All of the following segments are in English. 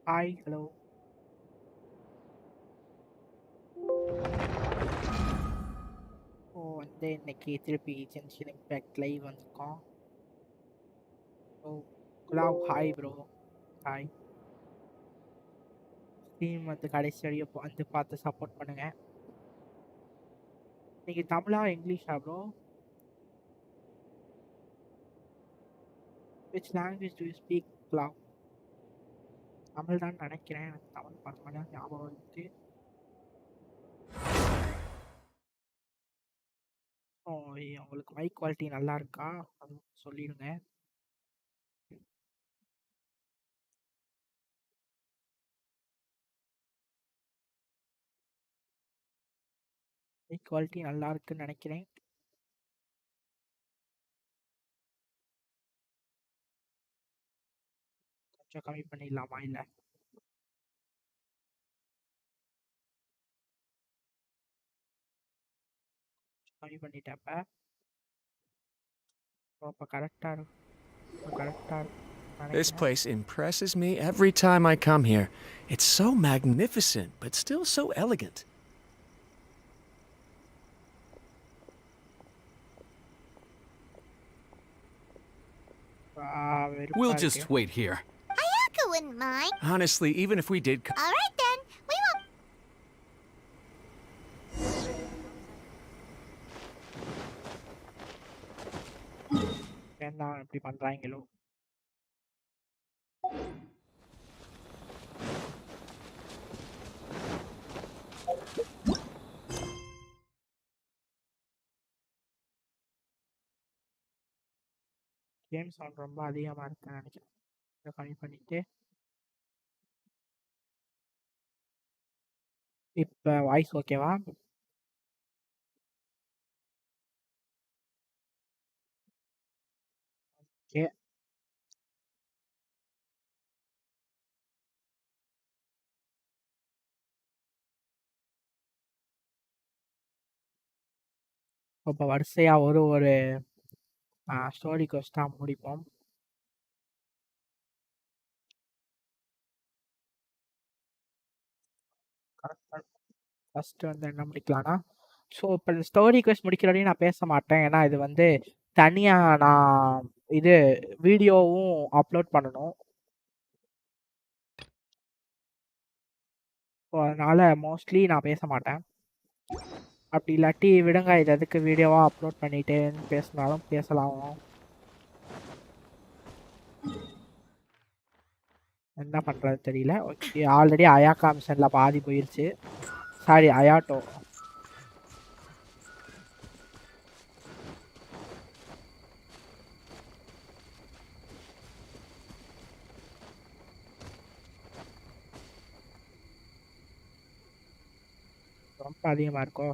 Hi, hello. வந்து இன்னைக்கு திருப்பி ஜென்ஷன் இம்பேக்ட் லைவ் வந்திருக்கோம். ஸோ குலாவ் ஹாய் ப்ரோ. ஹாய். ஸ்ட்ரீம் வந்து கடைசி வரையும் வந்து பார்த்து சப்போர்ட் பண்ணுங்க. இன்னைக்கு தமிழா இங்கிலீஷா bro? Which language do you speak குலாவ்? தமிழ் தான் நினைக்கிறேன். எனக்கு தமிழ் பரவாயில்ல ஞாபகம் இருக்கு. ஸோ உங்களுக்கு மைக் குவாலிட்டி நல்லா இருக்கா அது சொல்லிடுங்க. மைக் குவாலிட்டி நல்லா இருக்குன்னு நினைக்கிறேன். கொஞ்சம் கம்மி பண்ணிடலாமா? இல்லை கம்மி பண்ணிட்டேன். இப்போ கரெக்டாக இருக்கும். கரெக்டாக இருக்கும் This நினைக்கிறேன். place impresses me every time I come here. It's so magnificent, but still so elegant. வெறுப்பா We'll இருக்கு. just wait here. Ayaka wouldn't mind. Honestly, even if we did All right then, we won't. ஏன்டா இப்படி பண்றாங்களோ? Game sound ரொம்ப அதிகமா இருக்குன்னு நினைக்கிறேன். இதை கம்மி பண்ணிட்டு இப்ப வாய்ஸ் ஓகேவா? ஓகே. இப்போ வரிசையா ஒரு ஒரு ஸ்டோரி கொஸ்டா முடிப்போம். ஃபர்ஸ்ட் வந்து என்ன முடிக்கலாம்னா, ஸோ இப்போ இந்த ஸ்டோரி கொஸ்ட் முடிக்கிற வரையும் நான் பேச மாட்டேன். ஏன்னா இது வந்து தனியா நான் இது வீடியோவும் அப்லோட் பண்ணணும். ஸோ அதனால மோஸ்ட்லி நான் பேச மாட்டேன். அப்படி இல்லாட்டி விடுங்க, இது எதுக்கு வீடியோவா அப்லோட் பண்ணிட்டேன்னு பேசினாலும் பேசலாம். என்ன பண்றது தெரியல. ஓகே, ஆல்ரெடி அயாக்கா மிஷன்ல பாதி போயிருச்சு. சாரி, அயாட்டோ. ரொம்ப அதிகமா இருக்கோ?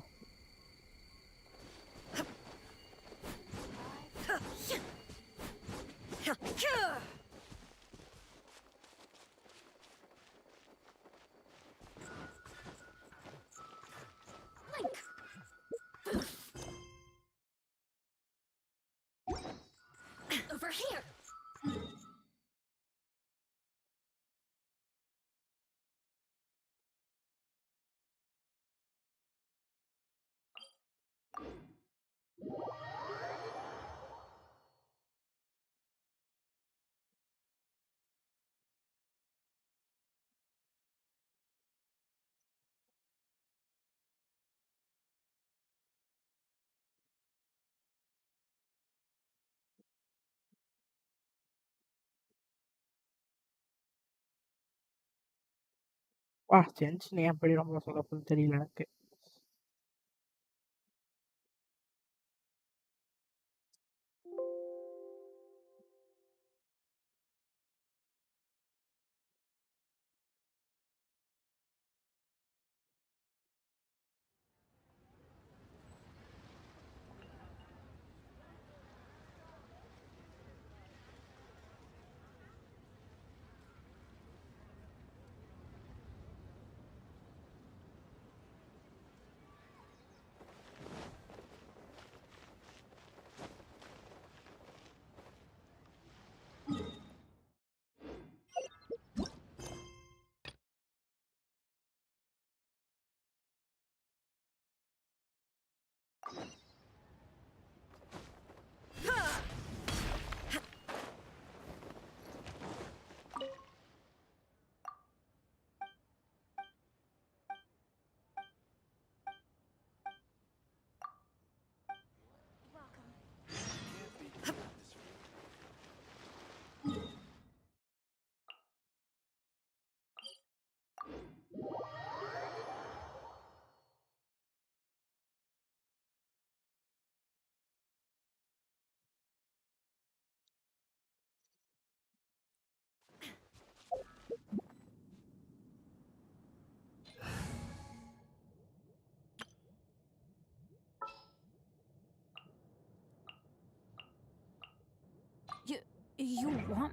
Over here. வா, ஜென்ஷன் எப்படி ரொம்ப சொல்லப்போன்னு தெரியல எனக்கு. You want...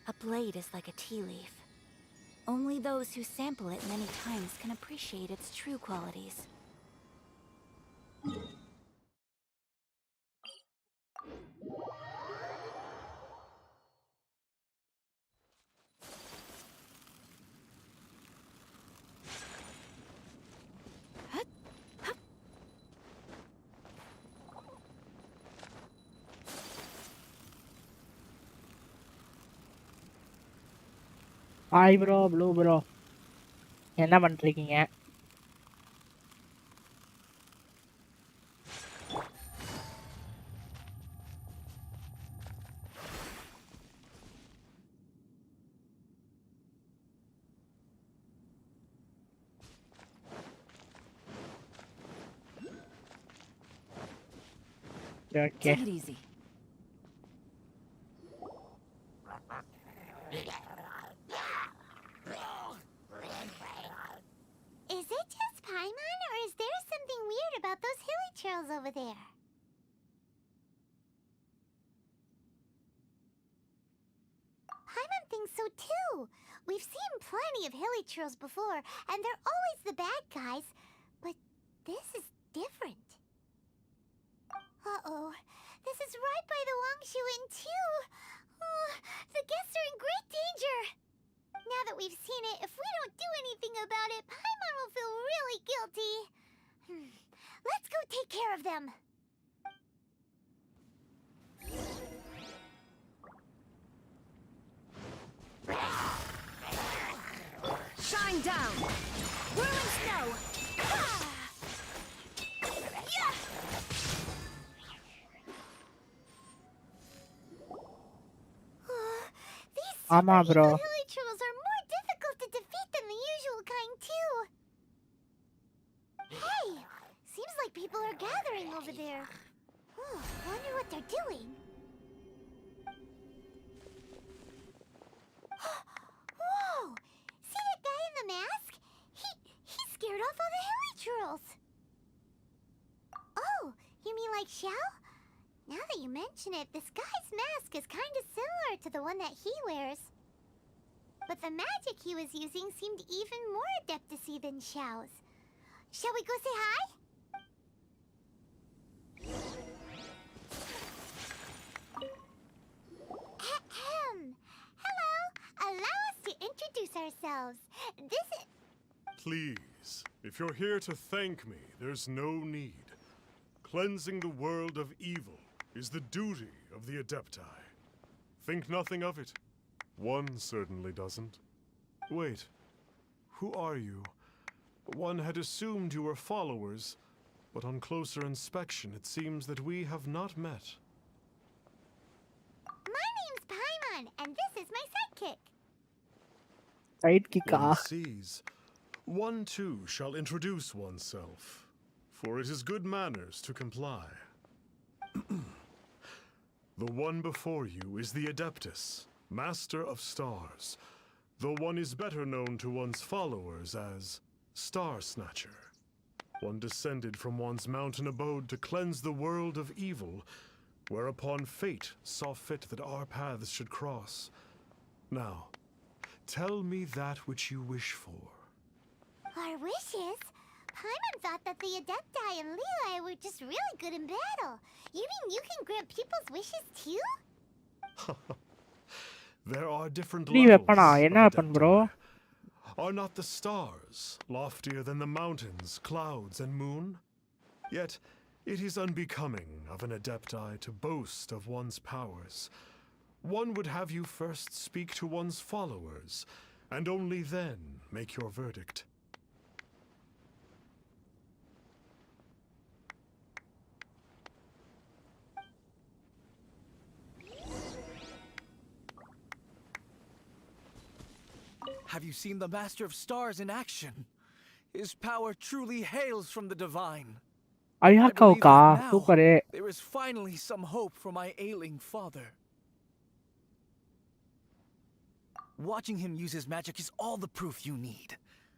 A blade is like a tea leaf. Only those who sample it many times can appreciate its true qualities. Hi bro blue bro என்ன பண்ணிருக்கீங்க? Okay Take it easy. Is it just Paimon, or is there something weird about those hilly trails over there? Paimon thinks so too. We've seen plenty of hilly trails before, and they're always the bad guys. But this is different. Uh-oh. This is right by the Wangshu Inn too. Oh, the guests are in great danger. Now that we've seen it, if we don't do anything about it, Paimon will feel really guilty. Let's go take care of them. Shine down! Whirling snow! These ஆமா super bro. evil hilly trolls are more difficult to defeat than the usual kind too. Hey, seems like people are gathering over there. Oh, wonder what they're doing. Whoa! See that guy in the mask? He scared off all the hilly trolls. Oh, you mean like Xiao? Now that you mention it, this guy's mask is kind of similar to the one that he wears. But the magic he was using seemed even more adeptacy than Xiao's. Shall we go say hi? Ahem. Hello. Allow us to introduce ourselves. This is... Please, if you're here to thank me, there's no need. Cleansing the world of evil is the duty of the Adepti. Think nothing of it. One certainly doesn't. Wait. Who are you? One had assumed you were followers, but on closer inspection it seems that we have not met. My name's Paimon, and this is my sidekick. சைட் கிக்கா One sees. One too shall introduce oneself, for it is good manners to comply. The one before you is the Adeptus, Master of Stars, though one is better known to one's followers as Star Snatcher. One descended from one's mountain abode to cleanse the world of evil, whereupon fate saw fit that our paths should cross. Now, tell me that which you wish for. Our wishes? Paimon thought that the Adepti and Levi were just really good in battle. You mean you can grant people's wishes too? There are different நீ levels வெப்பனா of என்ன weapon bro Adepti. Are not the stars loftier than the mountains, clouds, and moon? Yet it is unbecoming of an Adepti to boast of one's powers. One would have you first speak to one's followers, and only then make your verdict. Have you seen the Master of Stars in action? His power truly hails from the divine. I believe அயாக்காவுக்கா that now super there is finally some hope for my ailing father. Watching him use his magic is all the proof you need.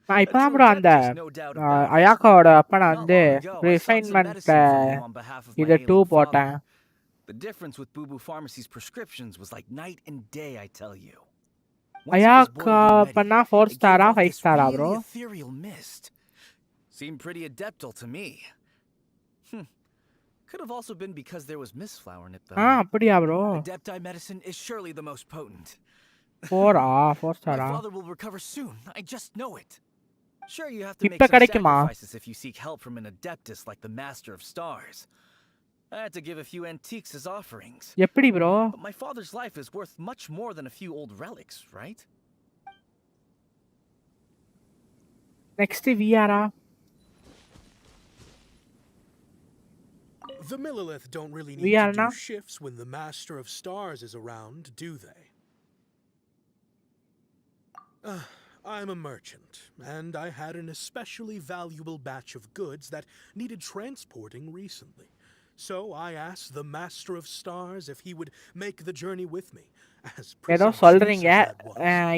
நான் A இப்பதான் true bro அந்த adept, there's no doubt about it. அயாக்காவோட அப்ப நான் Not வந்து long ago, I sought some refinement medicine from him on behalf of my இது 2 ailing போட்டேன் father. The difference with Boo Boo Pharmacy's prescriptions was like night and day, I tell you. அயாக்கா பண்ணா 4 ஸ்டாரா 5 ஸ்டாரா bro Ethereal mist. Seemed pretty adeptal to me. Could have also been because there was mistflower in it, though. அப்படியா bro Adepti medicine is surely the most potent. 4 My ஸ்டாரா father will recover soon. I just know it. Sure, you have to make இப்ப some கிடைக்குமா sacrifices if you seek help from an Adeptus like the Master of Stars. I had to give a few antiques as offerings. எப்படி bro But my father's life is worth much more than a few old relics, right? Next விஆரா The Millilith don't really We need are to do now- shifts when the Master of Stars is around, do they? I'm a merchant, and I had an especially valuable batch of goods that needed transporting recently. So I asked the Master of Stars if he would make the journey with me. As ஏதோ presumptuous சொல்றீங்க as that was.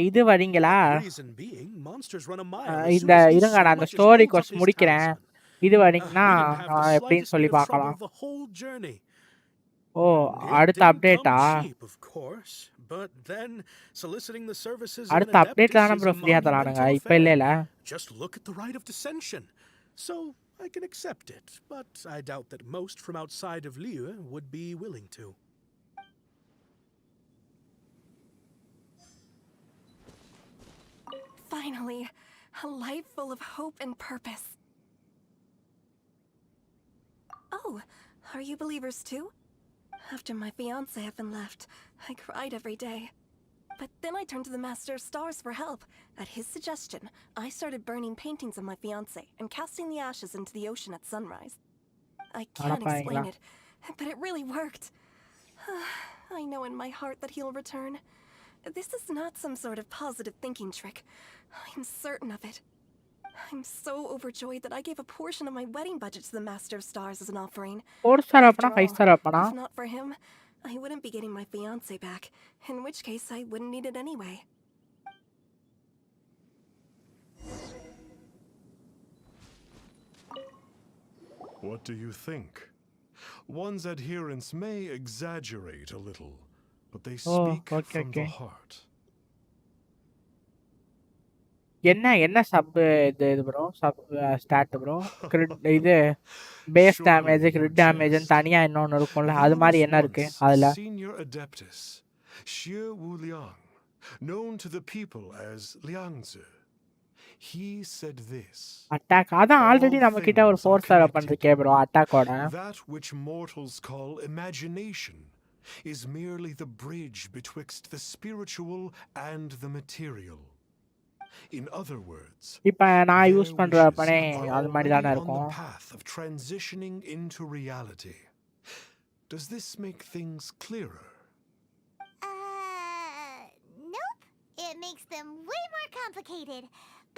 இது வரீங்களா Reason being, monsters run a mile as இந்த soon as he இருங்க so நான் அந்த much as story holds up course his முடிக்கிறேன் talisman. இது We வரீங்கன்னா didn't have the எப்படின்னு slightest சொல்லி bit of trouble பார்க்கலாம் the whole journey. O It அடுத்த didn't அப்டேட்டா come cheap, of course, but then soliciting the services of an அடுத்த அப்டேட்ல Adeptus தானே is bro a ஃப்ரீயா தரானுங்க monumental இப்ப இல்ல affair. Just look at the rite of dissension. So I can accept it, but I doubt that most from outside of Liyue would be willing to. Finally, a life full of hope and purpose. Oh, are you believers too? After my fiancé had been left, I cried every day. But then I turned to the Master of Stars for help. At his suggestion, I started burning paintings of my fiancé and casting the ashes into the ocean at sunrise. I can't explain it, but it really worked. I know in my heart that he'll return. This is not some sort of positive thinking trick. I'm certain of it. I'm so overjoyed that I gave a portion of my wedding budget to the Master of Stars as an offering. 4 star After அப்பனா 5 all, star அப்பனா if not for him, I wouldn't be getting my fiancé back, in which case I wouldn't need it anyway. What do you think? One's adherents may exaggerate a little, but they speak okay, from the okay. heart. என்ன sub இது bro sub start bro இது base damage grid damage தனியா இன்னொன்னு இருக்கும்ல அது மாதிரி என்ன இருக்கு அதுல Senior Adeptus, Xie Wu Liang, known to the people as Liangzi. He said this. Attack அதான் ஆல்ரெடி நம்ம கிட்ட ஒரு 4 ஸ்டார் பண்றீங்க bro அட்டாக்கோட That which mortals call imagination is merely the bridge betwixt the spiritual and the material. In other words, இப்ப நான் their use பண்ற wishes அப்பனே are அது மாதிரி already தானே on the இருக்கும். path of transitioning into reality. Does this make things clearer? Nope. It makes them way more complicated.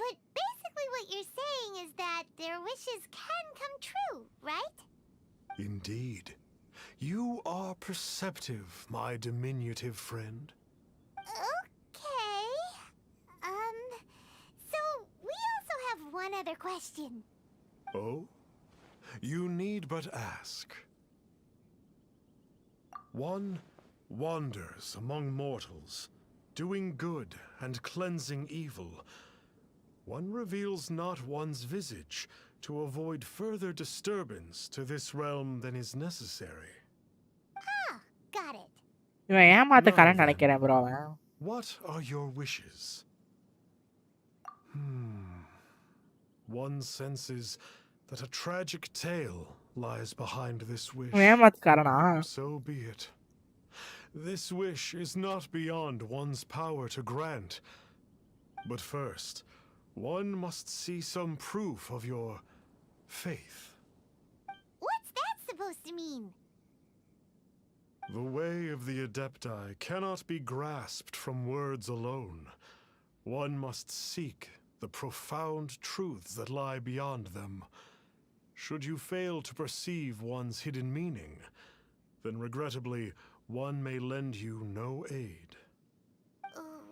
But basically what you're saying is that their wishes can come true, right? Indeed. You are perceptive, my diminutive friend. Okay. So we also have one other question. Oh? You need but ask. One wanders among mortals, doing good and cleansing evil. One reveals not one's visage to avoid further disturbance to this realm than is necessary. Got it. இவன் ஏமாத்துக்காரன்னு Now then. நினைக்கிறேன் bro அவன். What are your wishes? One senses that a tragic tale lies behind this wish. இவன் ஏமாத்துக்காரனா? So be it. This wish is not beyond one's power to grant. But first, one must see some proof of your faith. What's that supposed to mean? The way of the Adepti cannot be grasped from words alone. One must seek the profound truths that lie beyond them. Should you fail to perceive one's hidden meaning, then regrettably, one may lend you no aid.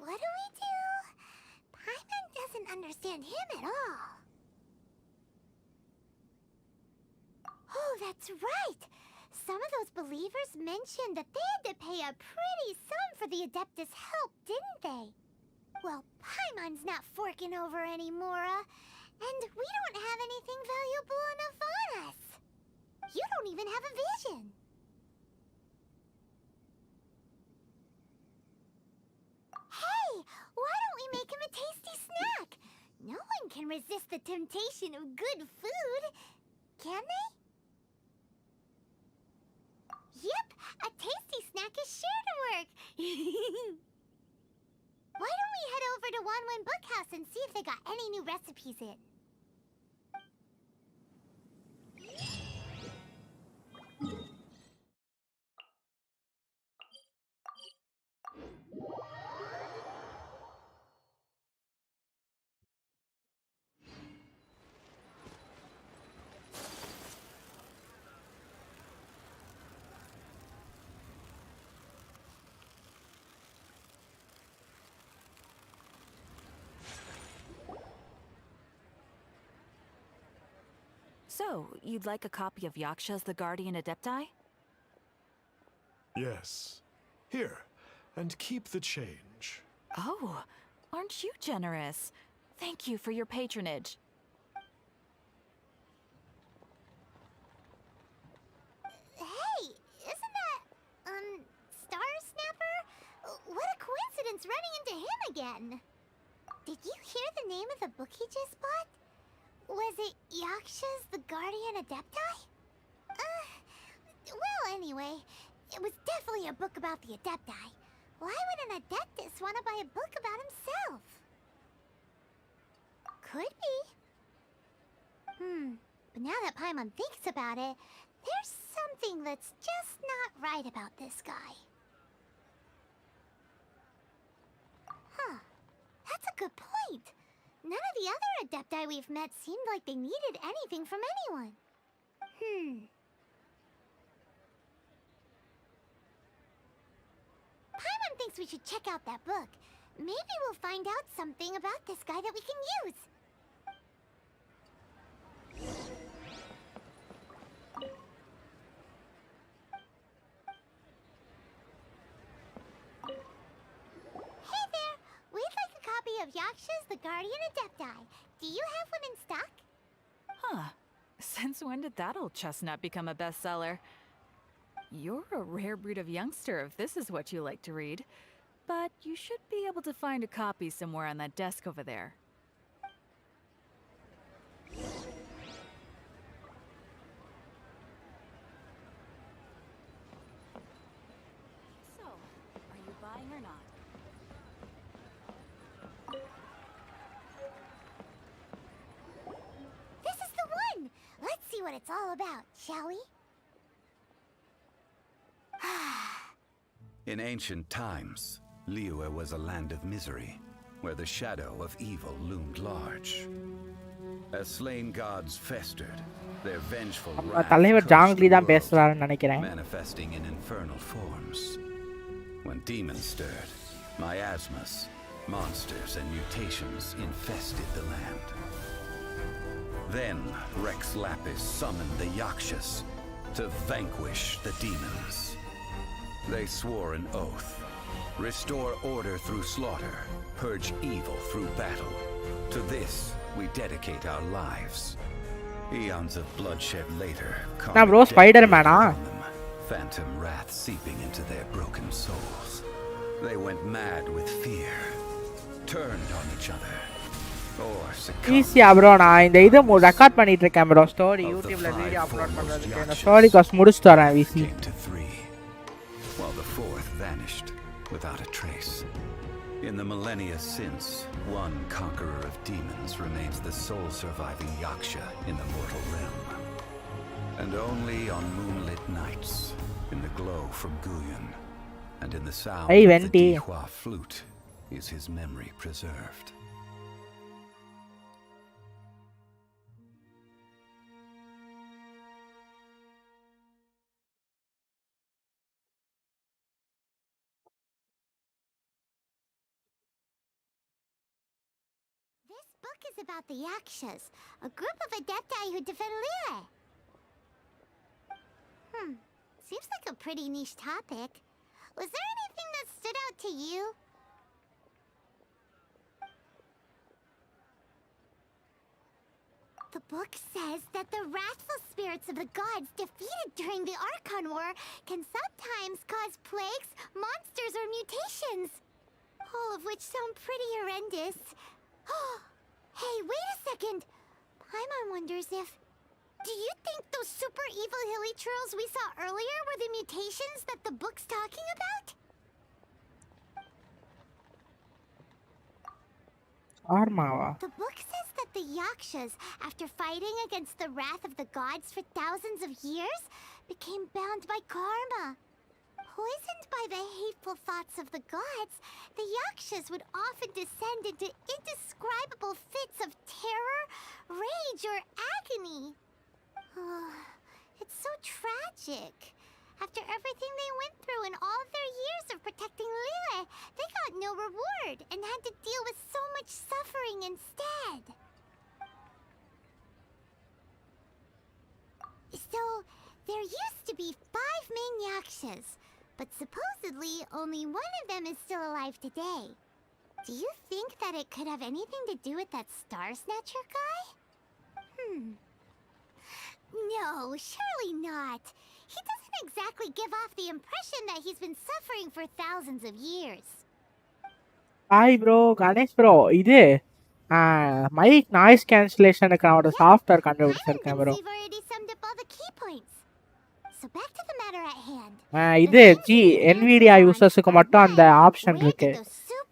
What do we do? Paimon doesn't understand him at all. Oh, that's right! Some of those believers mentioned that they had to pay a pretty sum for the Adeptus' help, didn't they? Well, Paimon's not forking over anymore, and we don't have anything valuable enough on us. You don't even have a vision. Hey, why don't we make him a tasty snack? No one can resist the temptation of good food, can they? Yep, a tasty snack is sure to work. Why don't we head over to Wanwen Bookhouse and see if they got any new recipes in? So, you'd like a copy of Yaksha's The Guardian Adepti? Yes. Here, and keep the change. Oh, aren't you generous? Thank you for your patronage. Hey, isn't that, Star Snapper? What a coincidence running into him again! Did you hear the name of the book he just bought? Was it Yaksha's The Guardian Adepti? Well, anyway, it was definitely a book about the Adepti. Why would an Adeptus want to buy a book about himself? Could be. But now that Paimon thinks about it, there's something that's just not right about this guy. Huh. That's a good point. None of the other Adepti we've met seemed like they needed anything from anyone. Paimon thinks we should check out that book. Maybe we'll find out something about this guy that we can use. Hey there! We'd like a copy of Yaksha's The Guardian Adepti. Do you have one in stock? Huh. Since when did that old chestnut become a bestseller? You're a rare breed of youngster if this is what you like to read. But you should be able to find a copy somewhere on that desk over there. see what it's all about, shall we? In ancient times, Liyue was a land of misery, where the shadow of evil loomed large. As slain gods festered, their vengeful wrath தலைவர் cursed Junglee the தான் world, பேசுறாருன்னு நினைக்கிறேன். manifesting in infernal forms. When demons stirred, miasmas, monsters, and mutations infested the land. Then Rex Lapis summoned the Yakshas to vanquish the demons. They swore an oath: restore order through slaughter, purge evil through battle. To this we dedicate our lives. Eons of bloodshed later, Nah, bro, Spider-Man, phantom wrath seeping into their broken souls. They went mad with fear, turned on each other, or succumbed. ஈஸியா bro, நான் இந்த இது record பண்ணிட்டு இருக்கேன் bro. Story யூடியூப்ல video upload பண்றதுக்கு இந்த story cost முடிச்சிட்டு வரேன் விசி. Came to 3, while the 4th vanished without a trace. In the millennia since, one conqueror of demons remains the sole surviving Yaksha in the mortal realm. And only on moonlit nights, in the glow from Guyon, and in the sound Hey, of Venti. the Dihua flute, is his memory preserved. This book is about the Yakshas, a group of adepti who defend Liyue. Seems like a pretty niche topic. Was there anything that stood out to you? The book says that the wrathful spirits of the gods defeated during the Archon War can sometimes cause plagues, monsters, or mutations. All of which sound pretty horrendous. Hey, wait a second! Paimon wonders if... Do you think those super evil hilly churls we saw earlier were the mutations that the book's talking about? ஆர்மாவா? The book says that the Yakshas, after fighting against the wrath of the gods for thousands of years, became bound by karma. Poisoned by the hateful thoughts of the gods, the Yakshas would often descend into indescribable fits of terror, rage, or agony. It's so tragic. After everything they went through in all of their years of protecting Liyue, they got no reward and had to deal with so much suffering instead. So, there used to be 5 main Yakshas, but supposedly only one of them is still alive today. Do you think that it could have anything to do with that Star Snatcher guy? No, surely not. He doesn't exactly give off the impression that he's been suffering for thousands of years. Hi bro, Ganesh bro. இது mic noise கேன்சலேஷனுக்கு நான் ஒரு software கண்டுபிடிச்சிருக்கேன் bro. We've already summed up all the key points. So back to the matter at hand. இது NVIDIA யூசர்ஸுக்கு மட்டும் அந்த option இருக்கு.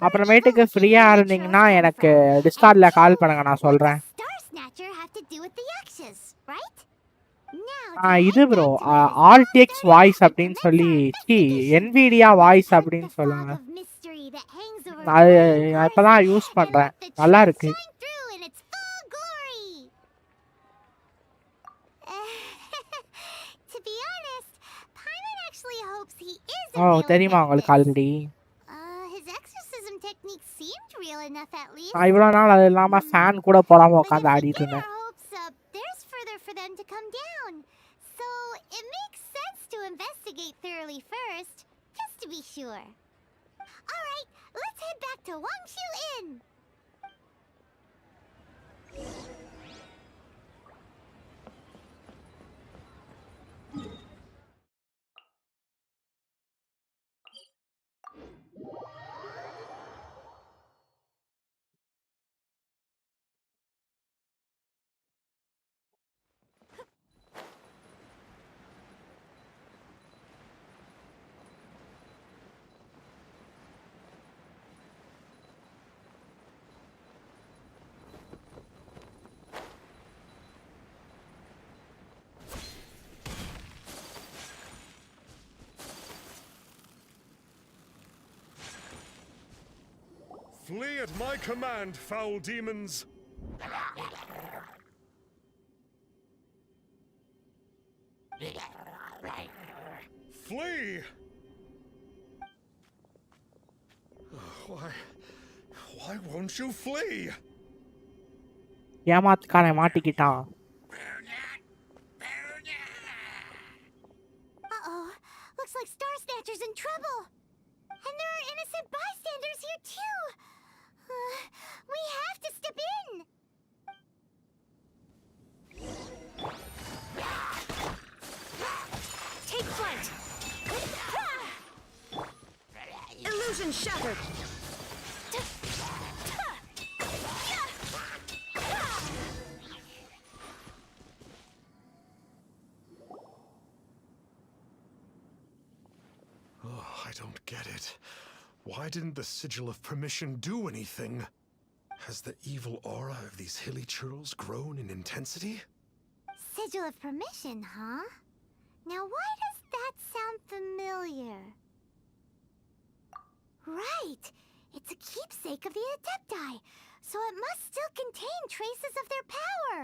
அப்புறமேட்டுக்கு ஃப்ரீயா இருந்தீங்கன்னா எனக்கு டிஸ்கார்ட்ல கால் பண்ணுங்க, நான் சொல்றேன். Star Snatcher have to do with the Yakshas, right? இது ப்ரோ RTX வாய்ஸ் அப்படின்னு சொல்லி NVIDIA வாய்ஸ் அப்படின்னு சொல்லுங்க. அது இப்பதான் யூஸ் பண்றேன், நல்லா இருக்கு. தெரியுமா உங்களுக்கு ஆல்ரெடி? இவ்வளோ நாள் அது இல்லாம ஃபேன் கூட போடாம உட்காந்து ஆடிட்டு இருந்தேன். It makes sense to investigate thoroughly first, just to be sure. Alright, let's head back to Wangshu Inn! Flee at my command, foul demons! Flee! Why won't you flee? ஏமாத்துக்காரன் மாட்டிக்கிட்டான். Uh-oh. Looks like Star Snatcher's in trouble. And there are innocent bystanders here, too. We have to step in. Take flight! Illusion shattered! Oh, I don't get it. Why didn't the Sigil of Permission do anything? Has the evil aura of these hilly churls grown in intensity? Sigil of Permission, huh? Now why does that sound familiar? Right! It's a keepsake of the Adepti, so it must still contain traces of their power!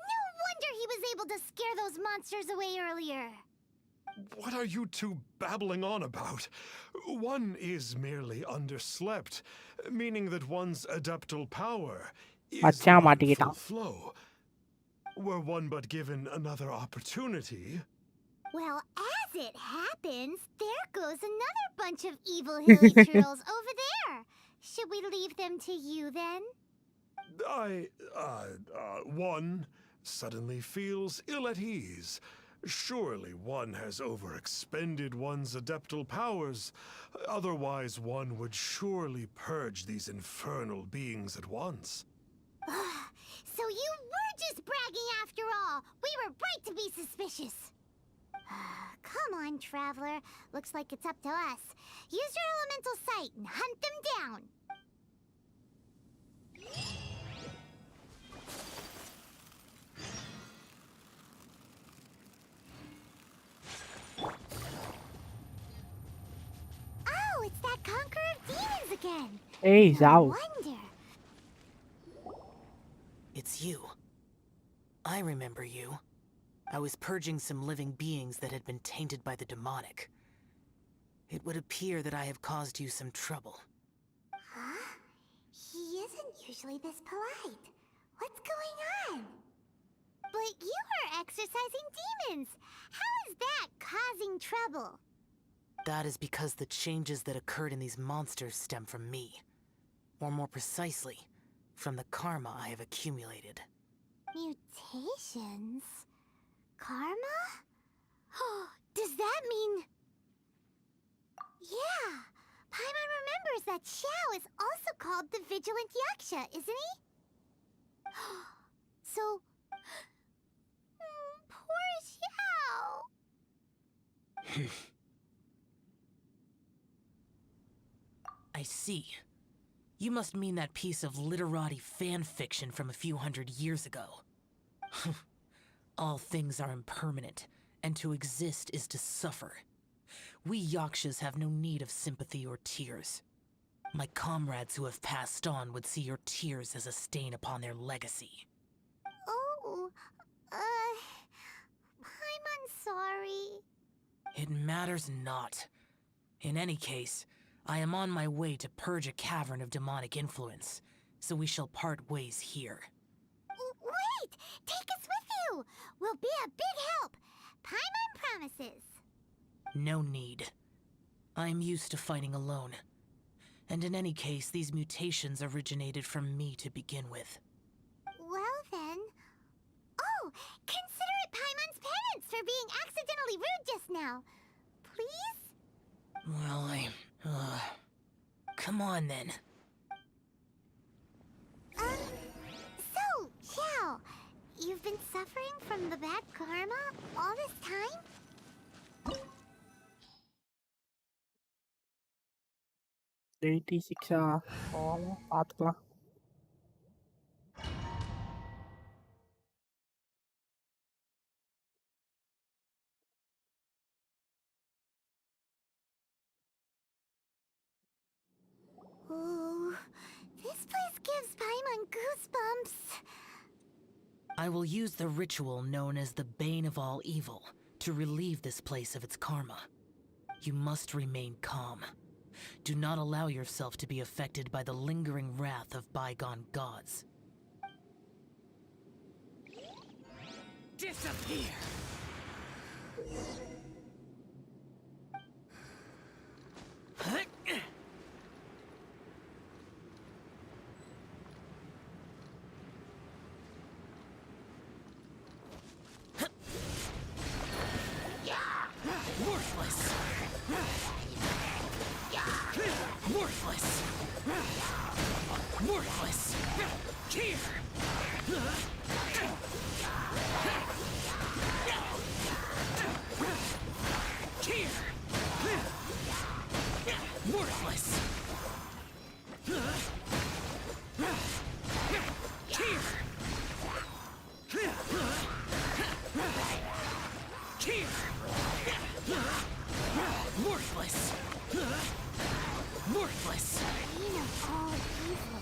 No wonder he was able to scare those monsters away earlier! What are you two babbling on about? One is merely underslept, meaning that one's adeptal power is மச்சான் not in full மாட்டிக்கிட்டான். flow. Were one but given another opportunity... Well, as it happens, there goes another bunch of evil hilly churls over there. Should we leave them to you then? One suddenly feels ill at ease. Surely one has overexpended one's adeptal powers. Otherwise, one would surely purge these infernal beings at once. So you were just bragging after all. We were right to be suspicious. Come on, Traveler. Looks like it's up to us. Use your elemental sight and hunt them down. Oh, it's that Conqueror of Demons again. Hey, No Zhao. wonder. It's you. I remember you. I was purging some living beings that had been tainted by the demonic. It would appear that I have caused you some trouble. Huh? He isn't usually this polite. What's going on? But you are exorcising demons. How is that causing trouble? That is because the changes that occurred in these monsters stem from me. Or more precisely, from the karma I have accumulated. Mutations? Karma? Does that mean... Yeah! Paimon remembers that Xiao is also called the Vigilant Yaksha, isn't he? So... poor Xiao! I see. You must mean that piece of literati fan fiction from a few hundred years ago. All things are impermanent, and to exist is to suffer. We Yakshas have no need of sympathy or tears. My comrades who have passed on would see your tears as a stain upon their legacy. Oh... Paimon's sorry. It matters not. In any case, I am on my way to purge a cavern of demonic influence, so we shall part ways here. Wait! Take us with you! We'll be a big help! Paimon promises! No need. I am used to fighting alone. And in any case, these mutations originated from me to begin with. Well then... Oh! Consider it Paimon's penance for being accidentally rude just now. Please? Well, come on then. So, Xiao, you've been suffering from the bad karma all this time? 86 பார்த்துக்கலாம். Ooh, this place gives Paimon goosebumps. I will use the ritual known as the Bane of All Evil to relieve this place of its karma. You must remain calm. Do not allow yourself to be affected by the lingering wrath of bygone gods. Disappear! Worthless! Worthless! Worthless! Here! Here! Worthless! Here! Here! Worthless! Worthless! Bane of all evil.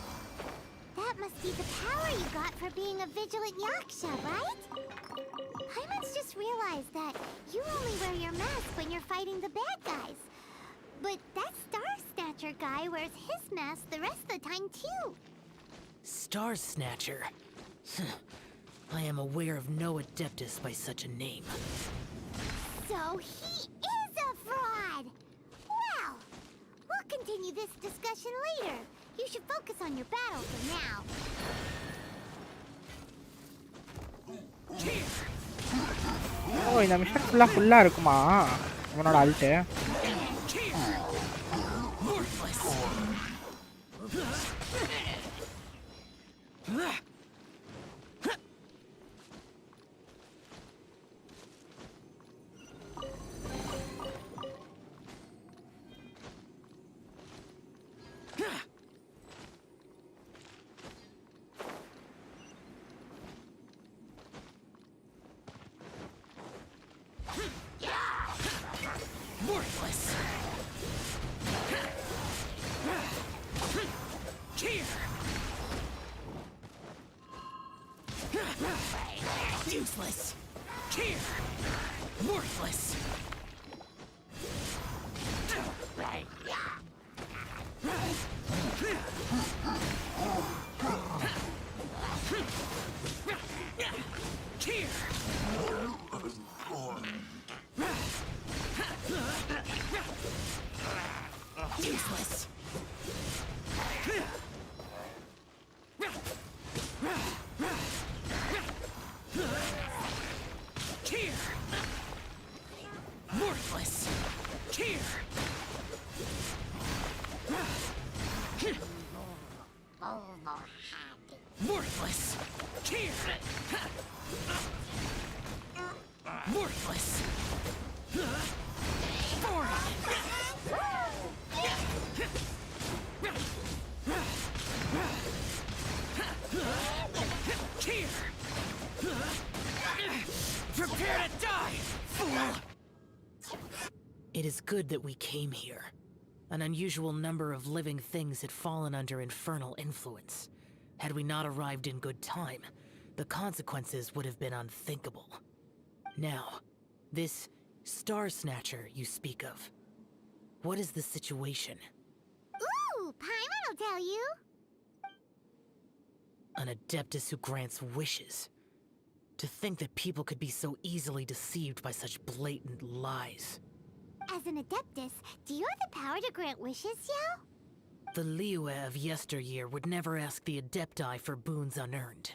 That must be the power you got for being a vigilant Yaksha, right? Paimon's just realized that you only wear your mask when you're fighting the bad guys. But that Star Snatcher guy wears his mask the rest of the time, too. Star Snatcher. I am aware of no Adeptus by such a name. So he is a fraud! Well, we'll continue this discussion later. You should focus on your battle for now. ஓ இந்த mission ஃபுல்லாக இருக்குமா அவனோட ult? Worthless! Here! Useless! Here! Worthless! Here! Useless! Here! Worthless! Here! Worthless! Here! Worthless! Here! Prepare to die, fool! It is good that we came here. An unusual number of living things had fallen under infernal influence. Had we not arrived in good time, the consequences would have been unthinkable. Now, this Star Snatcher you speak of. What is the situation? Ooh, Paimon will tell you. An Adeptus who grants wishes. To think that people could be so easily deceived by such blatant lies. As an Adeptus, do you have the power to grant wishes, Yao? The Liyue of yesteryear would never ask the Adepti for boons unearned.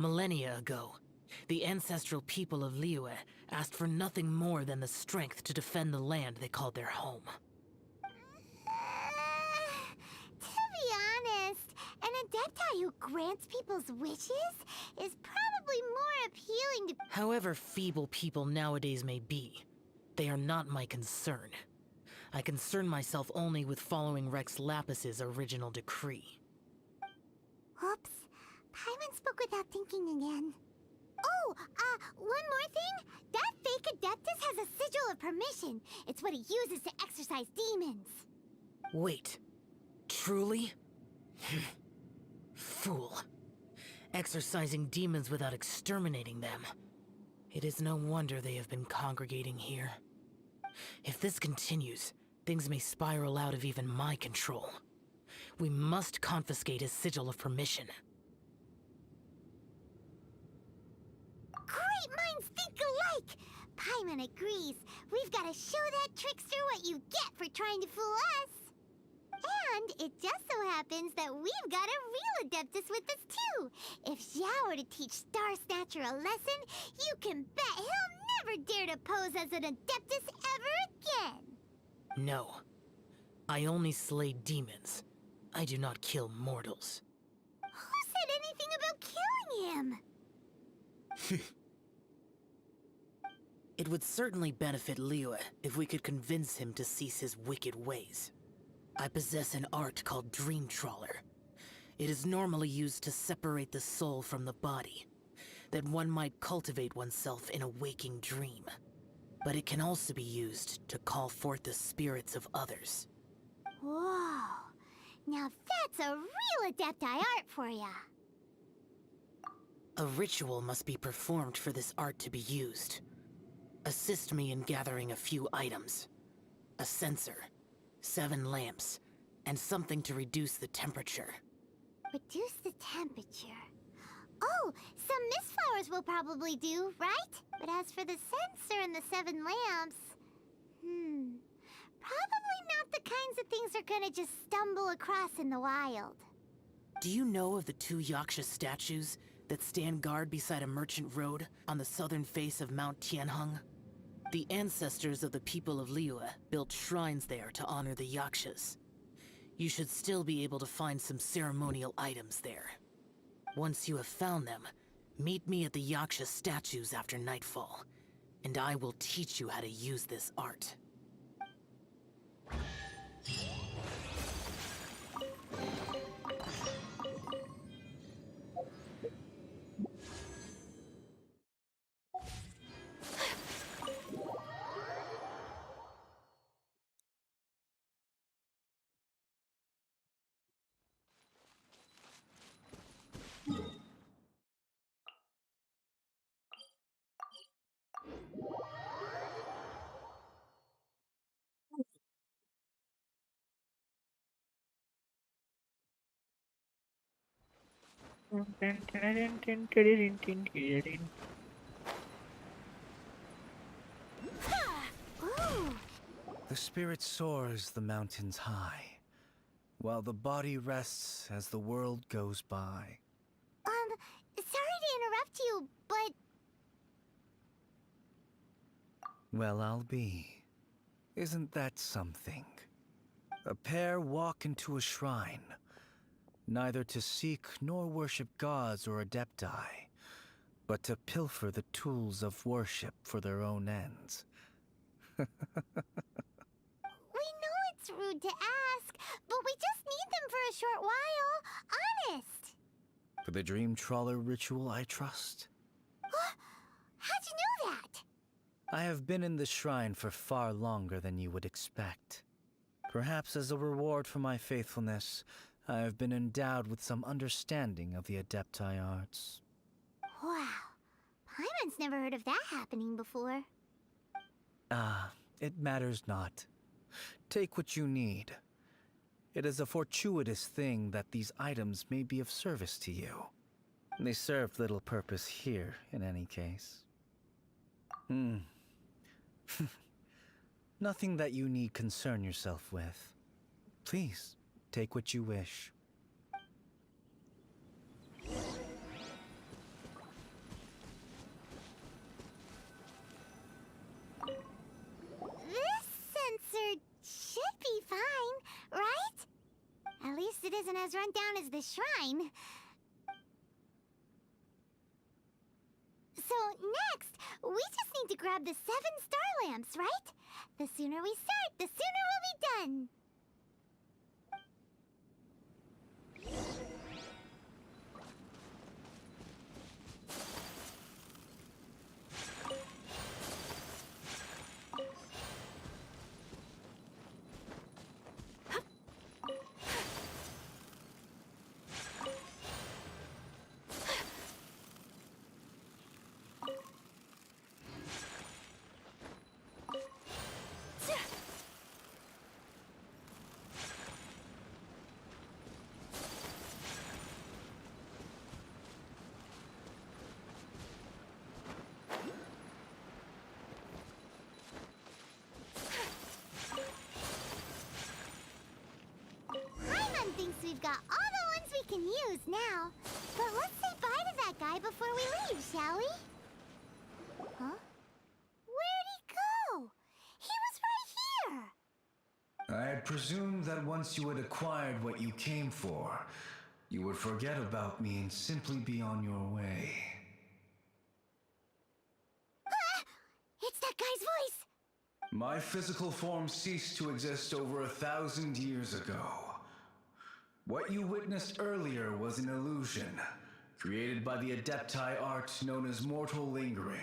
Millennia ago, the ancestral people of Liyue asked for nothing more than the strength to defend the land they called their home. To be honest, an Adepti who grants people's wishes is probably more appealing to... However feeble people nowadays may be, they are not my concern. I concern myself only with following Rex Lapis's original decree. Oops. Paimon spoke without thinking again. Oh, one more thing. That fake Adeptus has a sigil of permission. It's what he uses to exorcise demons. Wait. Truly? Fool. Exorcising demons without exterminating them. It is no wonder they have been congregating here. If this continues, things may spiral out of even my control. We must confiscate his sigil of permission. Great minds think alike! Paimon agrees. We've got to show that trickster what you get for trying to fool us. And it just so happens that we've got a real Adeptus with us too. If Xiao were to teach Star Snatcher a lesson, you can bet he'll never dare to pose as an Adeptus ever again. No. I only slay demons. I do not kill mortals. Who said anything about killing him? It would certainly benefit Liyue if we could convince him to cease his wicked ways. I possess an art called Dream Trawler. It is normally used to separate the soul from the body, that one might cultivate oneself in a waking dream. But it can also be used to call forth the spirits of others. Whoa. Now that's a real Adepti art for ya. A ritual must be performed for this art to be used. Assist me in gathering a few items. A censer, 7 lamps, and something to reduce the temperature. Reduce the temperature. Oh, some mist flowers will probably do, right? But as for the censer and the 7 lamps... probably not the kinds of things they're gonna just stumble across in the wild. Do you know of the 2 Yaksha statues that stand guard beside a merchant road on the southern face of Mount Tianheng? The ancestors of the people of Liyue built shrines there to honor the Yakshas. You should still be able to find some ceremonial items there. Once you have found them, meet me at the Yaksha statues after nightfall, and I will teach you how to use this art. Ooh. The spirit soars the mountains high, while the body rests as the world goes by. Sorry to interrupt you, but... Well, I'll be. Isn't that something? A pair walk into a shrine, neither to seek nor worship gods or adepti, but to pilfer the tools of worship for their own ends. We know it's rude to ask, but we just need them for a short while. Honest. For the Dream Trawler ritual, I trust. How'd you know that? I have been in the shrine for far longer than you would expect. Perhaps as a reward for my faithfulness, I have been endowed with some understanding of the Adepti arts. Wow. Paimon's never heard of that happening before. It matters not. Take what you need. It is a fortuitous thing that these items may be of service to you. They serve little purpose here, in any case. Nothing that you need concern yourself with. Please, take what you wish. This sensor should be fine, right? At least it isn't as run down as the shrine. So next, we just need to grab the 7 star lamps, right? The sooner we start, the sooner we'll be done. got all the ones we can use now. But let's say bye to that guy before we leave, shall we? Huh? Where'd he go? He was right here! I had presumed that once you had acquired what you came for, you would forget about me and simply be on your way. Ah! It's that guy's voice! My physical form ceased to exist over 1,000 years ago. What you witnessed earlier was an illusion, created by the Adepti art known as mortal lingering.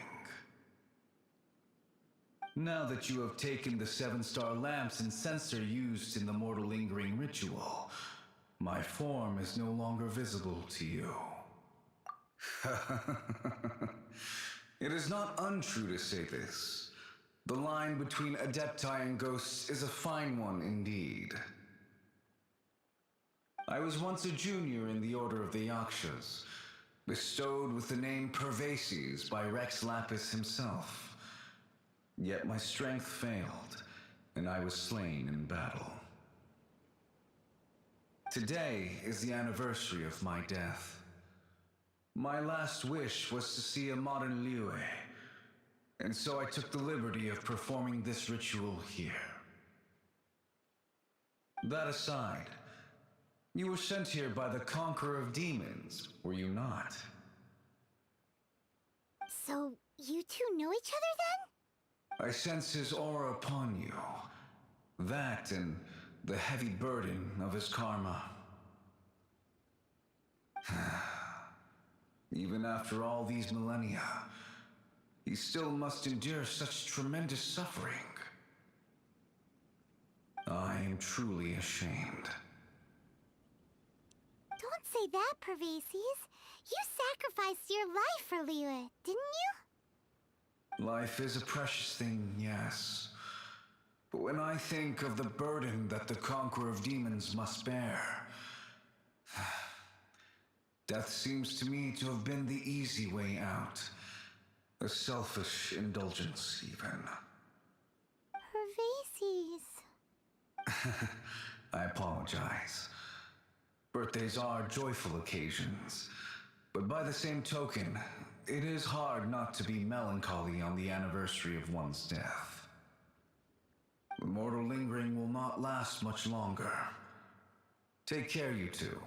Now that you have taken the 7-star lamps and censer used in the mortal lingering ritual, my form is no longer visible to you. It is not untrue to say this. The line between Adepti and ghosts is a fine one indeed. I was once a junior in the Order of the Yakshas, bestowed with the name Pervases by Rex Lapis himself. Yet my strength failed, and I was slain in battle. Today is the anniversary of my death. My last wish was to see a modern Liyue, and so I took the liberty of performing this ritual here. That aside, you were sent here by the Conqueror of Demons, were you not? So, you two know each other then? I sense his aura upon you. That and the heavy burden of his karma. Even after all these millennia, he still must endure such tremendous suffering. I am truly ashamed. Don't say that, Pervases. You sacrificed your life for Liyue, didn't you? Life is a precious thing, yes. But when I think of the burden that the Conqueror of Demons must bear, death seems to me to have been the easy way out. A selfish indulgence, even. Pervases. I apologize. Birthdays are joyful occasions, but by the same token, it is hard not to be melancholy on the anniversary of one's death. The mortal lingering will not last much longer. Take care, you two,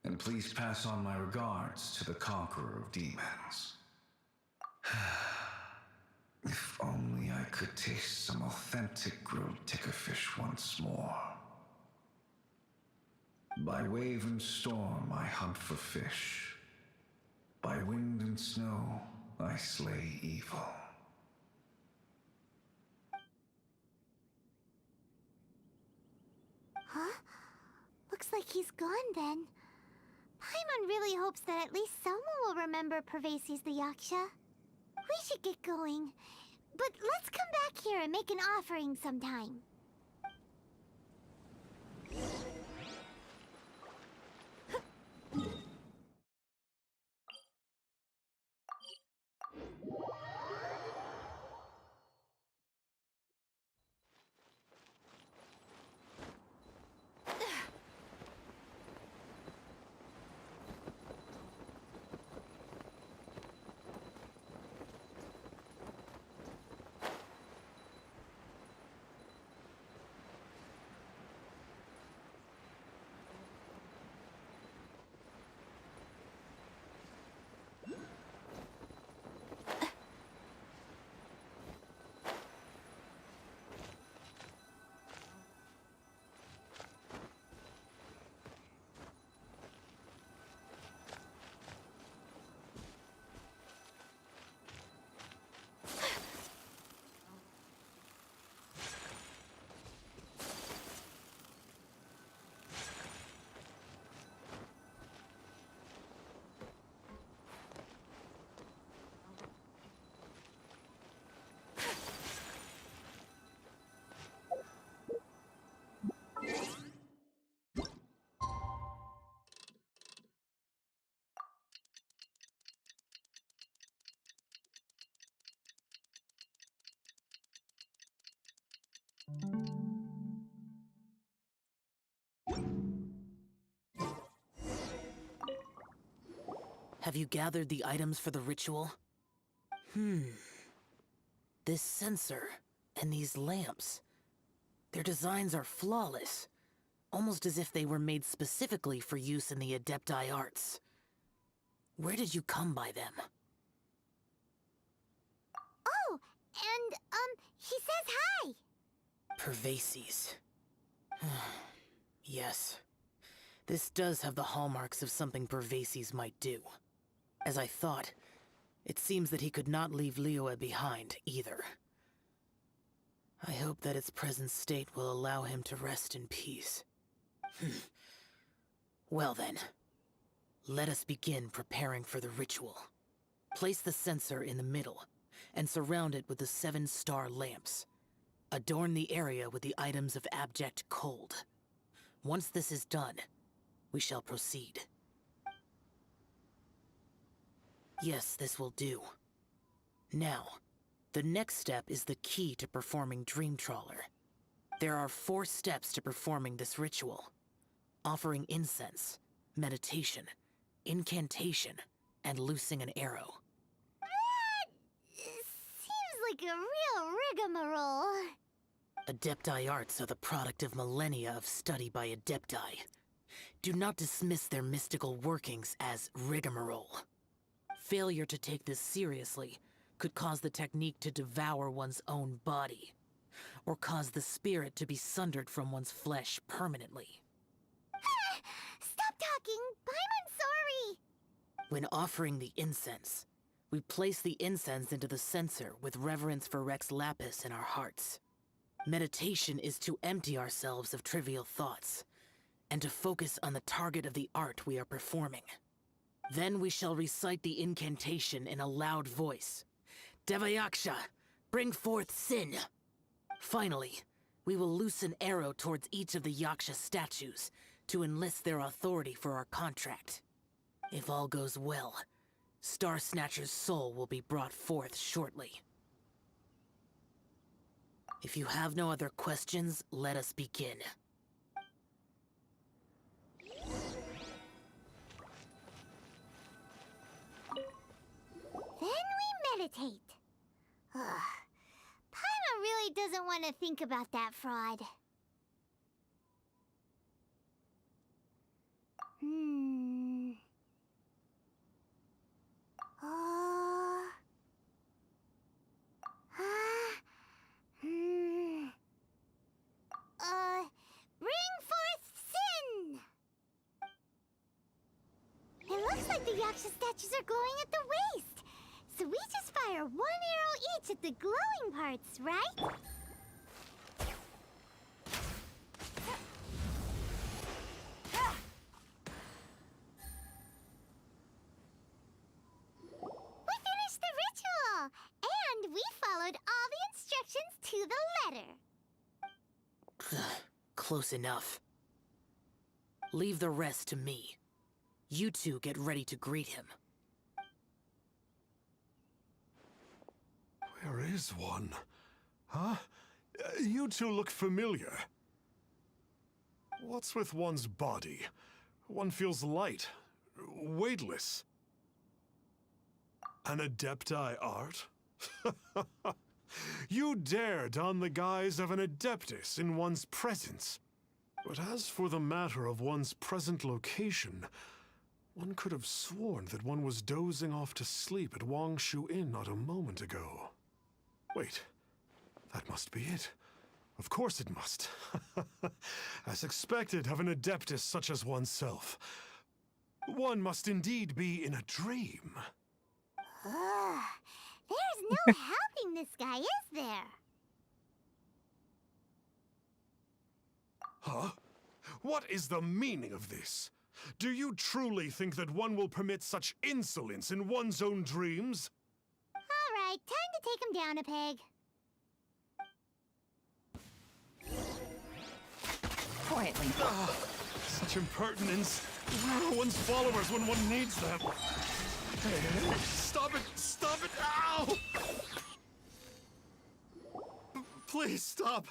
and please pass on my regards to the Conqueror of Demons. If only I could taste some authentic grilled tickerfish once more. By wave and storm I hunt for fish. By wind and snow I slay evil. Huh? Looks like he's gone then. Paimon really hopes that at least someone will remember Pervases the Yaksha. We should get going. But let's come back here and make an offering sometime. Have you gathered the items for the ritual? This sensor and these lamps. Their designs are flawless, almost as if they were made specifically for use in the Adepti arts. Where did you come by them? Oh, and, he says hi! Pervases. Yes. This does have the hallmarks of something Pervases might do. As I thought, it seems that he could not leave Liyue behind, either. I hope that its present state will allow him to rest in peace. Well then, let us begin preparing for the ritual. Place the censer in the middle, and surround it with the 7-star lamps. Adorn the area with the items of abject cold. Once this is done, we shall proceed. Yes, this will do. Now, the next step is the key to performing Dream Trawler. There are 4 steps to performing this ritual. Offering incense, meditation, incantation, and loosing an arrow. That seems like a real rigmarole. Adepti arts are the product of millennia of study by Adepti. Do not dismiss their mystical workings as rigmarole. Failure to take this seriously could cause the technique to devour one's own body, or cause the spirit to be sundered from one's flesh permanently. Stop talking! I'm sorry! When offering the incense, we place the incense into the censer with reverence for Rex Lapis in our hearts. Meditation is to empty ourselves of trivial thoughts, and to focus on the target of the art we are performing. Then we shall recite the incantation in a loud voice. Devayaksha, bring forth sin! Finally, we will loose an arrow towards each of the Yaksha statues to enlist their authority for our contract. If all goes well, Star Snatcher's soul will be brought forth shortly. If you have no other questions, let us begin. Then we meditate. Ugh. Paimon really doesn't want to think about that fraud. Bring forth sin! It looks like the Yaksha statues are glowing at the waist. So we just fire 1 arrow each at the glowing parts, right? We finished the ritual! And we followed all the instructions to the letter. Close enough. Leave the rest to me. You two get ready to greet him. Where is one? Huh? You two look familiar. What's with one's body? One feels light, weightless. An Adepti art? You dare don the guise of an Adeptus in one's presence. But as for the matter of one's present location, one could have sworn that one was dozing off to sleep at Wangshu Inn not a moment ago. Wait, that must be it. Of course it must. As expected of an Adeptus such as oneself. One must indeed be in a dream. Ugh. There's no helping this guy, is there? Huh? What is the meaning of this? Do you truly think that one will permit such insolence in one's own dreams? All right, time to take him down a peg. Quietly. Such impertinence. Where are one's followers when one needs them? Hey, stop it! Stop it! Ow! Please stop!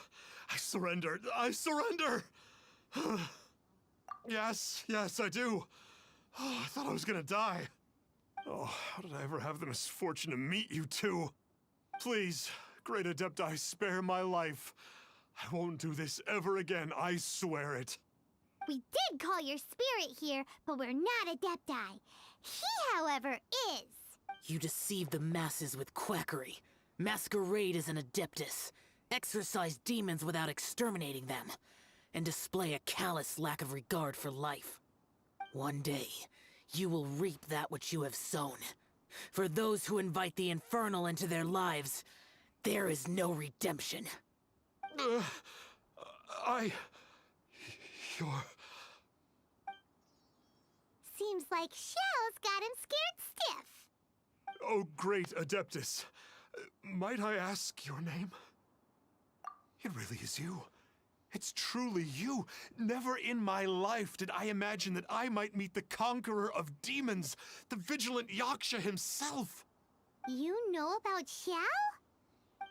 I surrender! I surrender! Yes, I do. Oh, I thought I was gonna die. Oh, how did I ever have the misfortune to meet you two? Please, Great Adepti, spare my life. I won't do this ever again, I swear it. We did call your spirit here, but we're not Adepti. He, however, is. You deceive the masses with quackery. Masquerade as an Adeptus. Exorcise demons without exterminating them. And display a callous lack of regard for life. One day, you will reap that which you have sown. For those who invite the infernal into their lives, there is no redemption. You're... Seems like Shell's got him scared stiff. Oh, great Adeptus. Might I ask your name? It really is you. It's truly you. Never in my life did I imagine that I might meet the conqueror of demons, the vigilant Yaksha himself. You know about Shell?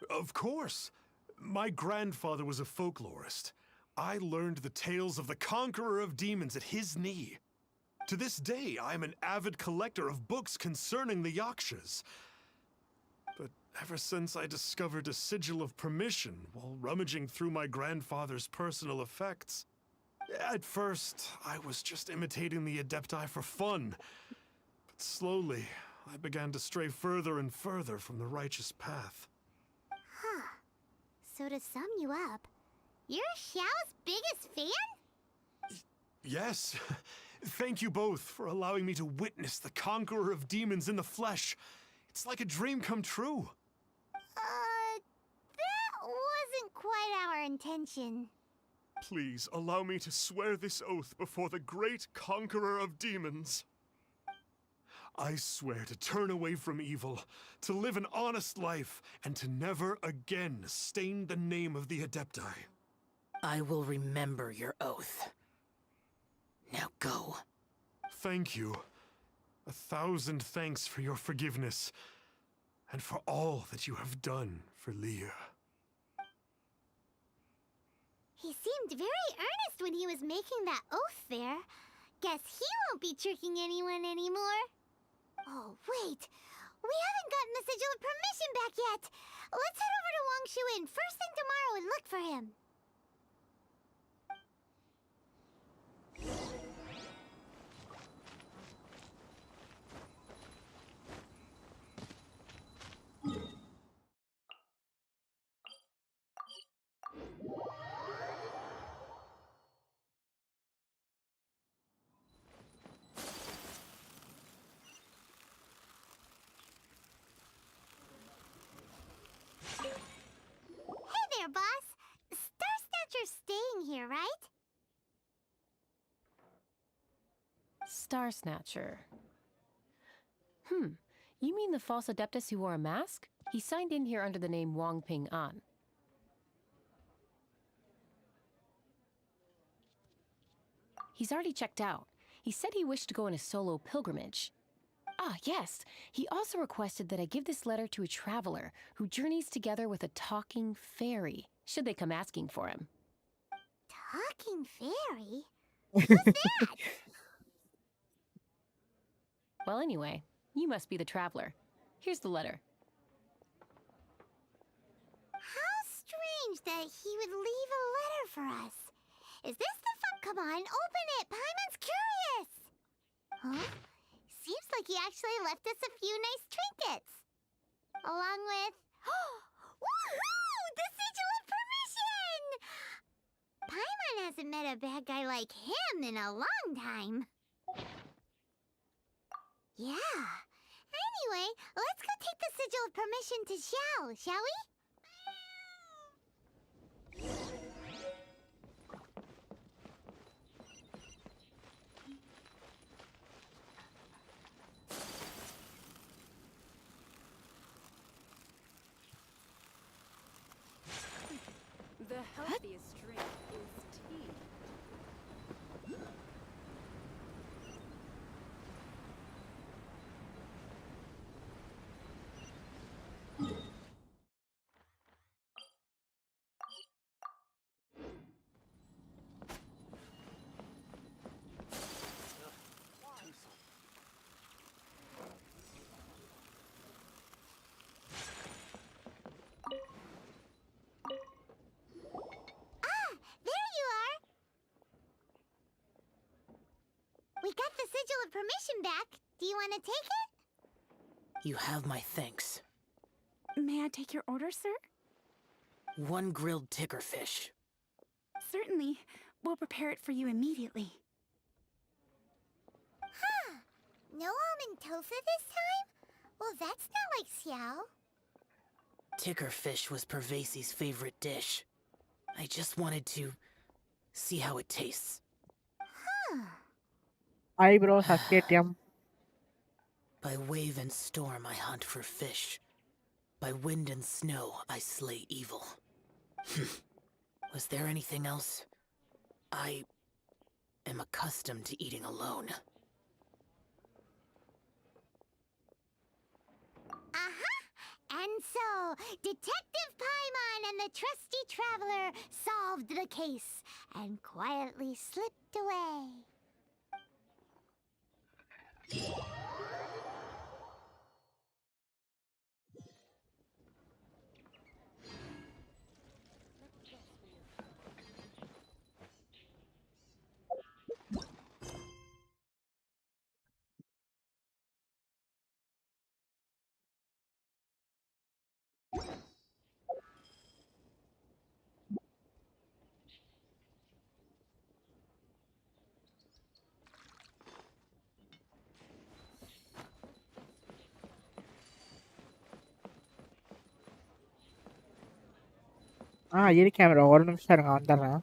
Of course. My grandfather was a folklorist. I learned the tales of the conqueror of demons at his knee. To this day, I'm an avid collector of books concerning the Yakshas. But ever since I discovered a sigil of permission while rummaging through my grandfather's personal effects, at first, I was just imitating the Adepti for fun. But slowly, I began to stray further and further from the righteous path. Huh. So to sum you up, you're Xiao's biggest fan? Yes. Thank you both for allowing me to witness the conqueror of demons in the flesh. It's like a dream come true. That wasn't quite our intention. Please allow me to swear this oath before the great conqueror of demons. I swear to turn away from evil, to live an honest life, and to never again stain the name of the Adepti. I will remember your oath. Now go. Thank you. 1,000 thanks for your forgiveness, and for all that you have done for Leah. He seemed very earnest when he was making that oath there. Guess he won't be tricking anyone anymore. Oh, wait. We haven't gotten the sigil of permission back yet. Let's head over to Wangshu Inn first thing tomorrow and look for him. Hey there, boss. Star Snatcher's staying here, right? Star Snatcher. You mean the false Adeptus who wore a mask? He signed in here under the name Wang Ping An. He's already checked out. He said he wished to go on a solo pilgrimage. Ah, yes. He also requested that I give this letter to a traveler who journeys together with a talking fairy, should they come asking for him. Talking fairy? Who's that? Well, anyway, you must be the traveler. Here's the letter. How strange that he would leave a letter for us. Is this the Come on, open it! Paimon's curious! Huh? Seems like he actually left us a few nice trinkets. Along with... Woohoo! The sigil of permission! Paimon hasn't met a bad guy like him in a long time. Yeah. Anyway, let's go take the sigil of permission to Xiao, shall we? The healthiest drink is tea. the sigil of permission back. Do you want to take it? You have my thanks. May I take your order, sir? 1 grilled ticker fish. Certainly. We'll prepare it for you immediately. Huh. No almond tofu this time? Well, that's not like Xiao. Ticker fish was Pervasi's favorite dish. I just wanted to see how it tastes. Huh. Hi bro, Sasketium. By wave and storm I hunt for fish. By wind and snow I slay evil. Was there anything else? I am accustomed to eating alone. And so, Detective Paimon and the trusty traveler solved the case and quietly slipped away. இருக்கேன் bro. ஒரு நிமிஷம் இருங்க, வந்துடுறேன்.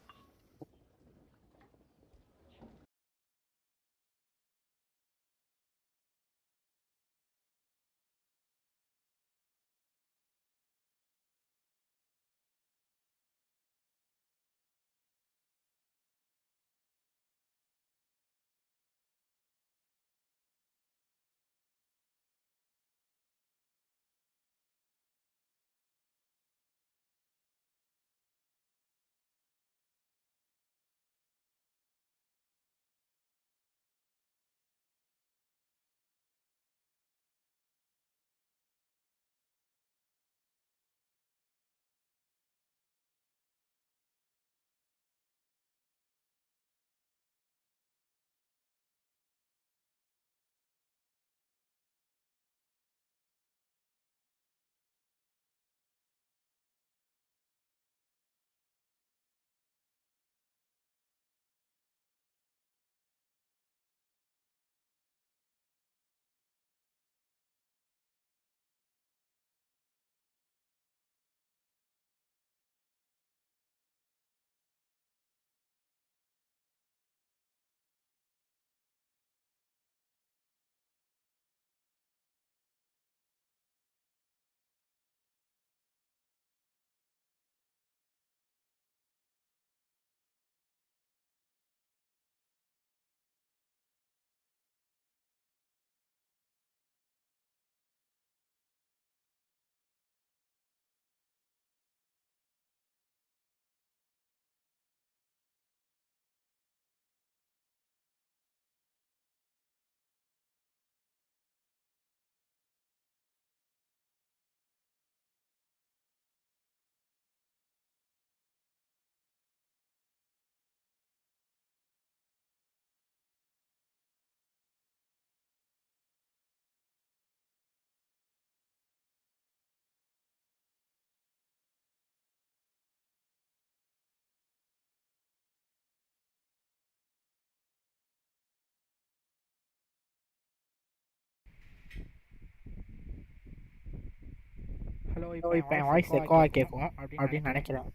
Hello, இப்போ என் voice எக்கோவா கேட்கும் அப்படின்னு நினைக்கிறேன்.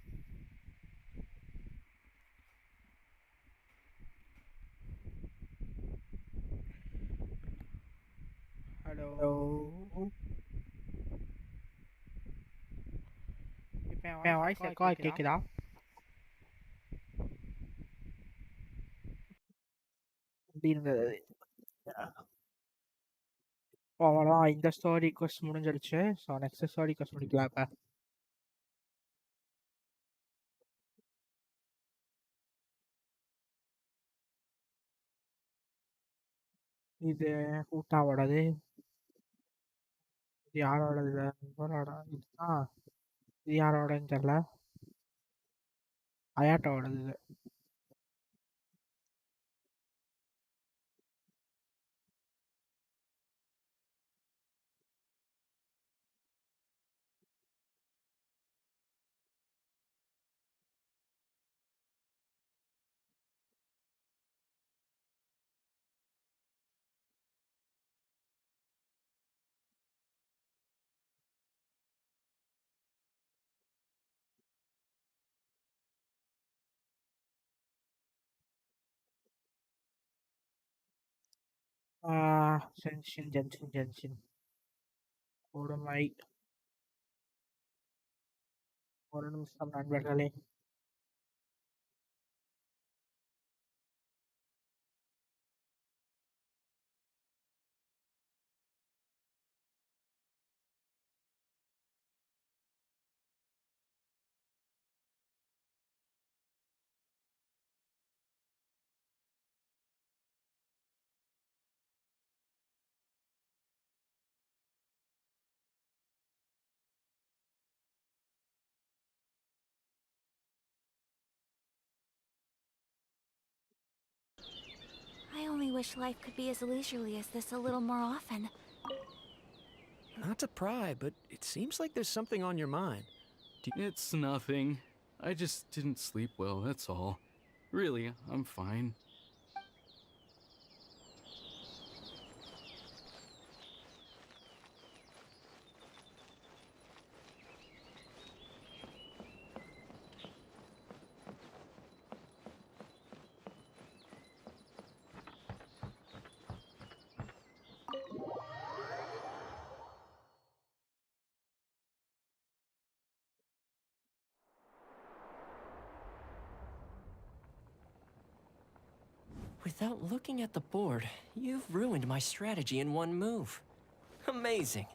Hello, இப்போ என் வாய்ஸ் எக்கோவா கேட்குதா? அப்படி இருந்தது. அவ்வளோதான், இந்த ஸ்டோரி கொஸ்ட் முடிஞ்சிருச்சு. ஸோ நெக்ஸ்ட் ஸ்டோரி கொஸ்ட் முடிக்கலாம் இப்போ. இது ஊட்டாவோடது. இது யாரோடது? இவரோட. இது யாரோடன்னு தெரியல. அயாட்டோடது இது. Genshin. கொடுமை. ஒரு நிமிஷம் நண்பர்களே. I only wish life could be as leisurely as this a little more often. Not to pry, but it seems like there's something on your mind. It's nothing. I just didn't sleep well, that's all. Really, I'm fine. Without looking at the board, you've ruined my strategy in one move. Amazing.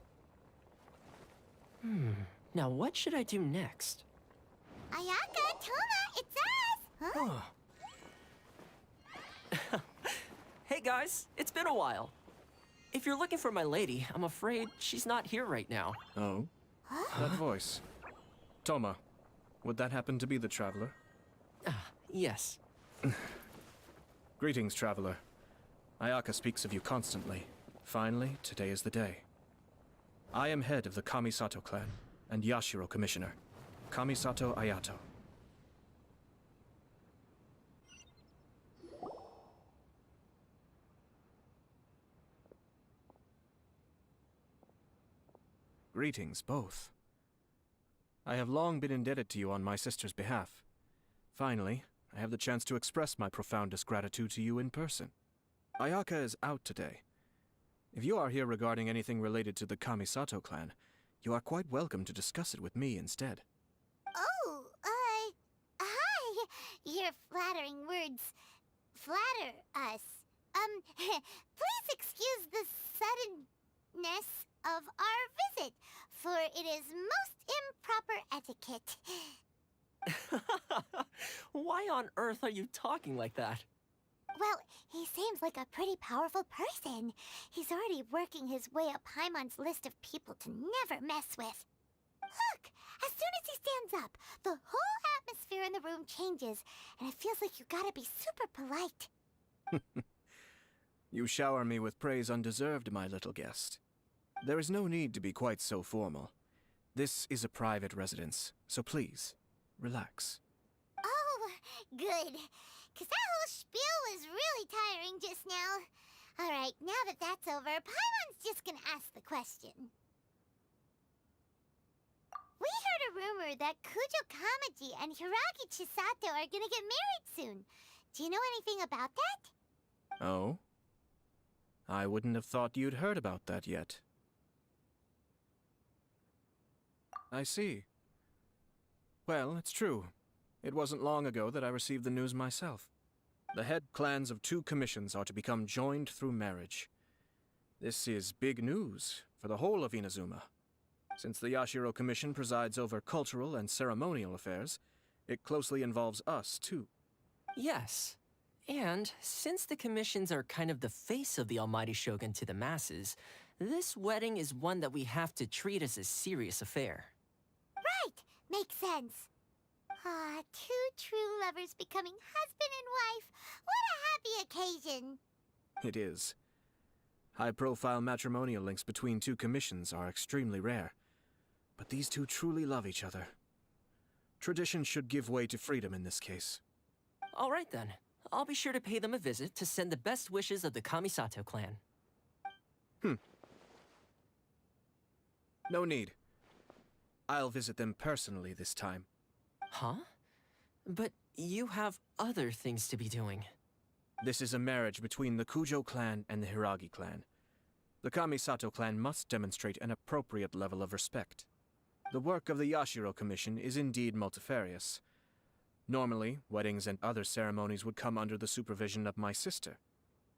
Now what should I do next? Ayaka, Toma, it's us! Huh? Hey guys, it's been a while. If you're looking for my lady, I'm afraid she's not here right now. Oh? That voice. Toma, would that happen to be the traveler? Yes. Greetings, traveler. Ayaka speaks of you constantly. Finally, today is the day. I am head of the Kamisato clan and Yashiro commissioner, Kamisato Ayato. Greetings, both. I have long been indebted to you on my sister's behalf. Finally, I have the chance to express my profoundest gratitude to you in person. Ayaka is out today. If you are here regarding anything related to the Kamisato clan, you are quite welcome to discuss it with me instead. Oh, hi! Your flattering words flatter us. Please excuse the suddenness of our visit, for it is most improper etiquette. Why on earth are you talking like that? Well, he seems like a pretty powerful person. He's already working his way up Paimon's list of people to never mess with. Look! As soon as he stands up, the whole atmosphere in the room changes, and it feels like you gotta be super polite. You shower me with praise undeserved, my little guest. There is no need to be quite so formal. This is a private residence, so please, relax. Oh, good. 'Cause that whole spiel was really tiring just now. Alright, now that that's over, Paimon's just gonna ask the question. We heard a rumor that Kujo Kamaji and Hiragi Chisato are gonna get married soon. Do you know anything about that? Oh? I wouldn't have thought you'd heard about that yet. I see. Well, it's true. It wasn't long ago that I received the news myself. The head clans of 2 commissions are to become joined through marriage. This is big news for the whole of Inazuma. Since the Yashiro Commission presides over cultural and ceremonial affairs, it closely involves us, too. Yes. And since the commissions are kind of the face of the Almighty Shogun to the masses, this wedding is one that we have to treat as a serious affair. Right! Makes sense. Ah, 2 true lovers becoming husband and wife. What a happy occasion! It is. High-profile matrimonial links between 2 commissions are extremely rare. But these 2 truly love each other. Tradition should give way to freedom in this case. All right then. I'll be sure to pay them a visit to send the best wishes of the Kamisato clan. No need. I'll visit them personally this time. Huh? But you have other things to be doing. This is a marriage between the Kujo clan and the Hiragi clan. The Kamisato clan must demonstrate an appropriate level of respect. The work of the Yashiro Commission is indeed multifarious. Normally, weddings and other ceremonies would come under the supervision of my sister.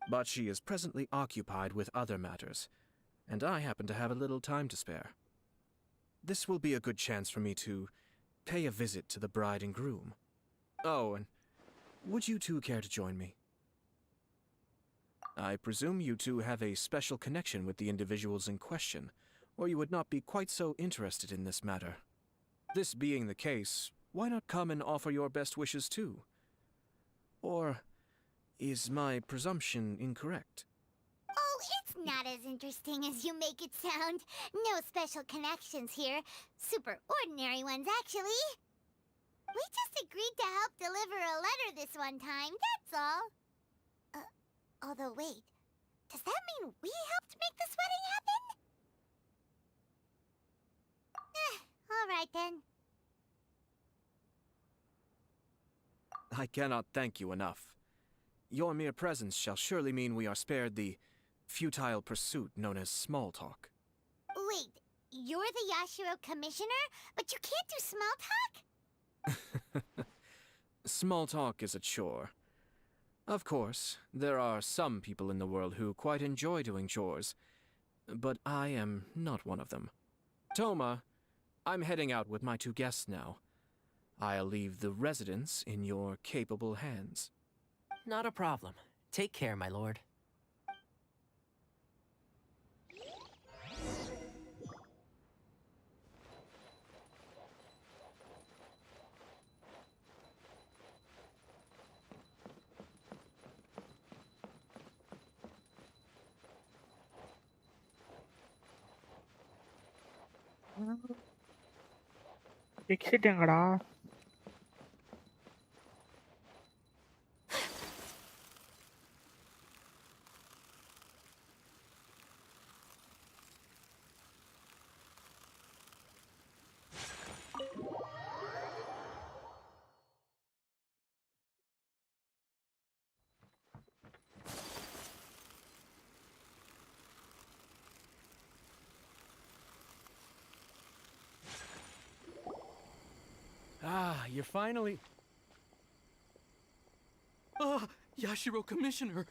But she is presently occupied with other matters, and I happen to have a little time to spare. This will be a good chance for me to pay a visit to the bride and groom. Oh, and would you two care to join me? I presume you two have a special connection with the individuals in question, or you would not be quite so interested in this matter. This being the case, why not come and offer your best wishes too? Or is my presumption incorrect? Oh, it's not as interesting as you make it sound. No special connections here. Super ordinary ones, actually. We just agreed to help deliver a letter this one time, that's all. Although wait, does that mean we helped make this wedding happen? All right then. I cannot thank you enough. Your mere presence shall surely mean we are spared the futile pursuit known as small talk. Wait, you're the Yashiro Commissioner, but you can't do small talk? Small talk is a chore. Of course, there are some people in the world who quite enjoy doing chores, but I am not one of them. Toma, I'm heading out with my two guests now. I'll leave the residence in your capable hands. Not a problem. Take care, my lord. Exit எங்கடா? Ah, you're finally... Ah, Yashiro Commissioner!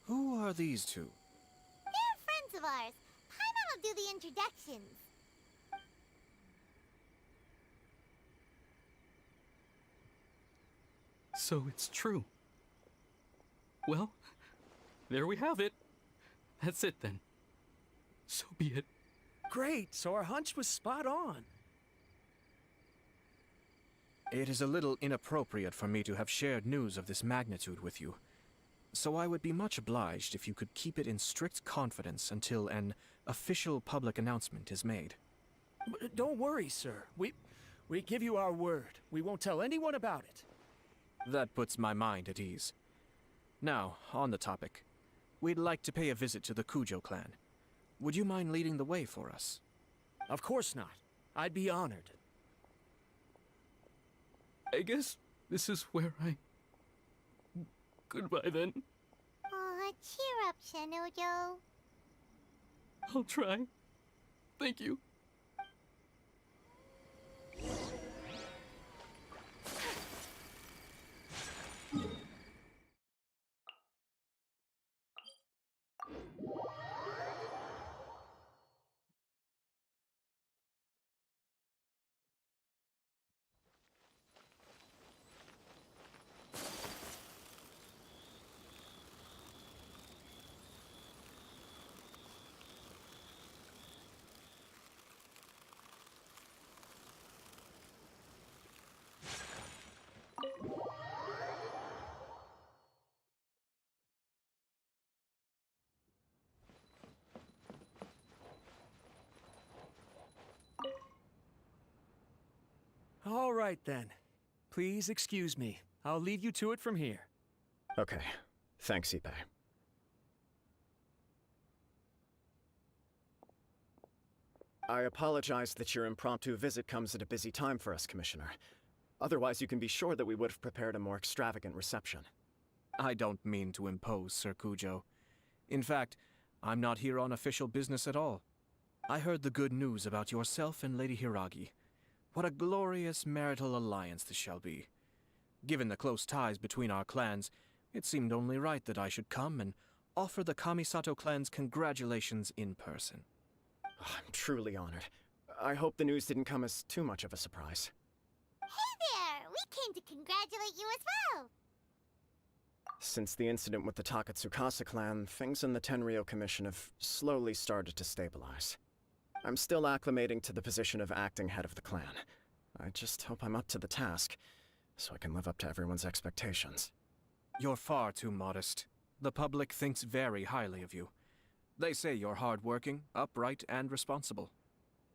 Who are these two? They're friends of ours. Paimon will do the introductions. So it's true. Well, there we have it. That's it then. So be it. Great, so our hunch was spot on. It is a little inappropriate for me to have shared news of this magnitude with you, so I would be much obliged if you could keep it in strict confidence until an official public announcement is made. Don't worry, sir. We give you our word. We won't tell anyone about it. That puts my mind at ease. Now, on the topic. We'd like to pay a visit to the Kujo clan. Would you mind leading the way for us? Of course not. I'd be honored. I guess this is where I... Goodbye then. Aw, cheer up, Shinojo. I'll try. Thank you. All right, then. Please excuse me. I'll leave you to it from here. Okay. Thanks, Ippei. I apologize that your impromptu visit comes at a busy time for us, Commissioner. Otherwise, you can be sure that we would have prepared a more extravagant reception. I don't mean to impose, Sir Kujo. In fact, I'm not here on official business at all. I heard the good news about yourself and Lady Hiragi. What a glorious marital alliance this shall be. Given the close ties between our clans, it seemed only right that I should come and offer the Kamisato clan's congratulations in person. I'm truly honored. I hope the news didn't come as too much of a surprise. Hey there! We came to congratulate you as well! Since the incident with the Takatsukasa clan, things in the Tenryou Commission have slowly started to stabilize. I'm still acclimating to the position of acting head of the clan. I just hope I'm up to the task, so I can live up to everyone's expectations. You're far too modest. The public thinks very highly of you. They say you're hardworking, upright, and responsible.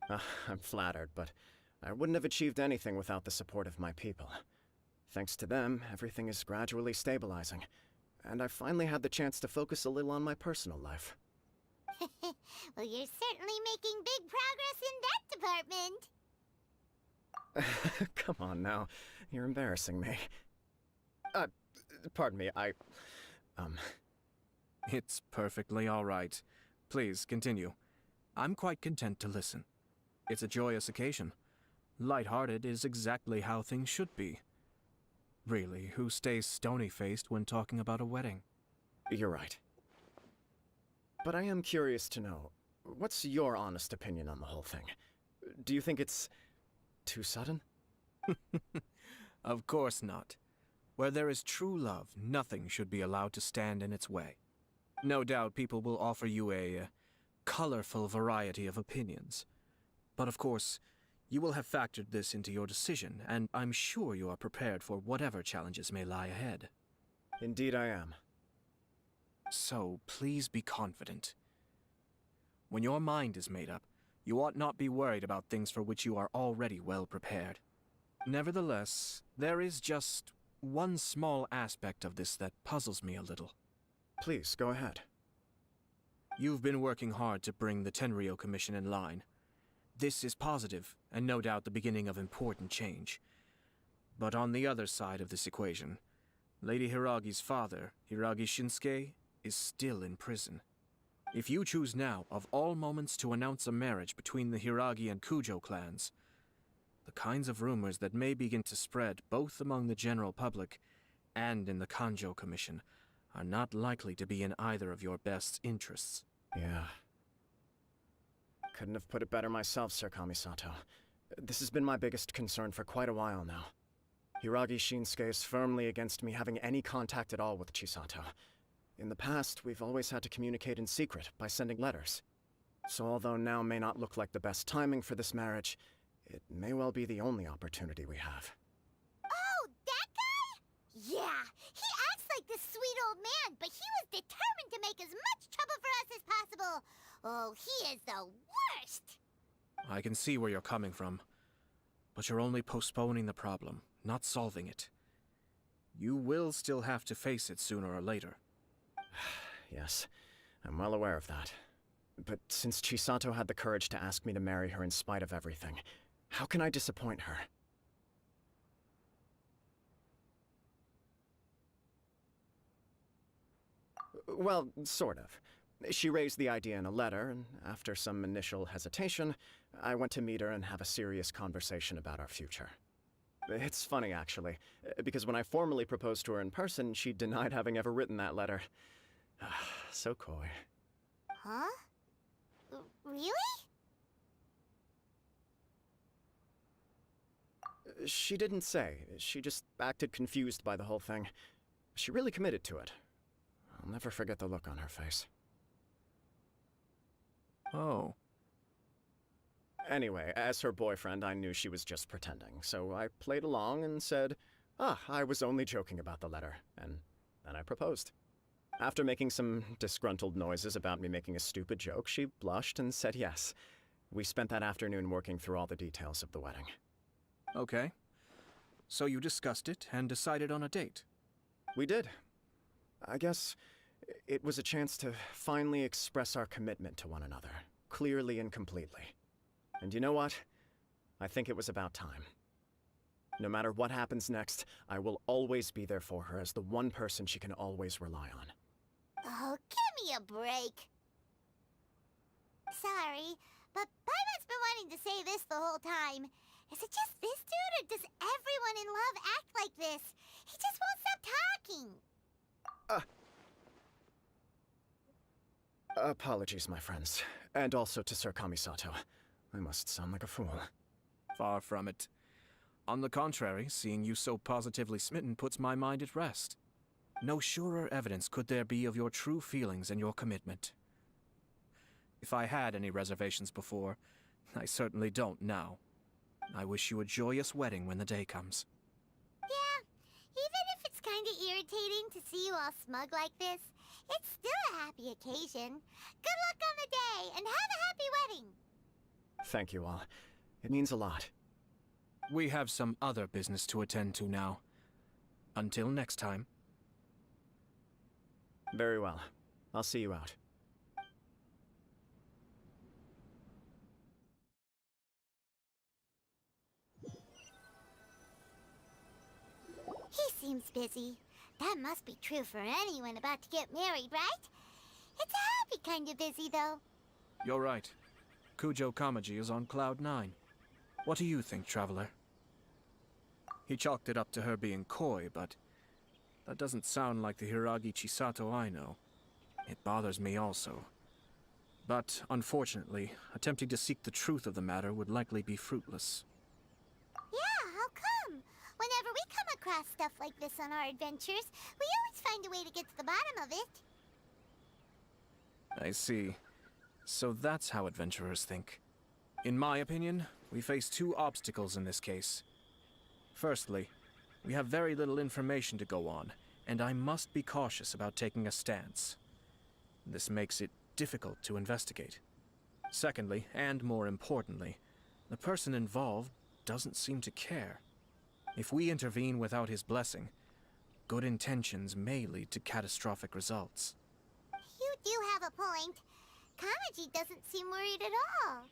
I'm flattered, but I wouldn't have achieved anything without the support of my people. Thanks to them, everything is gradually stabilizing, and I finally had the chance to focus a little on my personal life. Well, you're certainly making big progress in that department. Come on now, you're embarrassing me. Pardon me, It's perfectly all right. Please, continue. I'm quite content to listen. It's a joyous occasion. Light-hearted is exactly how things should be. Really, who stays stony-faced when talking about a wedding? You're right. But I am curious to know, what's your honest opinion on the whole thing? Do you think it's too sudden? Of course not. Where there is true love, nothing should be allowed to stand in its way. No doubt people will offer you a colorful variety of opinions. But of course, you will have factored this into your decision, and I'm sure you are prepared for whatever challenges may lie ahead. Indeed I am. So, please be confident. When your mind is made up, you ought not be worried about things for which you are already well prepared. Nevertheless, there is just one small aspect of this that puzzles me a little. Please, go ahead. You've been working hard to bring the Tenryou Commission in line. This is positive, and no doubt the beginning of important change. But on the other side of this equation, Lady Hiragi's father, Hiragi Shinsuke, is still in prison. If you choose now, of all moments, to announce a marriage between the Hiragi and Kujo clans, the kinds of rumors that may begin to spread both among the general public and in the Kanjo Commission are not likely to be in either of your best interests. Yeah. Couldn't have put it better myself, Sir Kamisato. This has been my biggest concern for quite a while now. Hiragi Shinsuke is firmly against me having any contact at all with Chisato. In the past, we've always had to communicate in secret by sending letters. So although now may not look like the best timing for this marriage, it may well be the only opportunity we have. Oh, that guy? Yeah, he acts like this sweet old man, but he was determined to make as much trouble for us as possible. Oh, he is the worst! I can see where you're coming from, but you're only postponing the problem, not solving it. You will still have to face it sooner or later. Yes, I'm well aware of that. But since Chisato had the courage to ask me to marry her in spite of everything, how can I disappoint her? Well, sort of. She raised the idea in a letter, and after some initial hesitation, I went to meet her and have a serious conversation about our future. It's funny, actually, because when I formally proposed to her in person, she denied having ever written that letter. So coy. Huh? Really? She didn't say. She just acted confused by the whole thing. She really committed to it. I'll never forget the look on her face. Oh. Anyway, as her boyfriend, I knew she was just pretending, so I played along and said, I was only joking about the letter, and then I proposed. After making some disgruntled noises about me making a stupid joke, she blushed and said yes. We spent that afternoon working through all the details of the wedding. Okay. So you discussed it and decided on a date? We did. I guess it was a chance to finally express our commitment to one another, clearly and completely. And you know what? I think it was about time. No matter what happens next, I will always be there for her as the one person she can always rely on. Oh, give me a break. Sorry, but Paimon's been wanting to say this the whole time. Is it just this dude, or does everyone in love act like this? He just won't stop talking. Apologies, my friends. And also to Sir Kamisato. I must sound like a fool. Far from it. On the contrary, seeing you so positively smitten puts my mind at rest. No surer evidence could there be of your true feelings and your commitment. If I had any reservations before, I certainly don't now. I wish you a joyous wedding when the day comes. Yeah, even if it's kinda irritating to see you all smug like this, it's still a happy occasion. Good luck on the day, and have a happy wedding! Thank you all. It means a lot. We have some other business to attend to now. Until next time. Very well. I'll see you out. He seems busy. That must be true for anyone about to get married, right? It's a happy kind of busy, though. You're right. Kujo Kamaji is on cloud 9. What do you think, Traveler? He chalked it up to her being coy, but that doesn't sound like the Hiragi Chisato I know. It bothers me also. But, unfortunately, attempting to seek the truth of the matter would likely be fruitless. Yeah, how come? Whenever we come across stuff like this on our adventures, we always find a way to get to the bottom of it. I see. So that's how adventurers think. In my opinion, we face two obstacles in this case. Firstly, we have very little information to go on, and I must be cautious about taking a stance. This makes it difficult to investigate. Secondly, and more importantly, the person involved doesn't seem to care. If we intervene without his blessing, good intentions may lead to catastrophic results. You do have a point. Kamaji doesn't seem worried at all.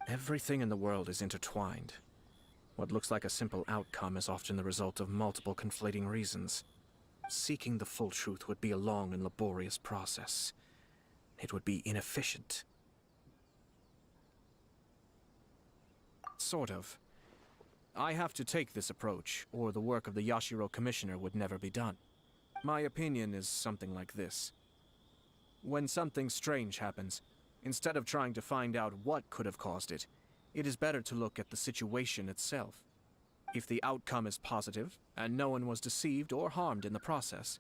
Everything in the world is intertwined. What looks like a simple outcome is often the result of multiple conflating reasons. Seeking the full truth would be a long and laborious process. It would be inefficient. Sort of. I have to take this approach, or the work of the Yashiro Commissioner would never be done. My opinion is something like this. When something strange happens, instead of trying to find out what could have caused it, it is better to look at the situation itself. If the outcome is positive, and no one was deceived or harmed in the process,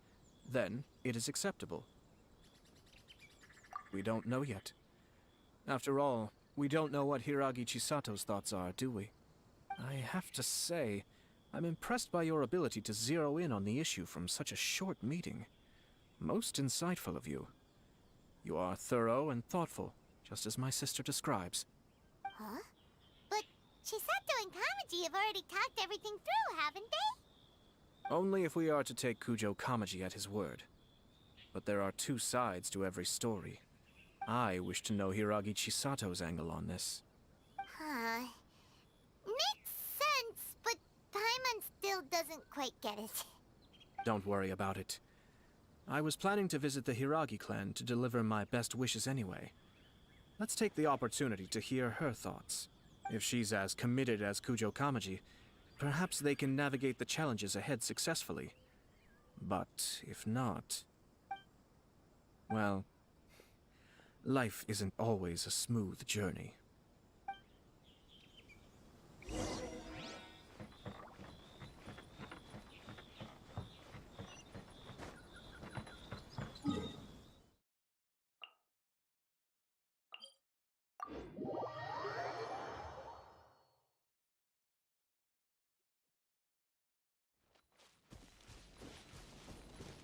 then it is acceptable. We don't know yet. After all, we don't know what Hiragi Chisato's thoughts are, do we? I have to say, I'm impressed by your ability to zero in on the issue from such a short meeting. Most insightful of you. You are thorough and thoughtful, just as my sister describes. Huh? But Chisato and Kamaji have already talked everything through, haven't they? Only if we are to take Kujo Kamaji at his word. But there are two sides to every story. I wish to know Hiragi Chisato's angle on this. Huh. Makes sense, but Paimon still doesn't quite get it. Don't worry about it. I was planning to visit the Hiragi clan to deliver my best wishes anyway. Let's take the opportunity to hear her thoughts. If she's as committed as Kujo Kamaji, perhaps they can navigate the challenges ahead successfully. But if not... well, life isn't always a smooth journey.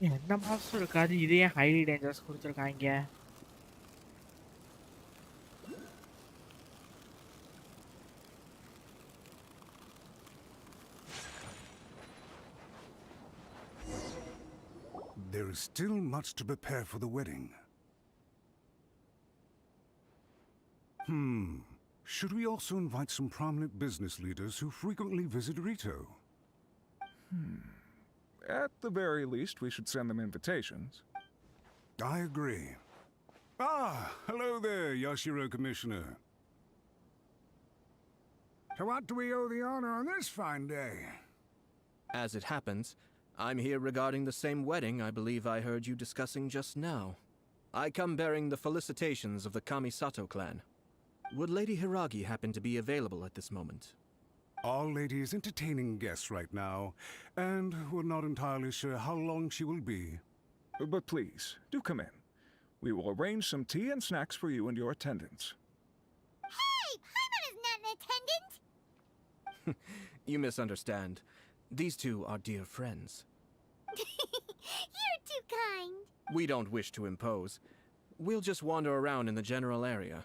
என்ன மாசம் இருக்காது இதே highly dangerous கொடுத்துருக்காங்க. There is still much to prepare for the wedding. Should we also invite some prominent business leaders who frequently visit Rito? At the very least, we should send them invitations. I agree. Ah, hello there, Yashiro Commissioner. To what do we owe the honor on this fine day? As it happens, I'm here regarding the same wedding I believe I heard you discussing just now. I come bearing the felicitations of the Kamisato clan. Would Lady Hiragi happen to be available at this moment? Our lady is entertaining guests right now, and we're not entirely sure how long she will be. But please, do come in. We will arrange some tea and snacks for you and your attendants. Hey! Paimon is not an attendant! You misunderstand. These two are dear friends. You're too kind. We don't wish to impose. We'll just wander around in the general area.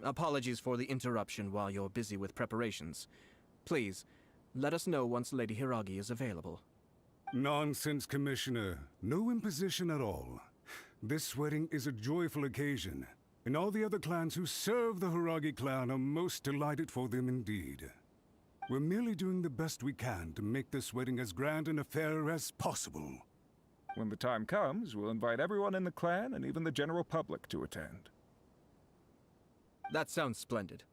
Apologies for the interruption while you're busy with preparations. Please, let us know once Lady Hiragi is available. Nonsense, Commissioner. No imposition at all. This wedding is a joyful occasion, and all the other clans who serve the Hiragi clan are most delighted for them indeed. We're merely doing the best we can to make this wedding as grand an affair as possible. When the time comes, we'll invite everyone in the clan and even the general public to attend. That sounds splendid.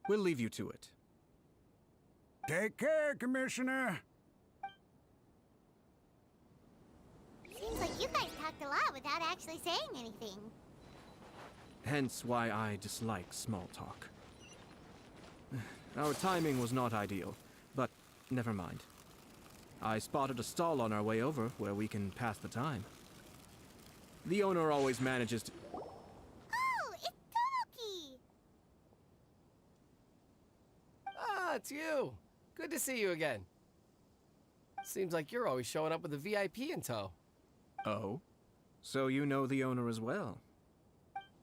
We'll leave you to it. Take care, Commissioner. Seems like you guys talked a lot without actually saying anything. Hence why I dislike small talk. Our timing was not ideal, but never mind. I spotted a stall on our way over where we can pass the time. The owner always manages to... Oh, it's Tomoki! Ah, it's you. Good to see you again. Seems like you're always showing up with a VIP in tow. Oh? So you know the owner as well?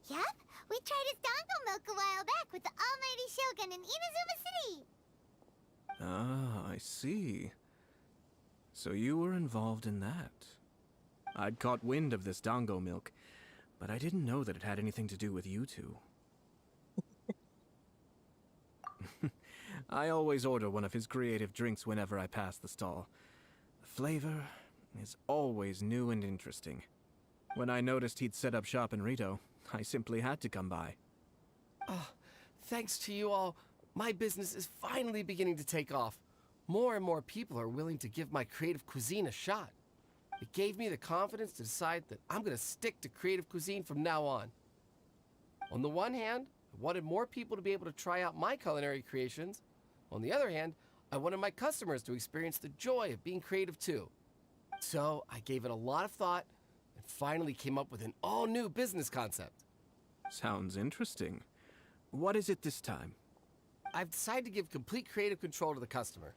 Yep, we tried his dango milk a while back with the almighty Shogun in Inazuma City. Ah, I see. So you were involved in that. I'd caught wind of this dango milk, but I didn't know that it had anything to do with you two. I always order one of his creative drinks whenever I pass the stall. The flavor is always new and interesting. When I noticed he'd set up shop in Rito, I simply had to come by. Oh, thanks to you all, my business is finally beginning to take off. More and more people are willing to give my creative cuisine a shot. It gave me the confidence to decide that I'm going to stick to creative cuisine from now on. On the one hand, I wanted more people to be able to try out my culinary creations. On the other hand, I wanted my customers to experience the joy of being creative too. So I gave it a lot of thought and finally came up with an all-new business concept. Sounds interesting. What is it this time? I've decided to give complete creative control to the customer.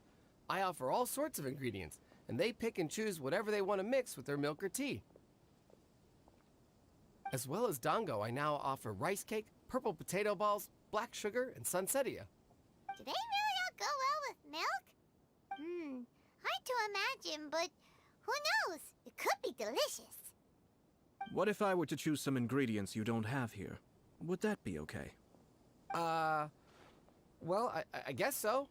I offer all sorts of ingredients, and they pick and choose whatever they want to mix with their milk or tea. As well as dango, I now offer rice cake, purple potato balls, black sugar, and sunsettia. Do they really all go well with milk? Hard to imagine, but who knows? It could be delicious. What if I were to choose some ingredients you don't have here? Would that be okay? Well, I guess so.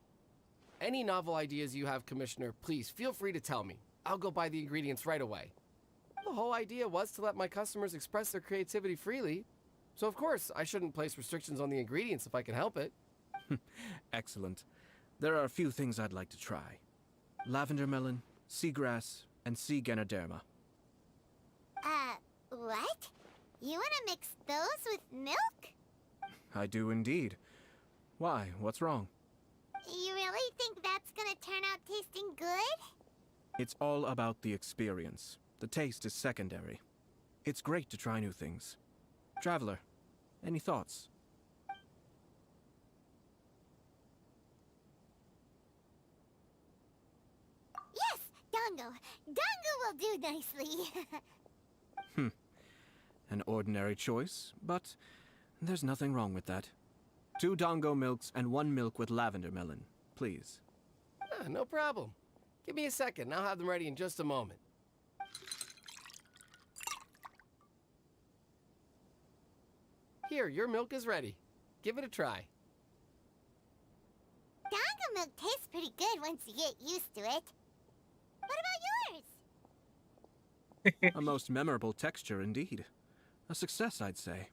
Any novel ideas you have, Commissioner, please feel free to tell me. I'll go buy the ingredients right away. The whole idea was to let my customers express their creativity freely. So of course, I shouldn't place restrictions on the ingredients if I can help it. Excellent. There are a few things I'd like to try. Lavender melon, seagrass, and sea ganoderma. What? You wanna mix those with milk? I do indeed. Why? What's wrong? You really think that's gonna turn out tasting good? It's all about the experience. The taste is secondary. It's great to try new things. Traveler, any thoughts? Yes, dango. Dango will do nicely. An ordinary choice, but there's nothing wrong with that. 2 dango milks and 1 milk with lavender melon, please. No problem. Give me a second, I'll have them ready in just a moment. Here, your milk is ready. Give it a try. Danga milk tastes pretty good once you get used to it. What about yours? A most memorable texture indeed. A success, I'd say.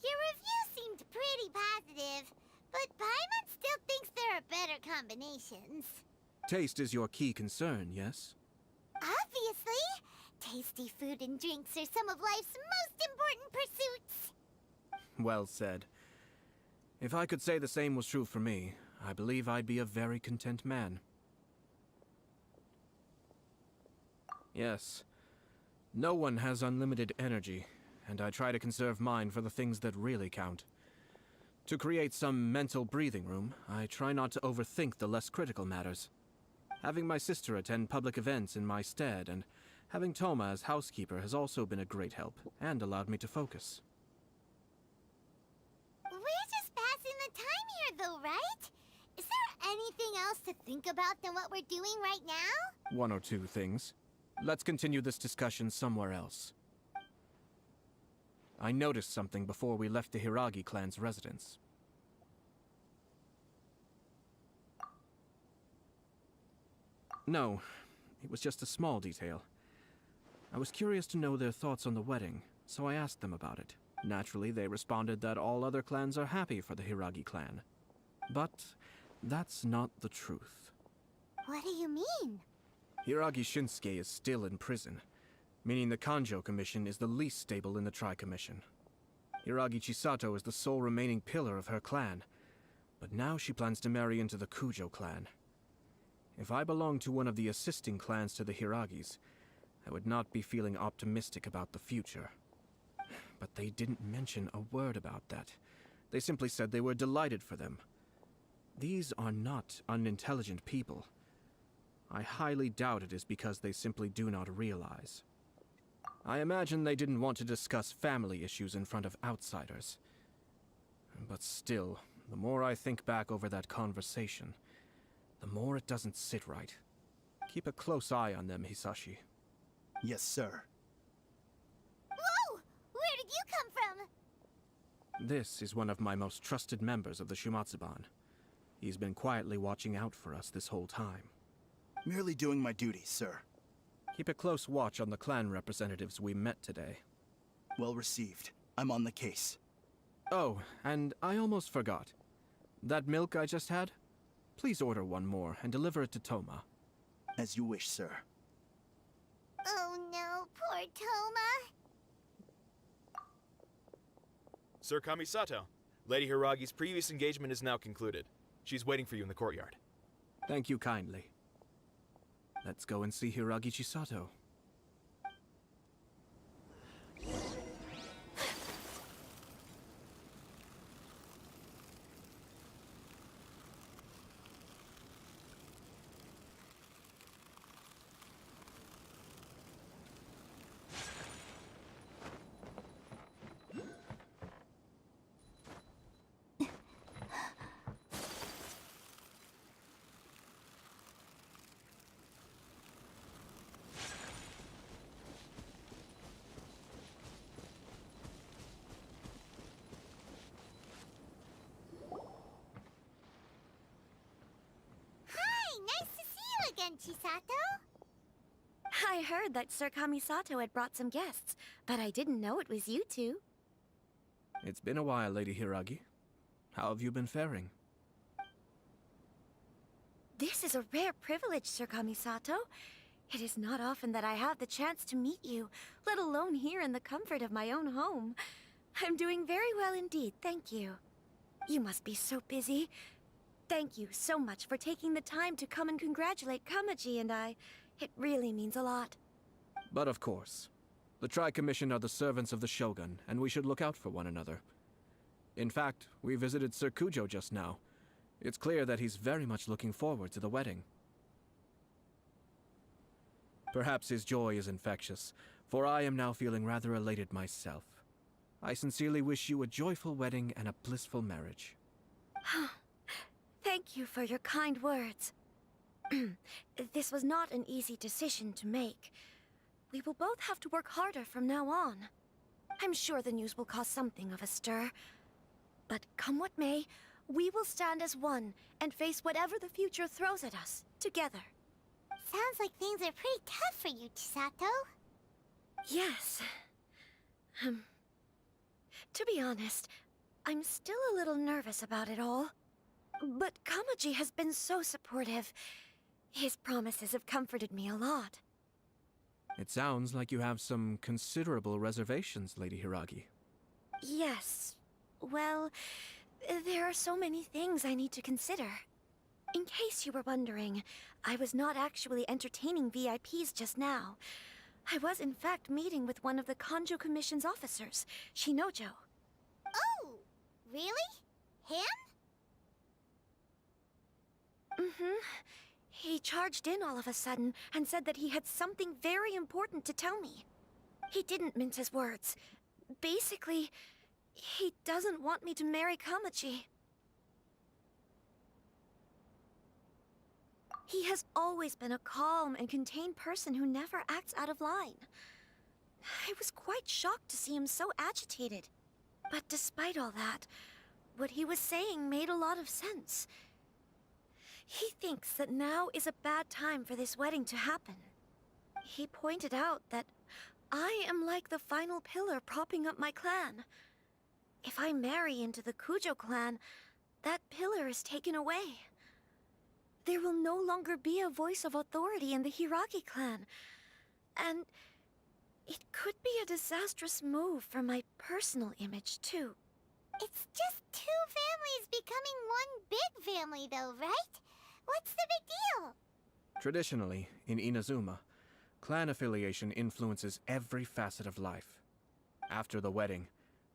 Your review seemed pretty positive, but Paimon still thinks there are better combinations. Taste is your key concern, yes? Obviously! Tasty food and drinks are some of life's most important pursuits. Well said. If I could say the same was true for me, I believe I'd be a very content man. Yes. No one has unlimited energy, and I try to conserve mine for the things that really count. To create some mental breathing room, I try not to overthink the less critical matters. Having my sister attend public events in my stead and having Toma as housekeeper has also been a great help and allowed me to focus. We're just passing the time here though, right? Is there anything else to think about than what we're doing right now? One or two things. Let's continue this discussion somewhere else. I noticed something before we left the Hiragi clan's residence. No, it was just a small detail. I was curious to know their thoughts on the wedding, so I asked them about it. Naturally, they responded that all other clans are happy for the Hiragi clan. But that's not the truth. What do you mean? Hiragi Shinsuke is still in prison, meaning the Kanjo Commission is the least stable in the Tri-Commission. Hiragi Chisato is the sole remaining pillar of her clan, but now she plans to marry into the Kujo clan. If I belonged to one of the assisting clans to the Hiragis, I would not be feeling optimistic about the future. But they didn't mention a word about that. They simply said they were delighted for them. These are not unintelligent people. I highly doubt it is because they simply do not realize. I imagine they didn't want to discuss family issues in front of outsiders. But still, the more I think back over that conversation, the more it doesn't sit right. Keep a close eye on them, Hisashi. Yes, sir. Whoa! Where did you come from? This is one of my most trusted members of the Shumatsuban. He's been quietly watching out for us this whole time. Merely doing my duty, sir. Keep a close watch on the clan representatives we met today. Well received. I'm on the case. Oh, and I almost forgot. That milk I just had? Please order one more and deliver it to Toma. As you wish, sir. Oh no, poor Toma. Sir Kamisato, Lady Hiragi's previous engagement is now concluded. She's waiting for you in the courtyard. Thank you kindly. Let's go and see Hiragi Chisato. Again, Chisato? I heard that Sir Kamisato had brought some guests, but I didn't know it was you two. It's been a while, Lady Hiragi. How have you been faring? This is a rare privilege, Sir Kamisato. It is not often that I have the chance to meet you, let alone here in the comfort of my own home. I'm doing very well indeed, thank you. You must be so busy. Thank you so much for taking the time to come and congratulate Kamaji and I. It really means a lot. But of course. The Tri-Commission are the servants of the Shogun, and we should look out for one another. In fact, we visited Sir Kujo just now. It's clear that he's very much looking forward to the wedding. Perhaps his joy is infectious, for I am now feeling rather elated myself. I sincerely wish you a joyful wedding and a blissful marriage. Thank you for your kind words. This was not an easy decision to make. We will both have to work harder from now on. I'm sure the news will cause something of a stir. But come what may, we will stand as one and face whatever the future throws at us, together. Sounds like things are pretty tough for you, Chisato. Yes. To be honest, I'm still a little nervous about it all. But Kamaji has been so supportive. His promises have comforted me a lot. It sounds like you have some considerable reservations, Lady Hiragi. Yes. Well, there are so many things I need to consider. In case you were wondering, I was not actually entertaining VIPs just now. I was in fact meeting with one of the Kanjo Commission's officers, Shinojo. Oh, really? Him? Mm-hmm. He charged in all of a sudden and said that he had something very important to tell me. He didn't mince his words. Basically, he doesn't want me to marry Kamaji. He has always been a calm and contained person who never acts out of line. I was quite shocked to see him so agitated. But despite all that, what he was saying made a lot of sense. He thinks that now is a bad time for this wedding to happen. He pointed out that I am like the final pillar propping up my clan. If I marry into the Kujo clan, that pillar is taken away. There will no longer be a voice of authority in the Hiragi clan. And it could be a disastrous move for my personal image, too. It's just two families becoming one big family, though, right? What's the big deal? Traditionally, in Inazuma, clan affiliation influences every facet of life. After the wedding,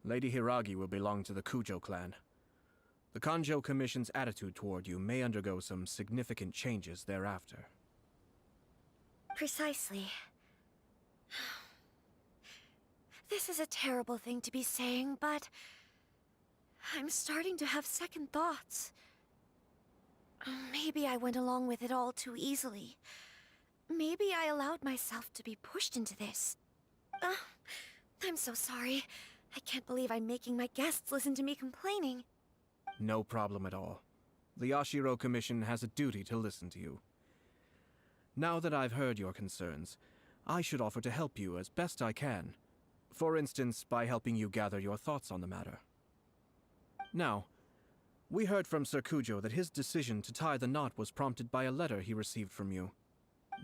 Lady Hiragi will belong to the Kujo clan. The Kanjo Commission's attitude toward you may undergo some significant changes thereafter. Precisely. This is a terrible thing to be saying, but I'm starting to have second thoughts. Maybe I went along with it all too easily. Maybe I allowed myself to be pushed into this. I'm so sorry. I can't believe I'm making my guests listen to me complaining. No problem at all. The Yashiro Commission has a duty to listen to you. Now that I've heard your concerns, I should offer to help you as best I can. For instance, by helping you gather your thoughts on the matter. Now, we heard from Sir Kujo that his decision to tie the knot was prompted by a letter he received from you.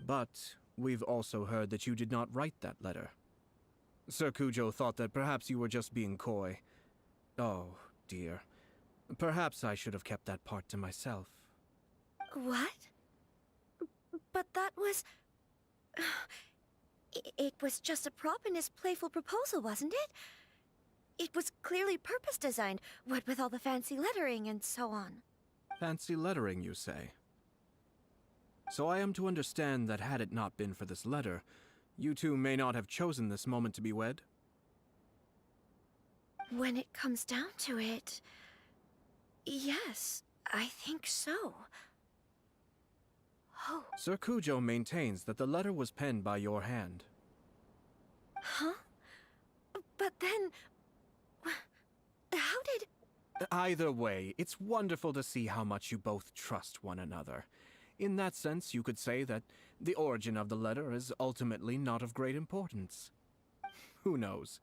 But we've also heard that you did not write that letter. Sir Kujo thought that perhaps you were just being coy. Oh, dear. Perhaps I should have kept that part to myself. What? But that was... It was just a prop in his playful proposal, wasn't it? It was clearly purpose-designed, what with all the fancy lettering and so on. Fancy lettering, you say? So I am to understand that had it not been for this letter, you two may not have chosen this moment to be wed? When it comes down to it... yes, I think so. Oh. Sir Kujo maintains that the letter was penned by your hand. Huh? But then... how did... Either way, it's wonderful to see how much you both trust one another. In that sense, you could say that the origin of the letter is ultimately not of great importance. Who knows?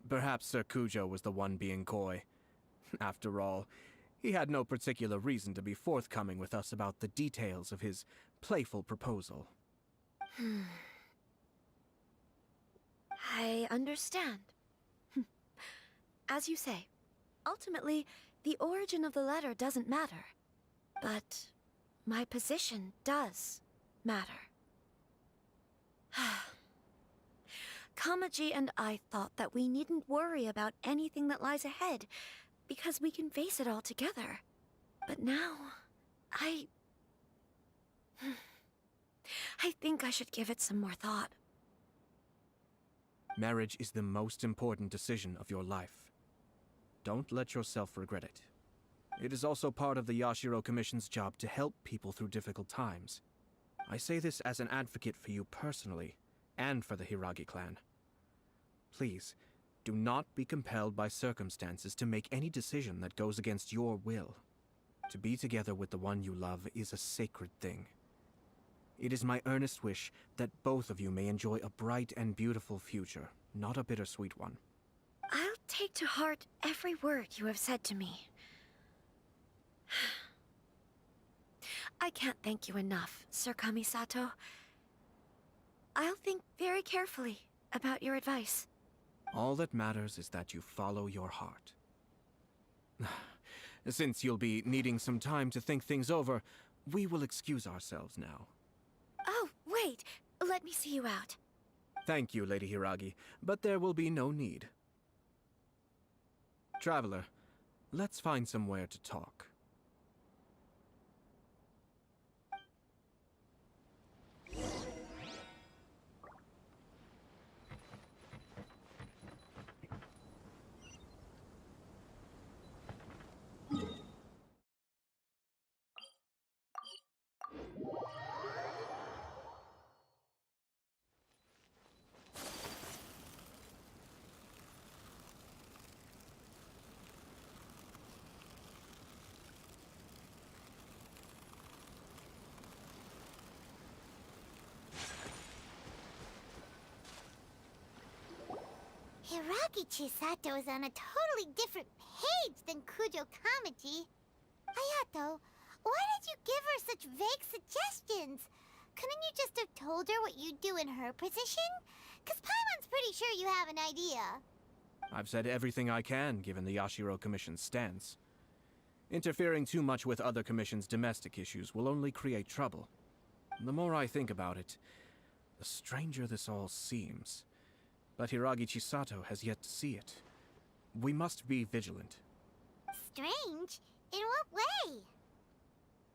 Perhaps Sir Kujo was the one being coy. After all, he had no particular reason to be forthcoming with us about the details of his playful proposal. I understand. As you say, ultimately, the origin of the letter doesn't matter. But my position does matter. Kamaji and I thought that we needn't worry about anything that lies ahead, because we can face it all together. But now, I think I should give it some more thought. Marriage is the most important decision of your life. Don't let yourself regret it. It is also part of the Yashiro Commission's job to help people through difficult times. I say this as an advocate for you personally, and for the Hiragi clan. Please, Do not be compelled by circumstances to make any decision that goes against your will. To be together with the one you love is a sacred thing. It is my earnest wish that both of you may enjoy a bright and beautiful future, not a bittersweet one. I'll take to heart every word you have said to me. I can't thank you enough, Sir Kamisato. I'll think very carefully about your advice. All that matters is that you follow your heart. Since you'll be needing some time to think things over, we will excuse ourselves now. Oh, wait! Let me see you out. Thank you, Lady Hiragi, but there will be no need. Traveler, let's find somewhere to talk. Hiragi Chisato is on a totally different page than Kujo Kamaji. Hayato, why did you give her such vague suggestions? Couldn't you just have told her what you'd do in her position? 'Cause Paimon's pretty sure you have an idea. I've said everything I can, given the Yashiro Commission's stance. Interfering too much with other commissions' domestic issues will only create trouble. The more I think about it, the stranger this all seems. But Hiragi Chisato has yet to see it. We must be vigilant. Strange? In what way?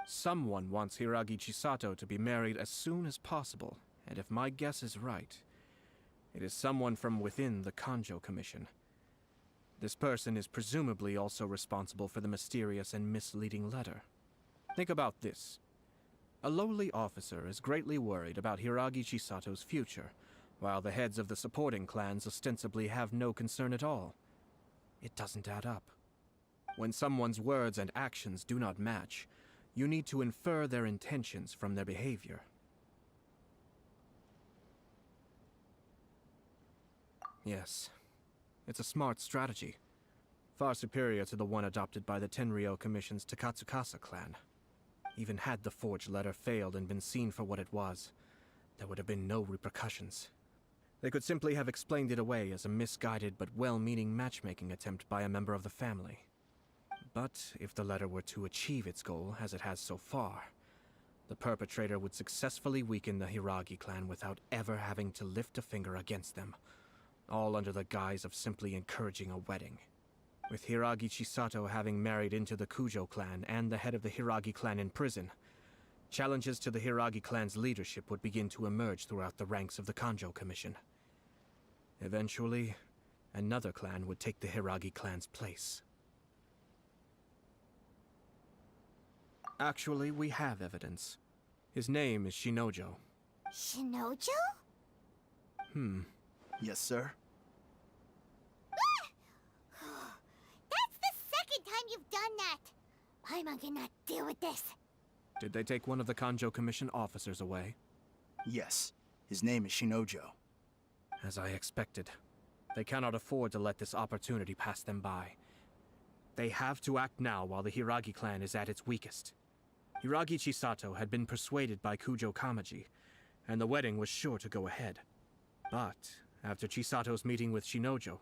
Someone wants Hiragi Chisato to be married as soon as possible, and if my guess is right, it is someone from within the Kanjo Commission. This person is presumably also responsible for the mysterious and misleading letter. Think about this. A lowly officer is greatly worried about Hiragi Chisato's future, while the heads of the supporting clans ostensibly have no concern at all. It doesn't add up. When someone's words and actions do not match, you need to infer their intentions from their behavior. Yes, it's a smart strategy, far superior to the one adopted by the Tenryou Commission's Takatsukasa clan. Even had the forged letter failed and been seen for what it was, there would have been no repercussions. They could simply have explained it away as a misguided but well-meaning matchmaking attempt by a member of the family. But if the letter were to achieve its goal, as it has so far, the perpetrator would successfully weaken the Hiragi clan without ever having to lift a finger against them, all under the guise of simply encouraging a wedding. With Hiragi Chisato having married into the Kujo clan and the head of the Hiragi clan in prison, challenges to the Hiragi clan's leadership would begin to emerge throughout the ranks of the Kanjo Commission. Eventually, another clan would take the Hiragi clan's place. Actually, we have evidence. His name is Shinojo. Shinojo? Yes, sir? That's the second time you've done that! Paimon cannot deal with this. Did they take one of the Kanjo Commission officers away? Yes. His name is Shinojo. As I expected. They cannot afford to let this opportunity pass them by. They have to act now while the Hiragi clan is at its weakest. Hiragi Chisato had been persuaded by Kujo Kamaji, and the wedding was sure to go ahead. But after Chisato's meeting with Shinojo,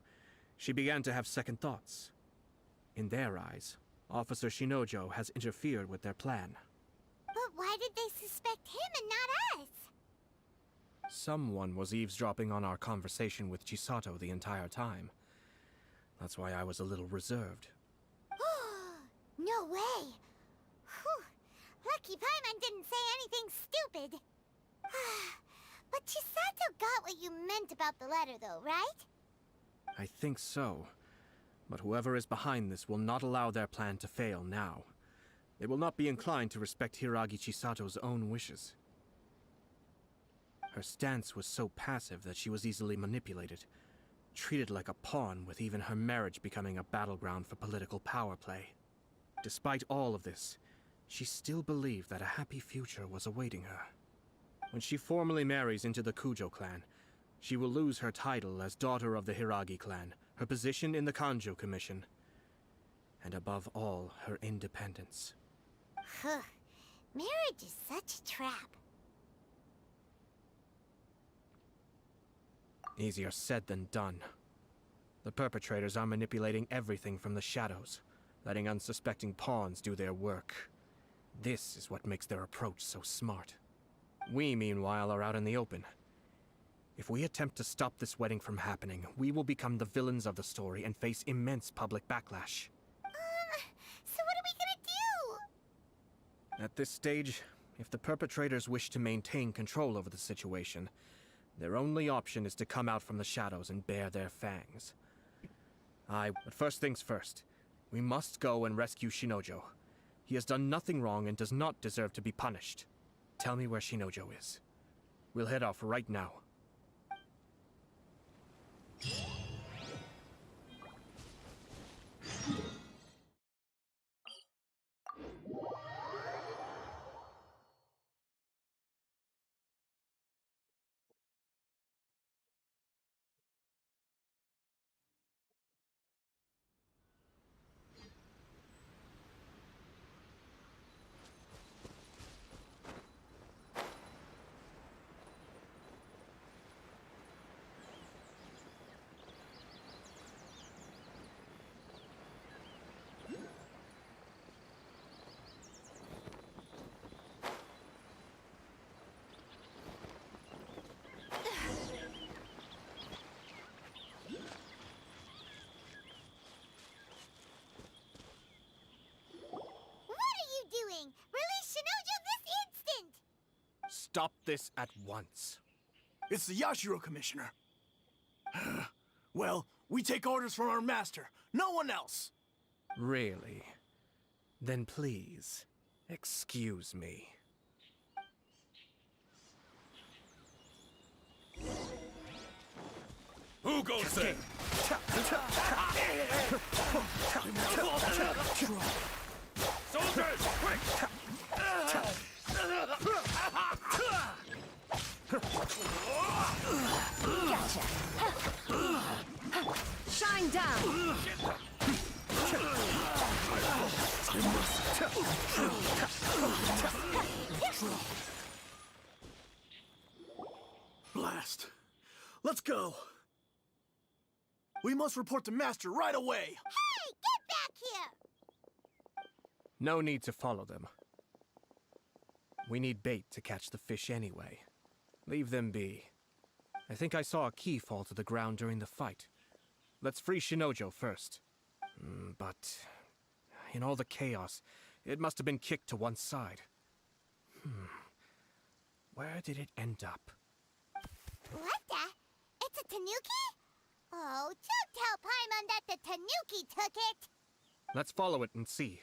she began to have second thoughts. In their eyes, Officer Shinojo has interfered with their plan. But why did they suspect him and not us? Someone was eavesdropping on our conversation with Chisato the entire time. That's why I was a little reserved. No way! Whew. Lucky Paimon didn't say anything stupid. But Chisato got what you meant about the letter though, right? I think so. But whoever is behind this will not allow their plan to fail now. They will not be inclined to respect Hiragi Chisato's own wishes. Her stance was so passive that she was easily manipulated. treated like a pawn, with even her marriage becoming a battleground for political power play. Despite all of this, she still believed that a happy future was awaiting her. When she formally marries into the Kujo clan, she will lose her title as daughter of the Hiragi clan, her position in the Kanjo Commission, and above all, her independence. Huh. Marriage is such a trap. Easier said than done. The perpetrators are manipulating everything from the shadows, letting unsuspecting pawns do their work. This is what makes their approach so smart. We, meanwhile, are out in the open. If we attempt to stop this wedding from happening, we will become the villains of the story and face immense public backlash. So what are we gonna do? At this stage, if the perpetrators wish to maintain control over the situation, their only option is to come out from the shadows and bare their fangs. But first things first. We must go and rescue Shinojo. He has done nothing wrong and does not deserve to be punished. Tell me where Shinojo is. We'll head off right now. Doing? Release Shinojo this instant! Stop this at once. It's the Yashiro Commissioner. Well, we take orders from our master, no one else. Really? Then please, excuse me. Who goes there? Soldiers, quick! Gotcha. Shine down. Blast. Let's go. We must report to Master right away. Hey, get back here! No need to follow them. We need bait to catch the fish anyway. Leave them be. I think I saw a key fall to the ground during the fight. Let's free Shinojo first. But in all the chaos, it must have been kicked to one side. Where did it end up? What the? It's a tanuki? Oh, don't tell Paimon that the tanuki took it! Let's follow it and see.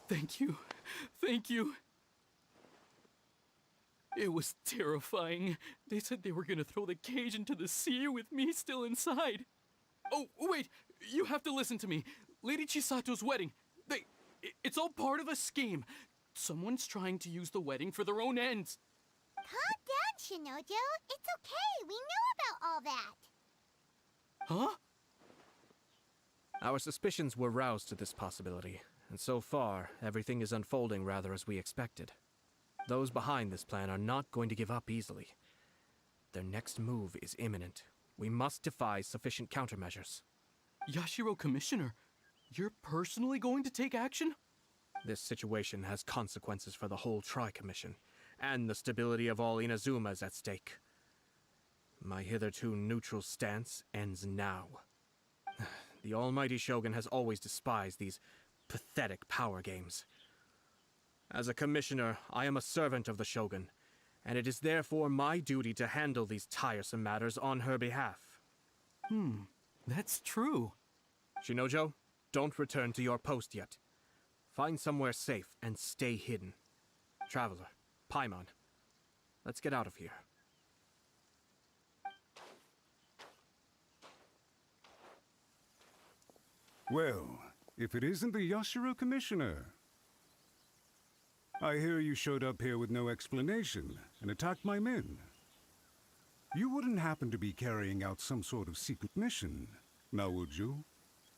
Thank you. Thank you. It was terrifying. They said they were gonna throw the cage into the sea with me still inside. Oh, wait! You have to listen to me. Lady Chisato's wedding. It's all part of a scheme. Someone's trying to use the wedding for their own ends. Calm down, Shinojo. It's okay. We know about all that. Huh? Our suspicions were roused to this possibility, and so far, everything is unfolding rather as we expected. Those behind this plan are not going to give up easily. Their next move is imminent. We must devise sufficient countermeasures. Yashiro Commissioner, you're personally going to take action? This situation has consequences for the whole Tri-Commission, and the stability of all Inazuma is at stake. My hitherto neutral stance ends now. The almighty Shogun has always despised these pathetic power games. As a commissioner, I am a servant of the Shogun, and it is therefore my duty to handle these tiresome matters on her behalf. That's true. Shinojo, don't return to your post yet. Find somewhere safe and stay hidden. Traveler, Paimon, let's get out of here. Well, if it isn't the Yashiro Commissioner. I hear you showed up here with no explanation and attacked my men. You wouldn't happen to be carrying out some sort of secret mission, now would you?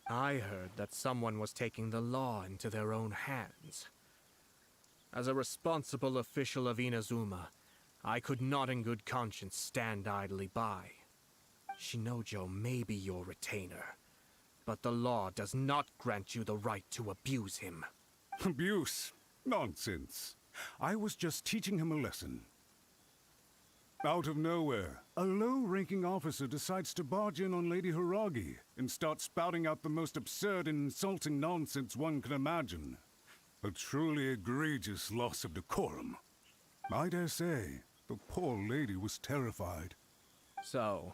I heard that someone was taking the law into their own hands. As a responsible official of Inazuma, I could not in good conscience stand idly by. Shinojo may be your retainer, but the law does not grant you the right to abuse him. Abuse? Nonsense. I was just teaching him a lesson. Out of nowhere, a low-ranking officer decides to barge in on Lady Hiragi and start spouting out the most absurd and insulting nonsense one can imagine. A truly egregious loss of decorum. I dare say, the poor lady was terrified. So,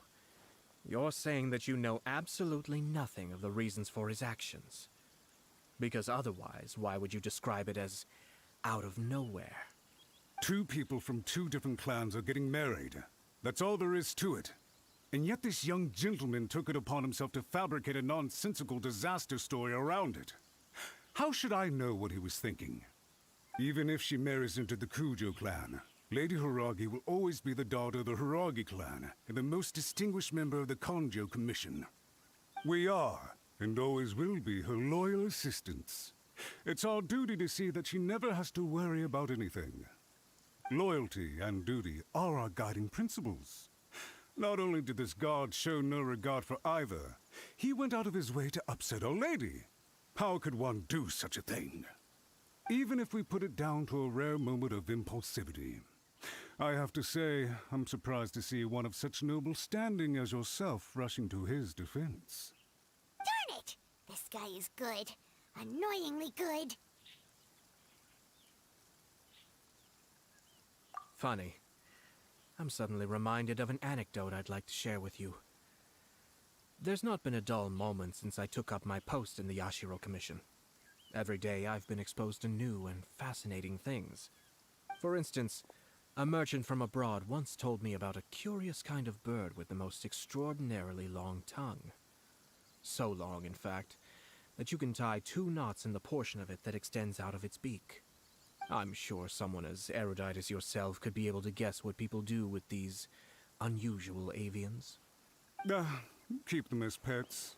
you're saying that you know absolutely nothing of the reasons for his actions? Because otherwise, why would you describe it as out of nowhere? Two people from two different clans are getting married. That's all there is to it. And yet this young gentleman took it upon himself to fabricate a nonsensical disaster story around it. How should I know what he was thinking? Even if she marries into the Kujo clan, Lady Hiragi will always be the daughter of the Hiragi clan and the most distinguished member of the Kanjo Commission. We are, and always will be, her loyal assistants. It's our duty to see that she never has to worry about anything. Loyalty and duty are our guiding principles. Not only did this guard show no regard for either, he went out of his way to upset our lady. How could one do such a thing? Even if we put it down to a rare moment of impulsivity. I have to say, I'm surprised to see one of such noble standing as yourself rushing to his defense. Darn it! This guy is good. Annoyingly good. Funny. I'm suddenly reminded of an anecdote I'd like to share with you. There's not been a dull moment since I took up my post in the Yashiro Commission. Every day I've been exposed to new and fascinating things. For instance, a merchant from abroad once told me about a curious kind of bird with the most extraordinarily long tongue. So long, in fact, that you can tie 2 knots in the portion of it that extends out of its beak. I'm sure someone as erudite as yourself could be able to guess what people do with these unusual avians. Keep them as pets.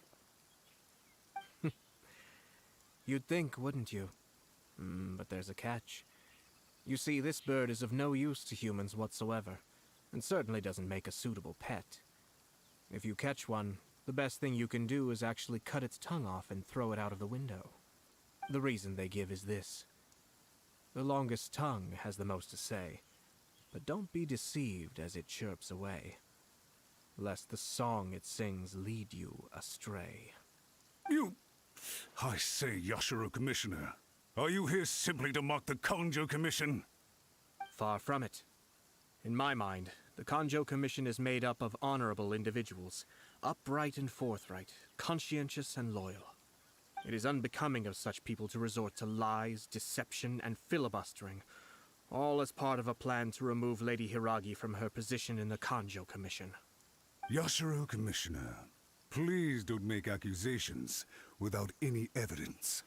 You'd think, wouldn't you? But there's a catch. You see, this bird is of no use to humans whatsoever, and certainly doesn't make a suitable pet. If you catch one, the best thing you can do is actually cut its tongue off and throw it out of the window. The reason they give is this. The longest tongue has the most to say, but don't be deceived as it chirps away, lest the song it sings lead you astray. I say, Yashiro Commissioner, are you here simply to mock the Kanjo Commission? Far from it. In my mind, the Kanjo Commission is made up of honorable individuals, upright and forthright, conscientious and loyal. It is unbecoming of such people to resort to lies, deception, and filibustering, all as part of a plan to remove Lady Hiragi from her position in the Kanjo Commission. Yashiro, Commissioner, please don't make accusations without any evidence.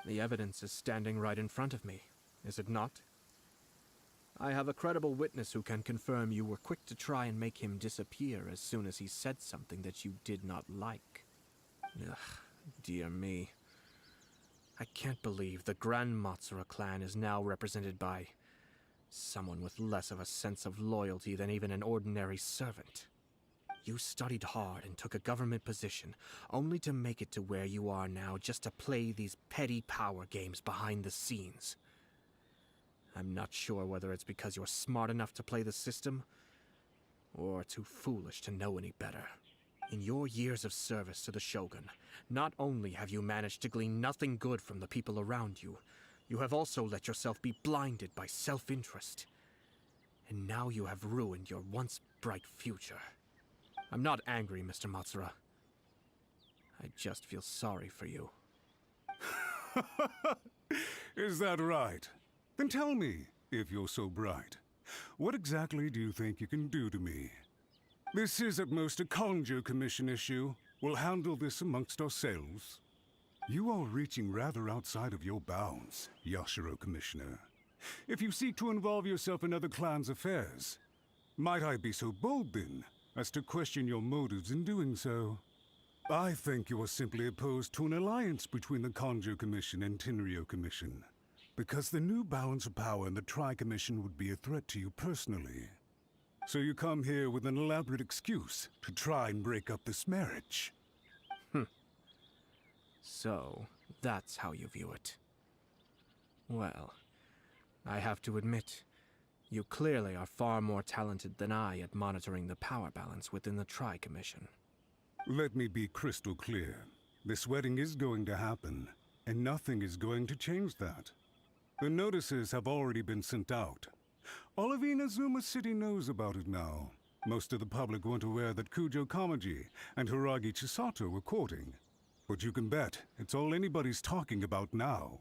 The evidence is standing right in front of me, is it not? I have a credible witness who can confirm you were quick to try and make him disappear as soon as he said something that you did not like. Ugh, dear me. I can't believe the Grand Matsura clan is now represented by someone with less of a sense of loyalty than even an ordinary servant. You studied hard and took a government position, only to make it to where you are now just to play these petty power games behind the scenes. I'm not sure whether it's because you're smart enough to play the system, or too foolish to know any better. In your years of service to the Shogun, not only have you managed to glean nothing good from the people around you, you have also let yourself be blinded by self-interest. And now you have ruined your once bright future. I'm not angry, Mr. Matsura. I just feel sorry for you. Is that right? Then tell me, if you're so bright, what exactly do you think you can do to me? This is at most a Kanjo Commission issue. We'll handle this amongst ourselves. You are reaching rather outside of your bounds, Yashiro, Commissioner. If you seek to involve yourself in other clans' affairs, might I be so bold, then, as to question your motives in doing so? I think you are simply opposed to an alliance between the Kanjo Commission and Tenryo Commission, because the new balance of power in the Tri-Commission would be a threat to you personally. So you come here with an elaborate excuse to try and break up this marriage. So, that's how you view it. Well, I have to admit, you clearly are far more talented than I at monitoring the power balance within the Tri-Commission. Let me be crystal clear. This wedding is going to happen, and nothing is going to change that. The notices have already been sent out. All of Inazuma City knows about it now. Most of the public weren't aware that Kujo Kamaji and Hiragi Chisato were courting. But you can bet it's all anybody's talking about now.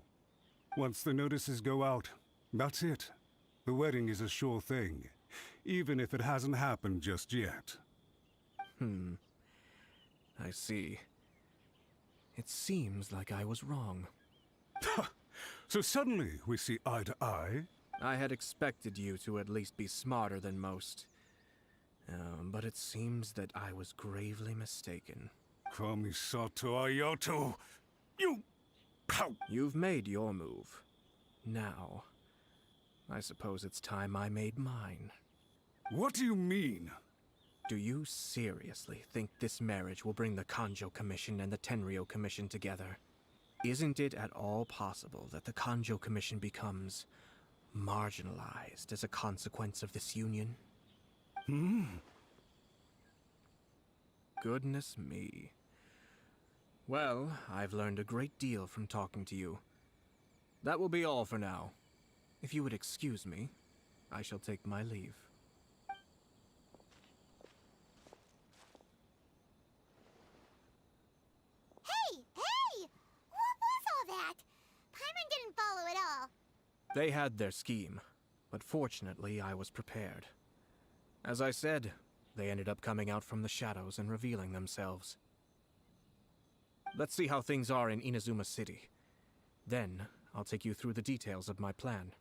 Once the notices go out, that's it. The wedding is a sure thing, even if it hasn't happened just yet. I see. It seems like I was wrong. So suddenly we see eye to eye? I had expected you to at least be smarter than most. But it seems that I was gravely mistaken. Kamisato Ayato, You've made your move. Now, I suppose it's time I made mine. What do you mean? Do you seriously think this marriage will bring the Kanjo Commission and the Tenryo Commission together? Isn't it at all possible that the Kanjo Commission becomes marginalized as a consequence of this union? Goodness me. Well, I've learned a great deal from talking to you. That will be all for now. If you would excuse me, I shall take my leave. Hey! What was all that? Paimon didn't follow at all. They had their scheme, but fortunately I was prepared. As I said, they ended up coming out from the shadows and revealing themselves. Let's see how things are in Inazuma City. Then, I'll take you through the details of my plan.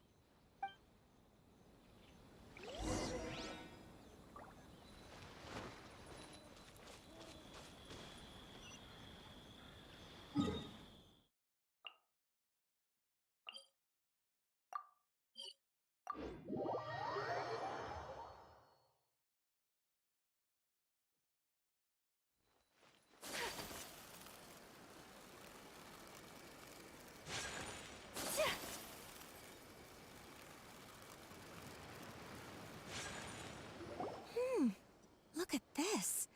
Look at this.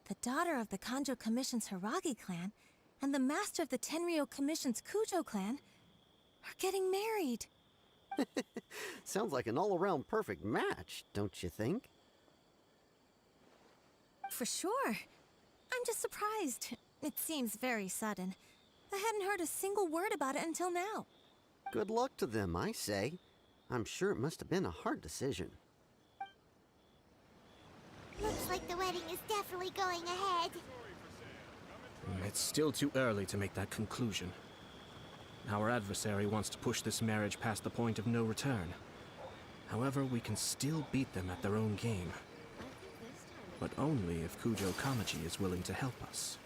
The daughter of the Kanjo Commission's Hiragi clan and the master of the Tenryo Commission's Kujo clan are getting married. Sounds like an all-around perfect match, don't you think? For sure. I'm just surprised. It seems very sudden. I hadn't heard a single word about it until now. Good luck to them, I say. I'm sure it must have been a hard decision. Looks like the wedding is definitely going ahead. It's still too early to make that conclusion. Our adversary wants to push this marriage past the point of no return. However, we can still beat them at their own game. But only if Kujo Kamaji is willing to help us.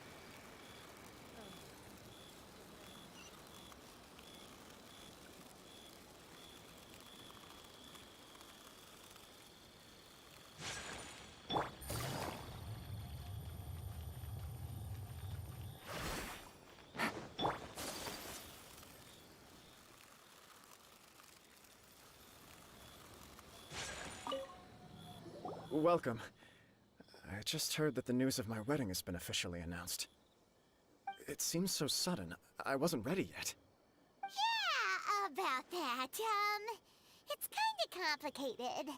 Welcome. I just heard that the news of my wedding has been officially announced. It seems so sudden. I wasn't ready yet. Yeah, about that. It's kinda complicated.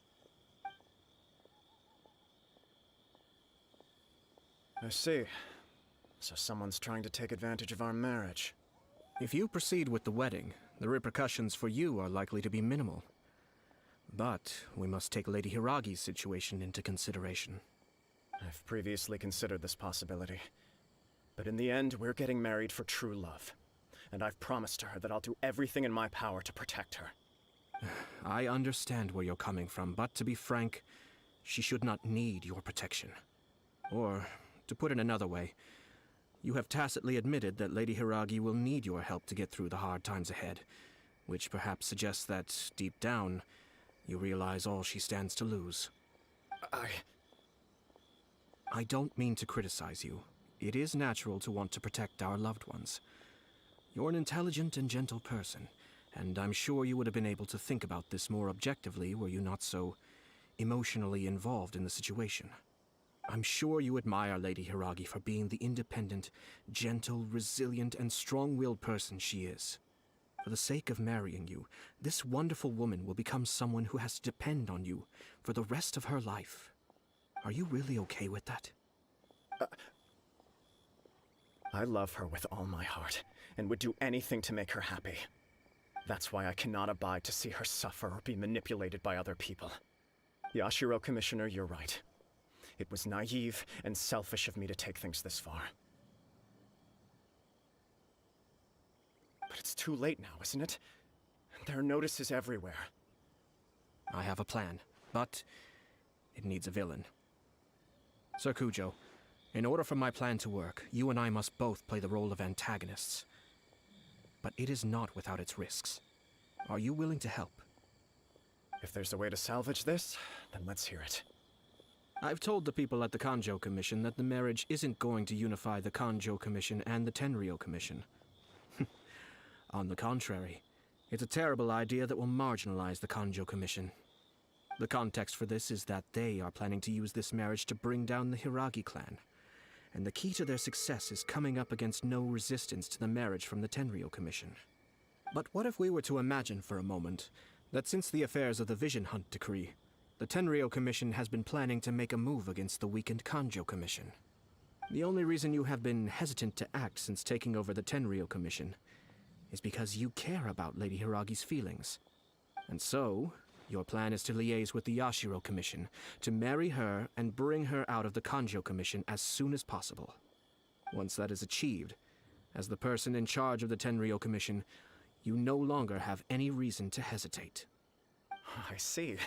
I see. So someone's trying to take advantage of our marriage. If you proceed with the wedding, the repercussions for you are likely to be minimal. But we must take Lady Hiragi's situation into consideration. I've previously considered this possibility. But in the end, we're getting married for true love. And I've promised her that I'll do everything in my power to protect her. I understand where you're coming from, but to be frank, she should not need your protection. Or, to put it another way, you have tacitly admitted that Lady Hiragi will need your help to get through the hard times ahead, which perhaps suggests that, deep down, you realize all she stands to lose. I don't mean to criticize you. It is natural to want to protect our loved ones. You're an intelligent and gentle person, and I'm sure you would have been able to think about this more objectively were you not so emotionally involved in the situation. I'm sure you admire Lady Hiragi for being the independent, gentle, resilient, and strong-willed person she is. For the sake of marrying you, this wonderful woman will become someone who has to depend on you for the rest of her life. Are you really okay with that? I love her with all my heart, and would do anything to make her happy. That's why I cannot abide to see her suffer or be manipulated by other people. Yashiro, Commissioner, you're right. It was naive and selfish of me to take things this far. But it's too late now, isn't it? There are notices everywhere. I have a plan, but it needs a villain. Sir Kujo, in order for my plan to work, you and I must both play the role of antagonists. But it is not without its risks. Are you willing to help? If there's a way to salvage this, then let's hear it. I've told the people at the Kanjo Commission that the marriage isn't going to unify the Kanjo Commission and the Tenryou Commission. On the contrary, it's a terrible idea that will marginalize the Kanjo Commission. The context for this is that they are planning to use this marriage to bring down the Hiragi clan, and the key to their success is coming up against no resistance to the marriage from the Tenryou Commission. But what if we were to imagine for a moment that since the affairs of the Vision Hunt Decree, the Tenryou Commission has been planning to make a move against the weakened Kanjo Commission? The only reason you have been hesitant to act since taking over the Tenryou Commission is because you care about Lady Hiragi's feelings. And so, your plan is to liaise with the Yashiro Commission, to marry her and bring her out of the Kanjo Commission as soon as possible. Once that is achieved, as the person in charge of the Tenryou Commission, you no longer have any reason to hesitate. I see.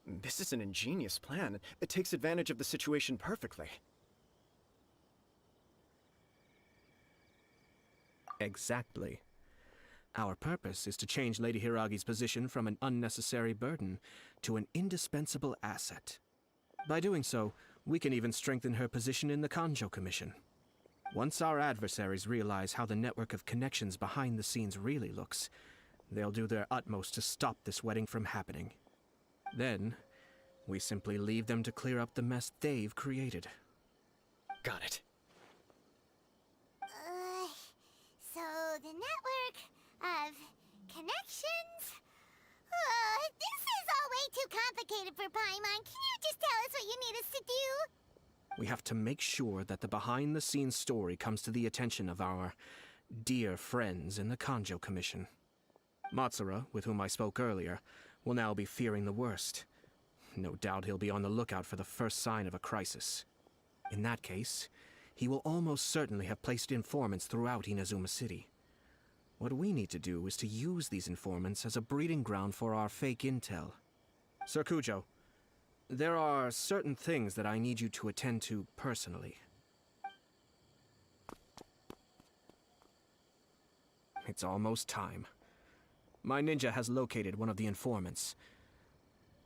This is an ingenious plan. It takes advantage of the situation perfectly. Exactly. Our purpose is to change Lady Hiragi's position from an unnecessary burden to an indispensable asset. By doing so, we can even strengthen her position in the Kanjo Commission. Once our adversaries realize how the network of connections behind the scenes really looks, they'll do their utmost to stop this wedding from happening. Then, we simply leave them to clear up the mess they've created. Got it. So the network of connections? This is all way too complicated for Paimon. Can you just tell us what you need us to do? We have to make sure that the behind-the-scenes story comes to the attention of our dear friends in the Kanjo Commission. Matsura, with whom I spoke earlier, will now be fearing the worst. No doubt he'll be on the lookout for the first sign of a crisis. In that case, he will almost certainly have placed informants throughout Inazuma City. What we need to do is to use these informants as a breeding ground for our fake intel. Sir Kujo, there are certain things that I need you to attend to personally. It's almost time. My ninja has located one of the informants.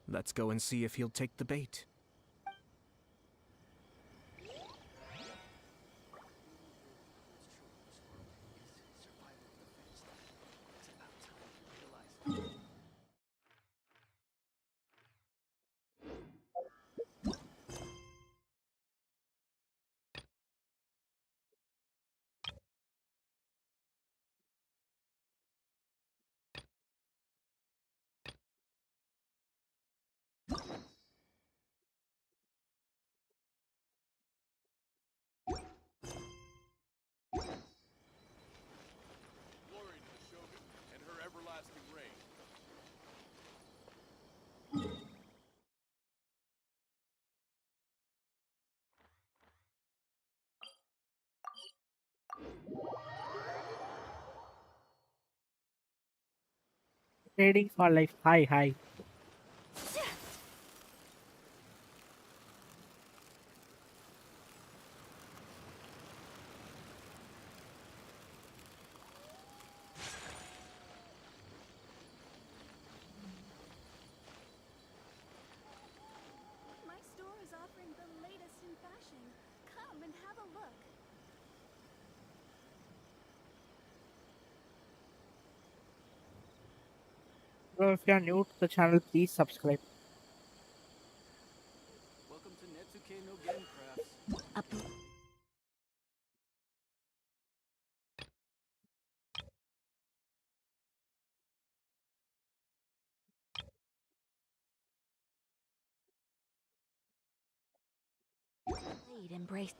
Let's go and see if he'll take the bait. Glory to the Shogun and her everlasting reign. Trading for life. Hi, hi. My store is offering the latest in fashion. Come and have a look. Bro, if you are new to the channel, please subscribe. Welcome to Netsuke no Gen Crafts. Embrace.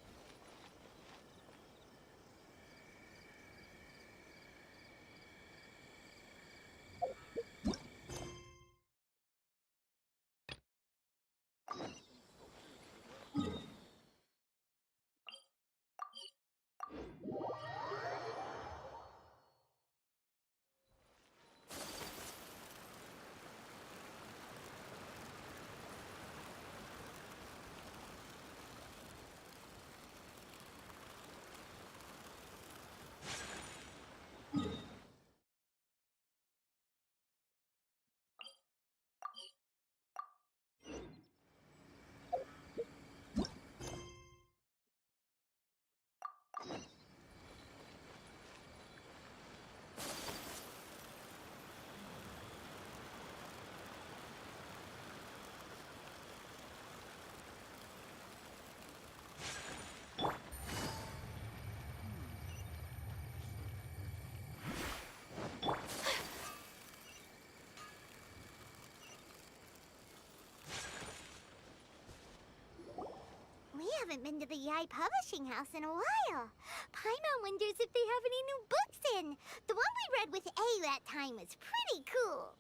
We haven't been to the Yai Publishing House in a while. Paimon wonders if they have any new books in. The one we read with A that time was pretty cool.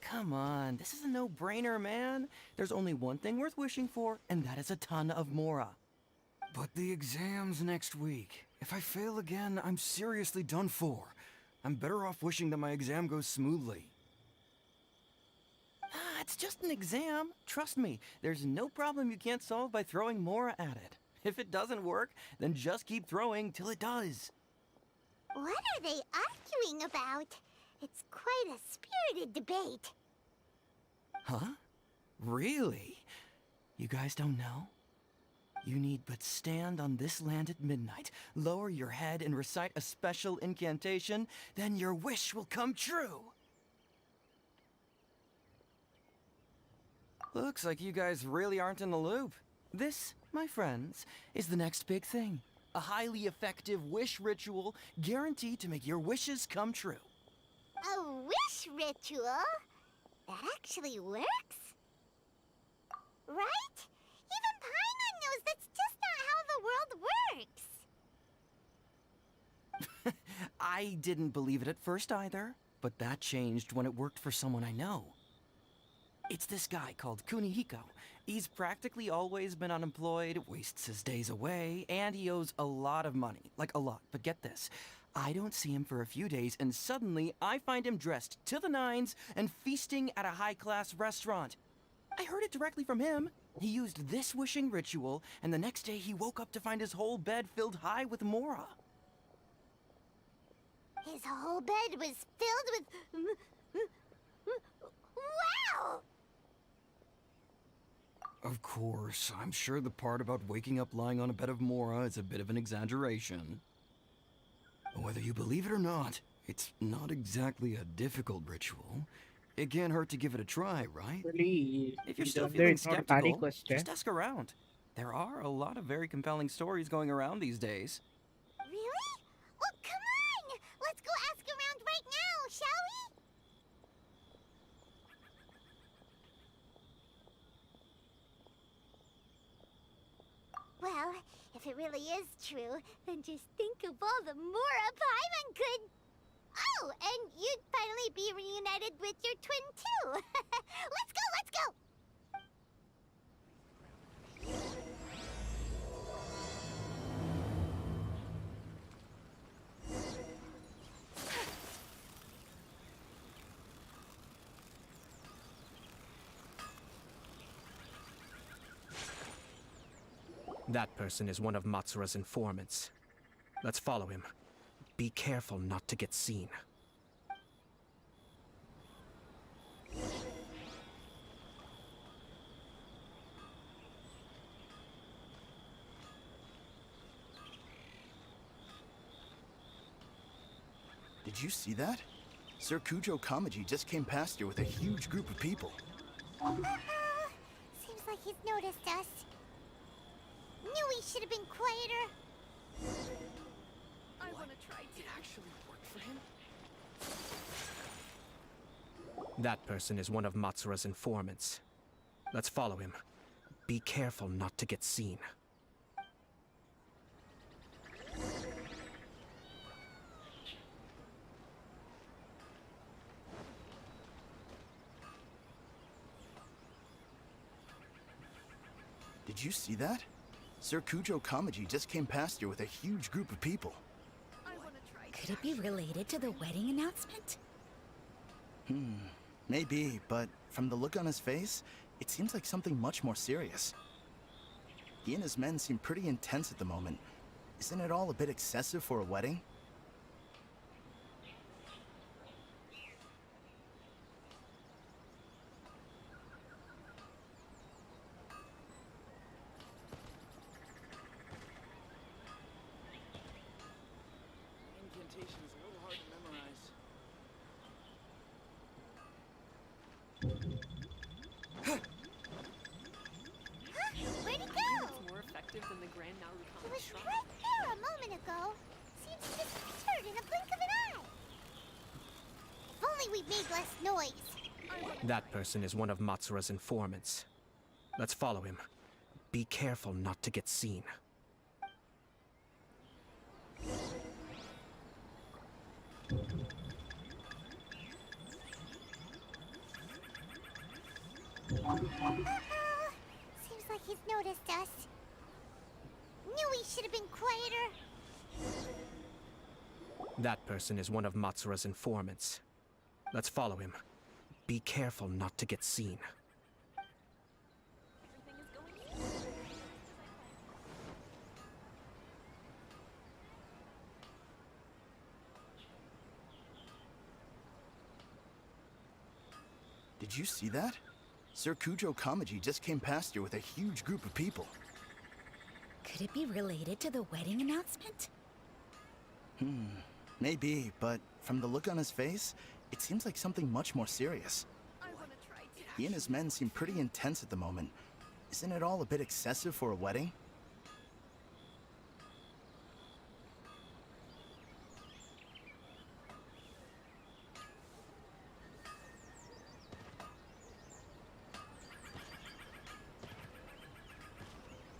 Come on, this is a no-brainer, man. There's only one thing worth wishing for, and that is a ton of Mora. But the exam's next week. If I fail again, I'm seriously done for. I'm better off wishing that my exam goes smoothly. Ah, it's just an exam. Trust me, there's no problem you can't solve by throwing Mora at it. If it doesn't work, then just keep throwing till it does. What are they arguing about? It's quite a spirited debate. Huh? Really? You guys don't know? You need but stand on this land at midnight, lower your head and recite a special incantation, then your wish will come true. Looks like you guys really aren't in the loop. This, my friends, is the next big thing. A highly effective wish ritual guaranteed to make your wishes come true. A wish ritual? That actually works? Right? Even Paimon knows that's just not how the world works. I didn't believe it at first either, but that changed when it worked for someone I know. It's this guy called Kunihiko. He's practically always been unemployed, wastes his days away, and he owes a lot of money. Like a lot. But get this. I don't see him for a few days, and suddenly I find him dressed to the nines and feasting at a high-class restaurant. I heard it directly from him. He used this wishing ritual, and the next day he woke up to find his whole bed filled high with Mora. His whole bed was filled with... Wow! Of course, I'm sure the part about waking up lying on a bed of Mora is a bit of an exaggeration. Whether you believe it or not, it's not exactly a difficult ritual. It can't hurt to give it a try, right? If you're still feeling skeptical, just ask around. There are a lot of very compelling stories going around these days. Really? Well, come on! Let's go ask around right now, shall we? Well, if it really is true, then just think of all the Mora Paimon could... Oh, and you'd finally be reunited with your twin, too! Let's go, let's go! That person is one of Matsura's informants. Let's follow him. Be careful not to get seen. Did you see that? Sir Kujo Kamaji just came past here with a huge group of people. Seems like he's noticed us. Knew we should have been quieter. I want to try to actually work for him. That person is one of Matsura's informants. Let's follow him. Be careful not to get seen. Did you see that? Sir Kujo Kamaji just came past here with a huge group of people. Could it be related to the wedding announcement? Maybe, but from the look on his face, it seems like something much more serious. He and his men seem pretty intense at the moment. Isn't it all a bit excessive for a wedding? Incantation is a little hard to memorize. Where'd he go? It's more effective than the Grand He Narukami was Shrine. right there a moment ago. Seems to disappeared in a blink of an eye. If only we made less noise. That person is one of Matsura's informants. Let's follow him. Be careful not to get seen. Seems like he's noticed us. Knew we should have been quieter. That person is one of Matsura's informants. Let's follow him. Be careful not to get seen. Did you see that? Sir Kujo Kamaji just came past here with a huge group of people. Could it be related to the wedding announcement? Maybe, but from the look on his face, it seems like something much more serious. He and his men seem pretty intense at the moment. Isn't it all a bit excessive for a wedding?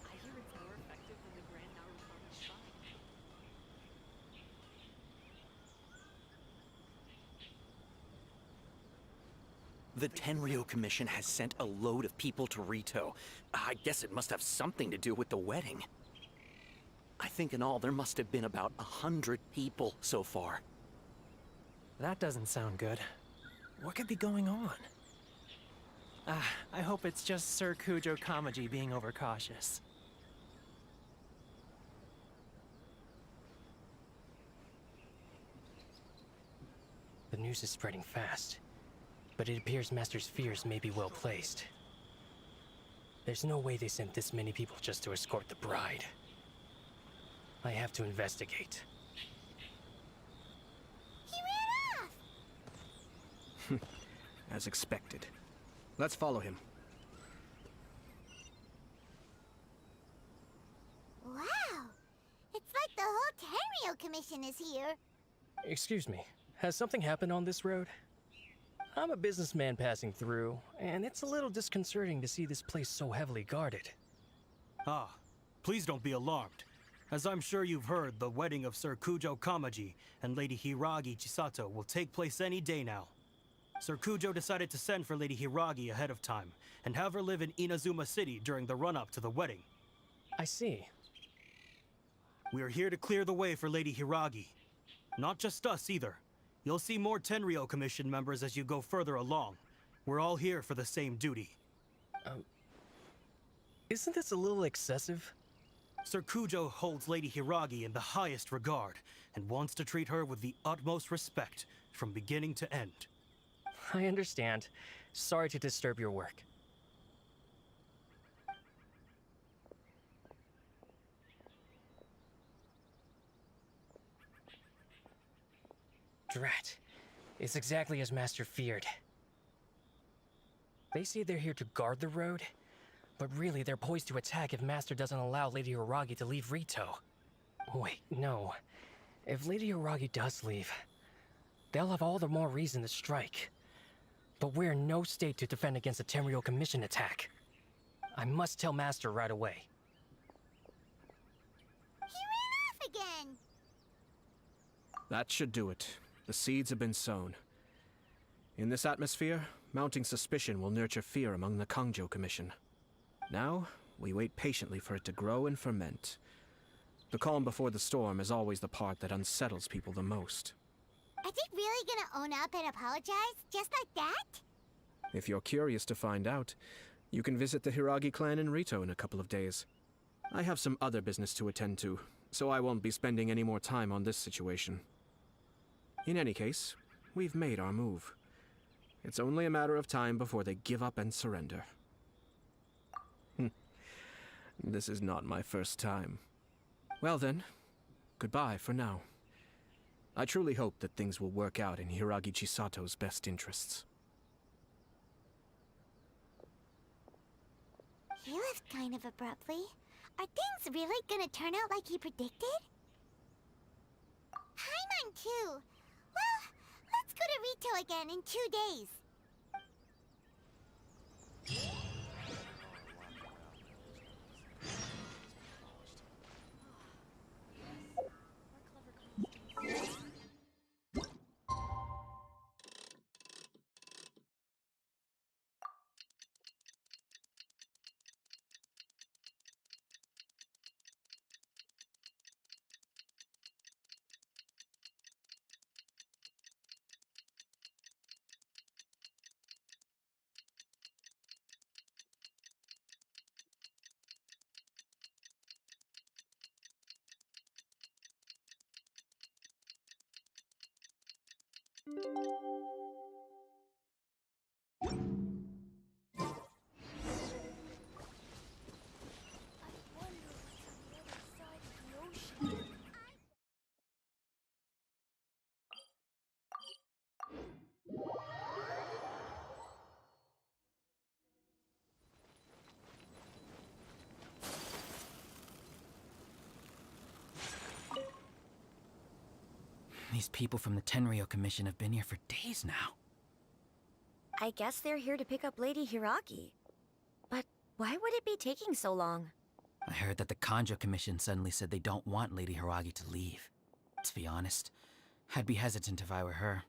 I hear it's more effective than the Grand Narukami Shrine. The Tenryo Commission has sent a load of people to Rito. I guess it must have something to do with the wedding. I think in all there must have been about 100 people so far. That doesn't sound good. What could be going on? I hope it's just Sir Kujo Kamaji being overcautious. The news is spreading fast, but it appears Master's fears may be well placed. There's no way they sent this many people just to escort the bride. I have to investigate. He ran off! As expected. Let's follow him. Wow! It's like the whole Tenryo Commission is here. Excuse me, has something happened on this road? I'm a businessman passing through, and it's a little disconcerting to see this place so heavily guarded. Ah, please don't be alarmed. As I'm sure you've heard, the wedding of Sir Kujo Kamaji and Lady Hiragi Chisato will take place any day now. Sir Kujo decided to send for Lady Hiragi ahead of time, and have her live in Inazuma City during the run-up to the wedding. I see. We are here to clear the way for Lady Hiragi. Not just us, either. You'll see more Tenryo Commission members as you go further along. We're all here for the same duty. Isn't this a little excessive? Sir Kujo holds Lady Hiragi in the highest regard, and wants to treat her with the utmost respect, from beginning to end. I understand. Sorry to disturb your work. Drat. It's exactly as Master feared. They say they're here to guard the road, but really they're poised to attack if Master doesn't allow Lady Hiragi to leave Rito. Wait, no. If Lady Hiragi does leave, they'll have all the more reason to strike. But we're in no state to defend against a Tenryo Commission attack. I must tell Master right away. He ran off again! That should do it. The seeds have been sown. In this atmosphere, mounting suspicion will nurture fear among the Kangjo Commission. Now, we wait patiently for it to grow and ferment. The calm before the storm is always the part that unsettles people the most. Are they really gonna own up and apologize, just like that? If you're curious to find out, you can visit the Hiragi clan in Rito in a couple of days. I have some other business to attend to, so I won't be spending any more time on this situation. In any case, we've made our move. It's only a matter of time before they give up and surrender. This is not my first time. Well then, goodbye for now. I truly hope that things will work out in Hiragi Chisato's best interests. He left kind of abruptly. Are things really gonna turn out like he predicted? Paimon too! Well, let's go to Rito again in 2 days. These people from the Tenryo Commission have been here for days now. I guess they're here to pick up Lady Hiragi. But why would it be taking so long? I heard that the Kanjo Commission suddenly said they don't want Lady Hiragi to leave. To be honest, I'd be hesitant if I were her.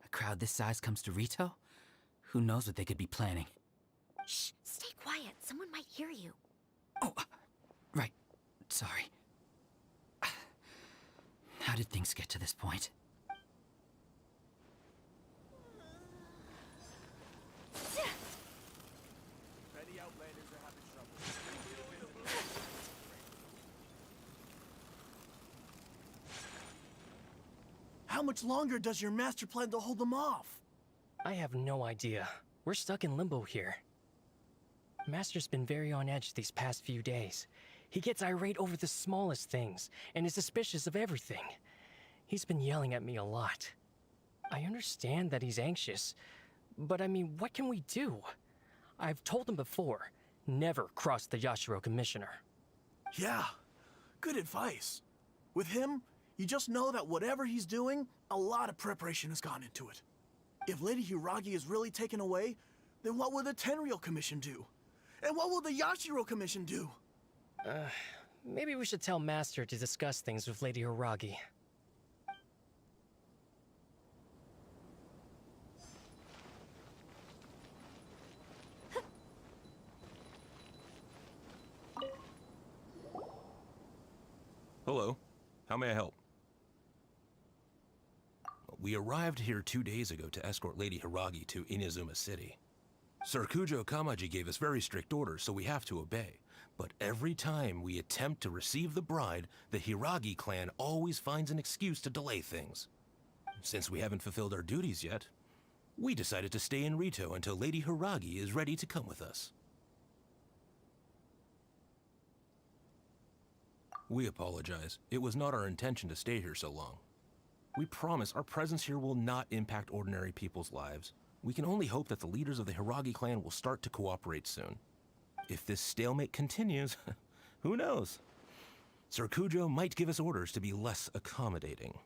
A crowd this size comes to Rito? Who knows what they could be planning? Shh, stay quiet. Someone might hear you. Oh, right. Sorry. How did things get to this point? Many outlanders are having trouble. How much longer does your master plan to hold them off? I have no idea. We're stuck in limbo here. Master's been very on edge these past few days. He gets irate over the smallest things, and is suspicious of everything. He's been yelling at me a lot. I understand that he's anxious, but I mean, what can we do? I've told him before, never cross the Yashiro Commissioner. Yeah, good advice. With him, you just know that whatever he's doing, a lot of preparation has gone into it. If Lady Hiragi is really taken away, then what will the Tenryou Commission do? And what will the Yashiro Commission do? Maybe we should tell Master to discuss things with Lady Hiragi. Hello. How may I help? We arrived here 2 days ago to escort Lady Hiragi to Inazuma City. Sir Kujo Kamaji gave us very strict orders, so we have to obey. But every time we attempt to receive the bride, the Hiragi clan always finds an excuse to delay things. Since we haven't fulfilled our duties yet, we decided to stay in Rito until Lady Hiragi is ready to come with us. We apologize. It was not our intention to stay here so long. We promise our presence here will not impact ordinary people's lives. We can only hope that the leaders of the Hiragi clan will start to cooperate soon. If this stalemate continues, who knows? Sir Kujo might give us orders to be less accommodating.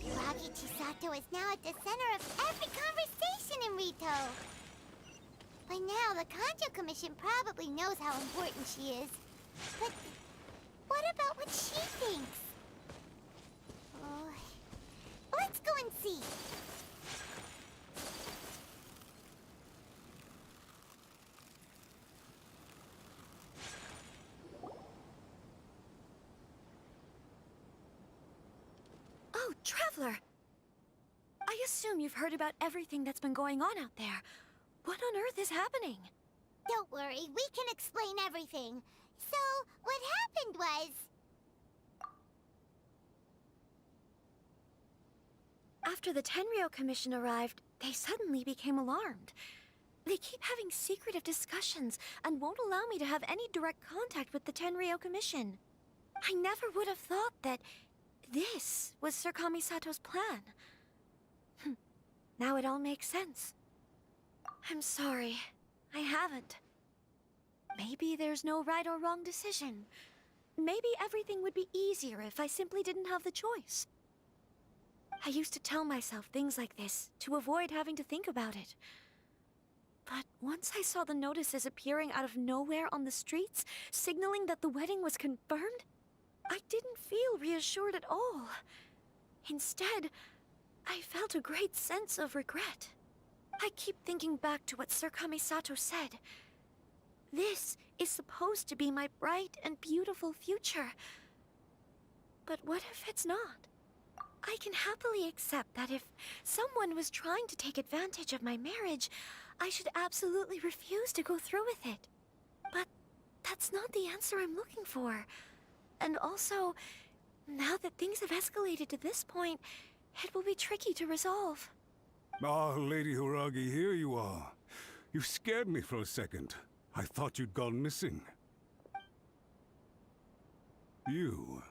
Hiragi Chisato is now at the center of every conversation in Rito. By now, the Kanjo Commission probably knows how important she is. But what about what she thinks? Oh, let's go and see. Oh, Traveler! I assume you've heard about everything that's been going on out there. What on earth is happening? Don't worry, we can explain everything. So, what happened was... After the Tenryou Commission arrived, they suddenly became alarmed. They keep having secretive discussions and won't allow me to have any direct contact with the Tenryou Commission. I never would have thought that this was Sir Kamisato's plan. Now it all makes sense. I'm sorry. I haven't. Maybe there's no right or wrong decision. Maybe everything would be easier if I simply didn't have the choice. I used to tell myself things like this to avoid having to think about it. But once I saw the notices appearing out of nowhere on the streets, signaling that the wedding was confirmed, I didn't feel reassured at all. Instead, I felt a great sense of regret. I keep thinking back to what Sir Kamisato said. This is supposed to be my bright and beautiful future. But what if it's not? I can happily accept that if someone was trying to take advantage of my marriage, I should absolutely refuse to go through with it. But that's not the answer I'm looking for. And also, now that things have escalated to this point, it will be tricky to resolve. Ah, Lady Hiragi, here you are. You scared me for a second. I thought you'd gone missing. You?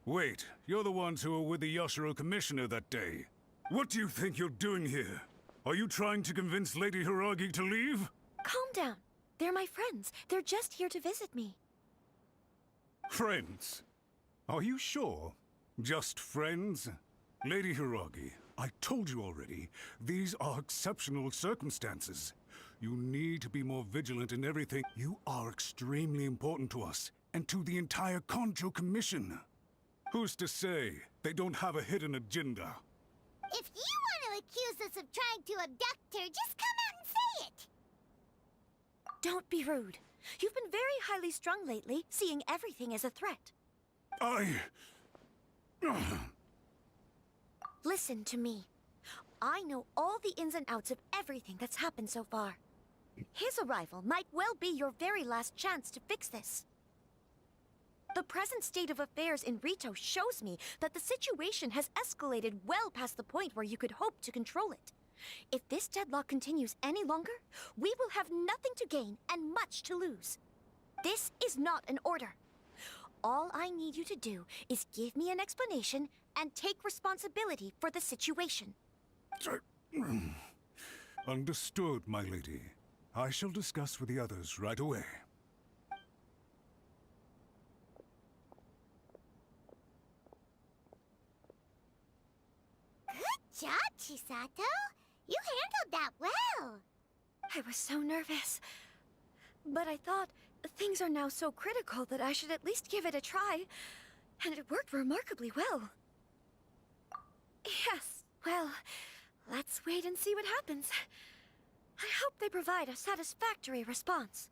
Wait, you're the ones who were with the Yashiro Commissioner that day. What do you think you're doing here? Are you trying to convince Lady Hiragi to leave? Calm down. They're my friends. They're just here to visit me. Friends? Are you sure? Just friends? Lady Hiragi, I told you already, these are exceptional circumstances. You need to be more vigilant in everything. You are extremely important to us, and to the entire Kanjo Commission. Who's to say they don't have a hidden agenda? If you want to accuse us of trying to abduct her, just come out and say it! Don't be rude. You've been very highly strung lately, seeing everything as a threat. Listen to me. I know all the ins and outs of everything that's happened so far. His arrival might well be your very last chance to fix this. The present state of affairs in Rito shows me that the situation has escalated well past the point where you could hope to control it. If this deadlock continues any longer, we will have nothing to gain and much to lose. This is not an order. All I need you to do is give me an explanation and take responsibility for the situation. Understood, my lady. I shall discuss with the others right away. Good job, Chisato! You handled that well! I was so nervous. But I thought things are now so critical that I should at least give it a try. And it worked remarkably well. Yes, well, let's wait and see what happens. I hope they provide a satisfactory response.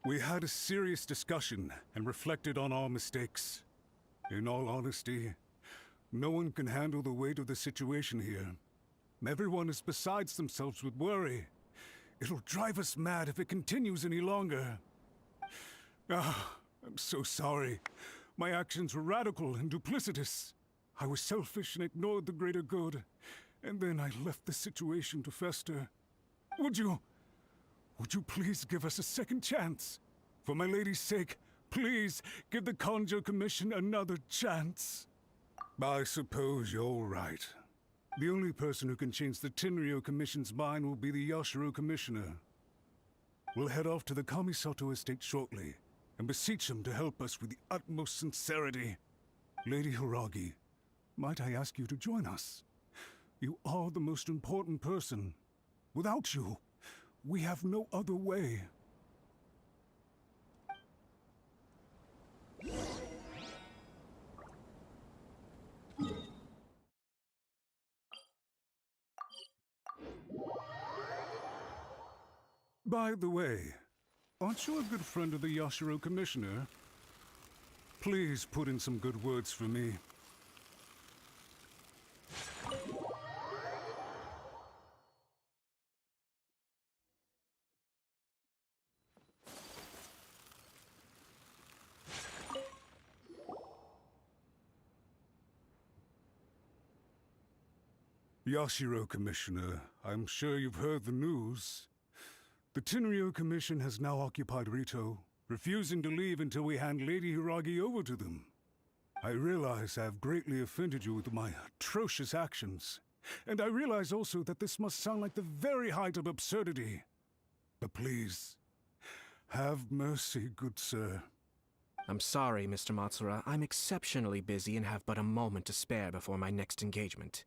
We had a serious discussion and reflected on our mistakes. In all honesty, no one can handle the weight of the situation here. Everyone is besides themselves with worry. It'll drive us mad if it continues any longer. I'm so sorry. My actions were radical and duplicitous. I was selfish and ignored the greater good. And then I left the situation to fester. Would you please give us a second chance? For my lady's sake, please give the Conjo Commission another chance. I suppose you're right. The only person who can change the Tenryo Commission's mind will be the Yashiro Commissioner. We'll head off to the Kamisato estate shortly and beseech him to help us with the utmost sincerity. Lady Hiragi, might I ask you to join us? You are the most important person. Without you, we have no other way. By the way, aren't you a good friend of the Yashiro Commissioner? Please put in some good words for me. Yashiro Commissioner, I'm sure you've heard the news. The Tenryo Commission has now occupied Rito, refusing to leave until we hand Lady Hiragi over to them. I realize I have greatly offended you with my atrocious actions, and I realize also that this must sound like the very height of absurdity. But please, have mercy, good sir. I'm sorry, Mr. Matsura. I'm exceptionally busy and have but a moment to spare before my next engagement.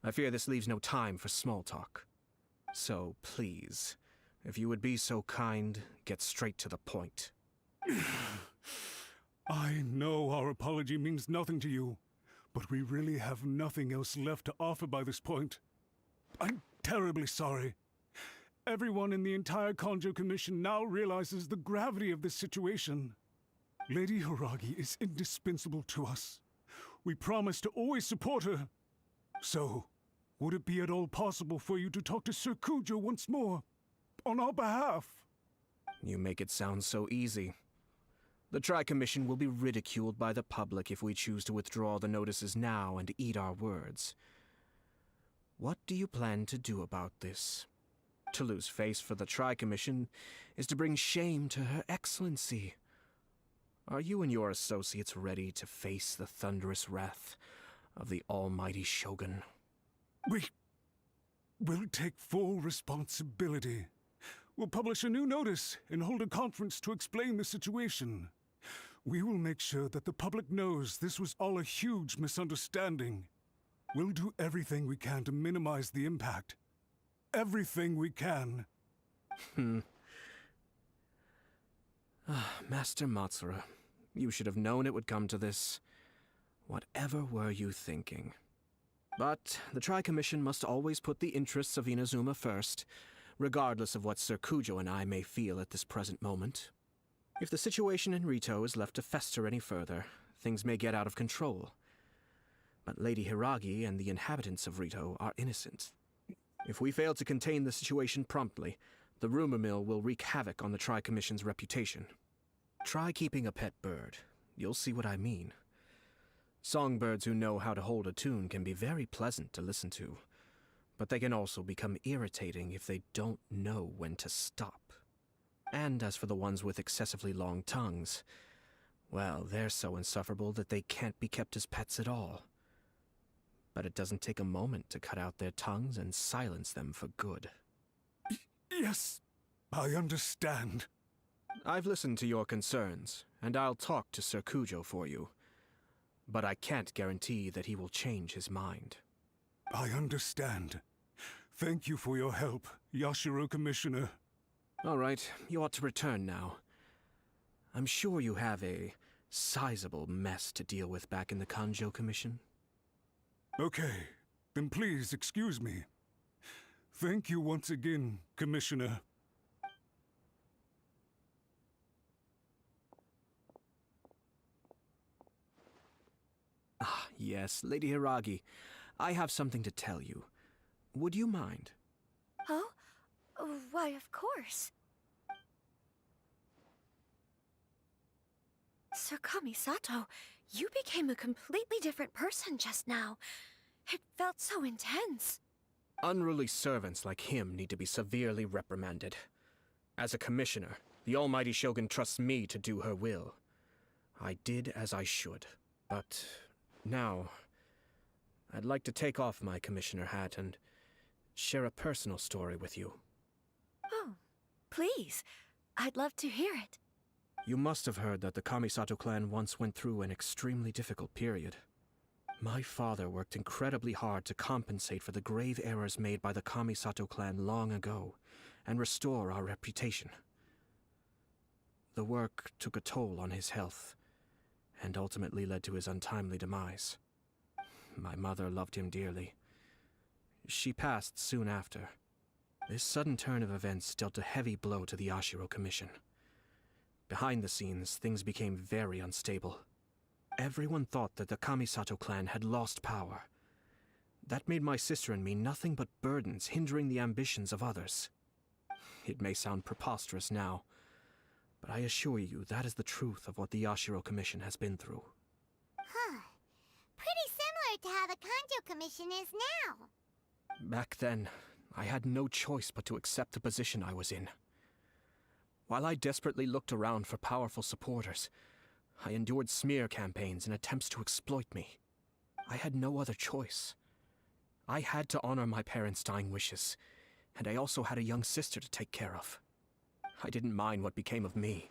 I fear this leaves no time for small talk. So, please, if you would be so kind, get straight to the point. I know our apology means nothing to you, but we really have nothing else left to offer by this point. I'm terribly sorry. Everyone in the entire Conjo Commission now realizes the gravity of this situation. Lady Hiragi is indispensable to us. We promise to always support her. So, would it be at all possible for you to talk to Sir Kujo once more, on our behalf? You make it sound so easy. The Tri-Commission will be ridiculed by the public if we choose to withdraw the notices now and eat our words. What do you plan to do about this? To lose face for the Tri-Commission is to bring shame to Her Excellency. Are you and your associates ready to face the thunderous wrath of the almighty Shogun? We'll take full responsibility. We'll publish a new notice and hold a conference to explain the situation. We will make sure that the public knows this was all a huge misunderstanding. We'll do everything we can to minimize the impact. Everything we can. Master Matsura, you should have known it would come to this. Whatever were you thinking? But the Tri-Commission must always put the interests of Inazuma first, regardless of what Sir Kujo and I may feel at this present moment. If the situation in Rito is left to fester any further, things may get out of control. But Lady Hiragi and the inhabitants of Rito are innocent. If we fail to contain the situation promptly, the rumor mill will wreak havoc on the Tri-Commission's reputation. Try keeping a pet bird. You'll see what I mean. Songbirds who know how to hold a tune can be very pleasant to listen to, but they can also become irritating if they don't know when to stop. And as for the ones with excessively long tongues, well, they're so insufferable that they can't be kept as pets at all. But it doesn't take a moment to cut out their tongues and silence them for good. Yes, I understand. I've listened to your concerns, and I'll talk to Sir Kujo for you. But I can't guarantee that he will change his mind. I understand. Thank you for your help, Yashiro Commissioner. All right, you ought to return now. I'm sure you have a sizable mess to deal with back in the Kanjo Commission. Okay, then please excuse me. Thank you once again, Commissioner. Ah, yes, Lady Hiragi. I have something to tell you. Would you mind? Oh? Why, of course. Sir Kamisato, you became a completely different person just now. It felt so intense. Unruly servants like him need to be severely reprimanded. As a commissioner, the Almighty Shogun trusts me to do her will. I did as I should, but now I'd like to take off my commissioner hat and share a personal story with you. Oh, please. I'd love to hear it. You must have heard that the Kamisato clan once went through an extremely difficult period. My father worked incredibly hard to compensate for the grave errors made by the Kamisato clan long ago and restore our reputation. The work took a toll on his health and ultimately led to his untimely demise. My mother loved him dearly. She passed soon after. This sudden turn of events dealt a heavy blow to the Yashiro Commission. Behind the scenes, things became very unstable. Everyone thought that the Kamisato clan had lost power. That made my sister and me nothing but burdens hindering the ambitions of others. It may sound preposterous now, but I assure you that is the truth of what the Yashiro Commission has been through. Huh. Pretty similar to how the Kanjo Commission is now. Back then, I had no choice but to accept the position I was in. While I desperately looked around for powerful supporters, I endured smear campaigns and attempts to exploit me. I had no other choice. I had to honor my parents' dying wishes, and I also had a young sister to take care of. I didn't mind what became of me,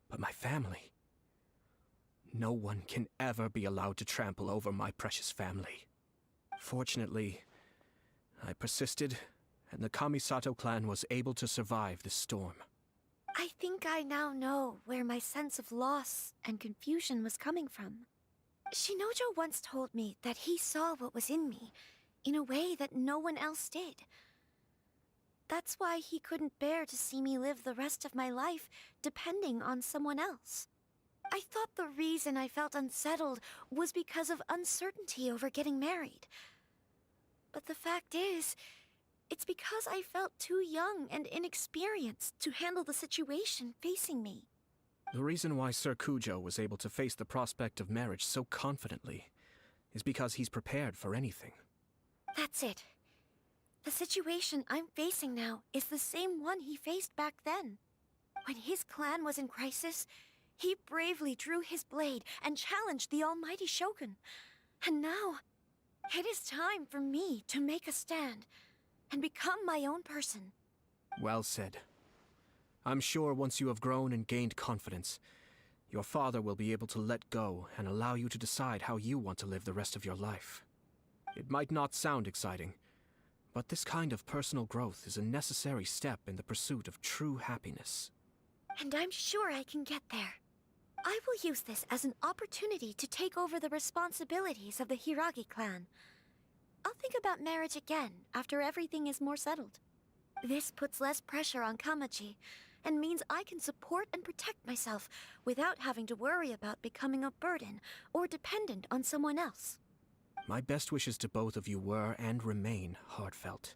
but my family. No one can ever be allowed to trample over my precious family. Fortunately, I persisted, and the Kamisato clan was able to survive this storm. I think I now know where my sense of loss and confusion was coming from. Shinojo once told me that he saw what was in me, in a way that no one else did. That's why he couldn't bear to see me live the rest of my life depending on someone else. I thought the reason I felt unsettled was because of uncertainty over getting married. But the fact is, it's because I felt too young and inexperienced to handle the situation facing me. The reason why Sir Kujo was able to face the prospect of marriage so confidently is because he's prepared for anything. That's it. The situation I'm facing now is the same one he faced back then. When his clan was in crisis, he bravely drew his blade and challenged the Almighty Shogun. And now, it is time for me to make a stand and become my own person. Well said. I'm sure once you have grown and gained confidence, your father will be able to let go and allow you to decide how you want to live the rest of your life. It might not sound exciting, but this kind of personal growth is a necessary step in the pursuit of true happiness. And I'm sure I can get there. I will use this as an opportunity to take over the responsibilities of the Hiragi clan. I'll think about marriage again after everything is more settled. This puts less pressure on Kamaji, and means I can support and protect myself without having to worry about becoming a burden or dependent on someone else. My best wishes to both of you were and remain heartfelt.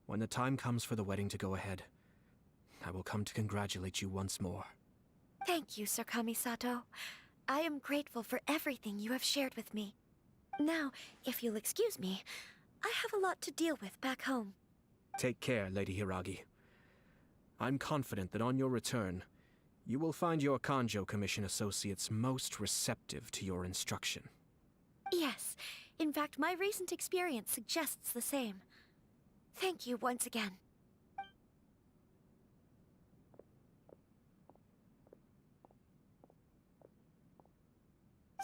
When the time comes for the wedding to go ahead, I will come to congratulate you once more. Thank you, Sir Kamisato. I am grateful for everything you have shared with me. Now, if you'll excuse me, I have a lot to deal with back home. Take care, Lady Hiragi. I'm confident that on your return, you will find your Kanjo Commission associates most receptive to your instruction. Yes, in fact, my recent experience suggests the same. Thank you once again.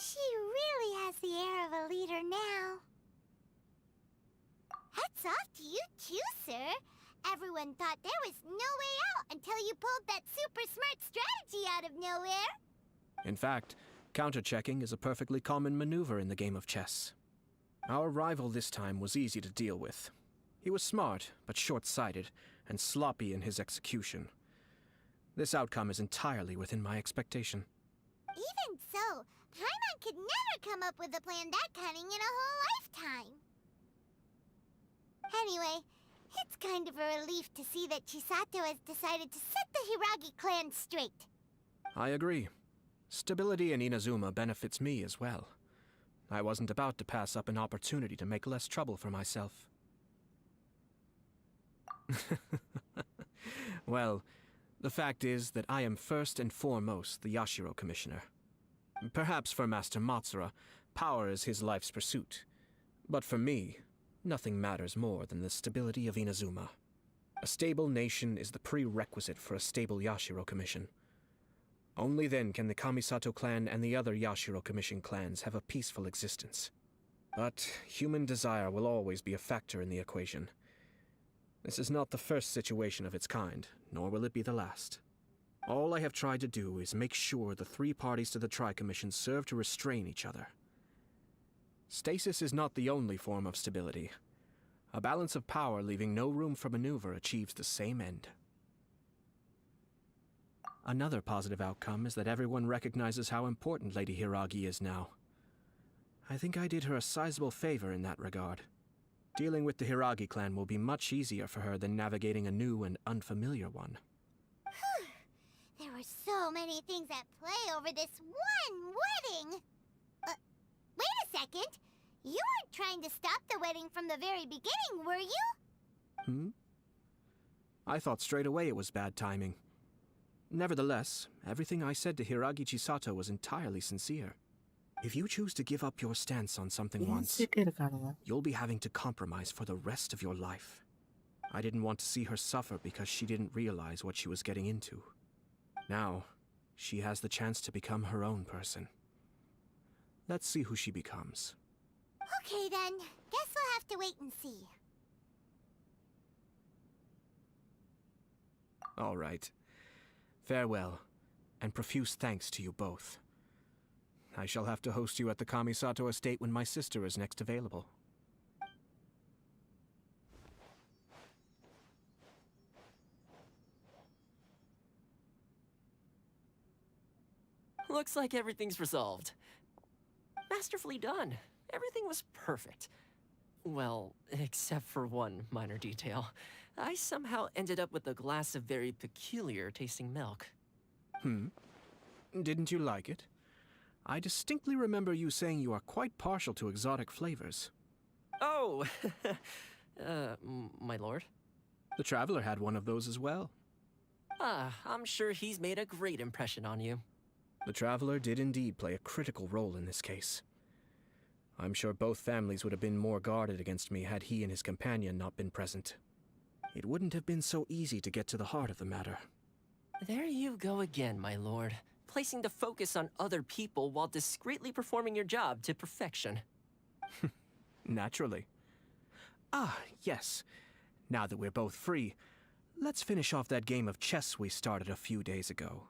She really has the air of a leader now. Hats off to you too, sir. Everyone thought there was no way out until you pulled that super smart strategy out of nowhere. In fact, counter-checking is a perfectly common maneuver in the game of chess. Our rival this time was easy to deal with. He was smart, but short-sighted, and sloppy in his execution. This outcome is entirely within my expectation. Even so, Paimon could never come up with a plan that cunning in a whole lifetime. Anyway, it's kind of a relief to see that Chisato has decided to set the Hiragi clan straight. I agree. Stability in Inazuma benefits me as well. I wasn't about to pass up an opportunity to make less trouble for myself. Well, the fact is that I am first and foremost the Yashiro Commissioner. Perhaps for Master Matsura, power is his life's pursuit. But for me, nothing matters more than the stability of Inazuma. A stable nation is the prerequisite for a stable Yashiro Commission. Only then can the Kamisato clan and the other Yashiro Commission clans have a peaceful existence. But human desire will always be a factor in the equation. This is not the first situation of its kind, nor will it be the last. All I have tried to do is make sure the three parties to the Tri-Commission serve to restrain each other. Stasis is not the only form of stability. A balance of power leaving no room for maneuver achieves the same end. Another positive outcome is that everyone recognizes how important Lady Hiragi is now. I think I did her a sizable favor in that regard. Dealing with the Hiragi clan will be much easier for her than navigating a new and unfamiliar one. There were so many things at play over this one wedding! Wait a second! You weren't trying to stop the wedding from the very beginning, were you? I thought straight away it was bad timing. Nevertheless, everything I said to Hiragi Chisato was entirely sincere. If you choose to give up your stance on something once, you'll be having to compromise for the rest of your life. I didn't want to see her suffer because she didn't realize what she was getting into. Now, she has the chance to become her own person. Let's see who she becomes. Okay then, guess we'll have to wait and see. All right. Farewell, and profuse thanks to you both. I shall have to host you at the Kamisato estate when my sister is next available. Looks like everything's resolved. Masterfully done. Everything was perfect. Well, except for one minor detail. I somehow ended up with a glass of very peculiar tasting milk. Didn't you like it? I distinctly remember you saying you are quite partial to exotic flavors. Oh! My lord? The Traveler had one of those as well. I'm sure he's made a great impression on you. The Traveler did indeed play a critical role in this case. I'm sure both families would have been more guarded against me had he and his companion not been present. It wouldn't have been so easy to get to the heart of the matter. There you go again, my lord. Placing the focus on other people while discreetly performing your job to perfection. Naturally. Yes. Now that we're both free, let's finish off that game of chess we started a few days ago.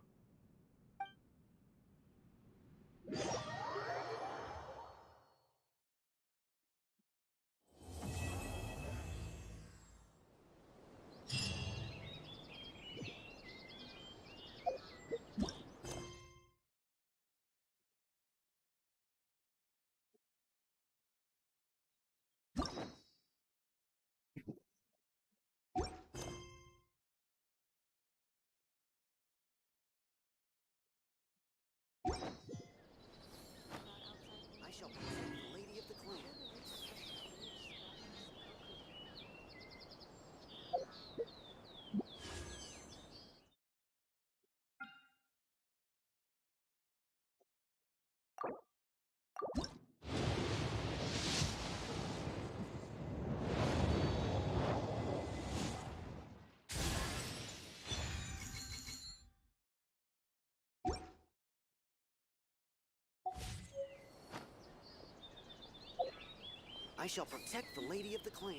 I shall protect the lady of the clan.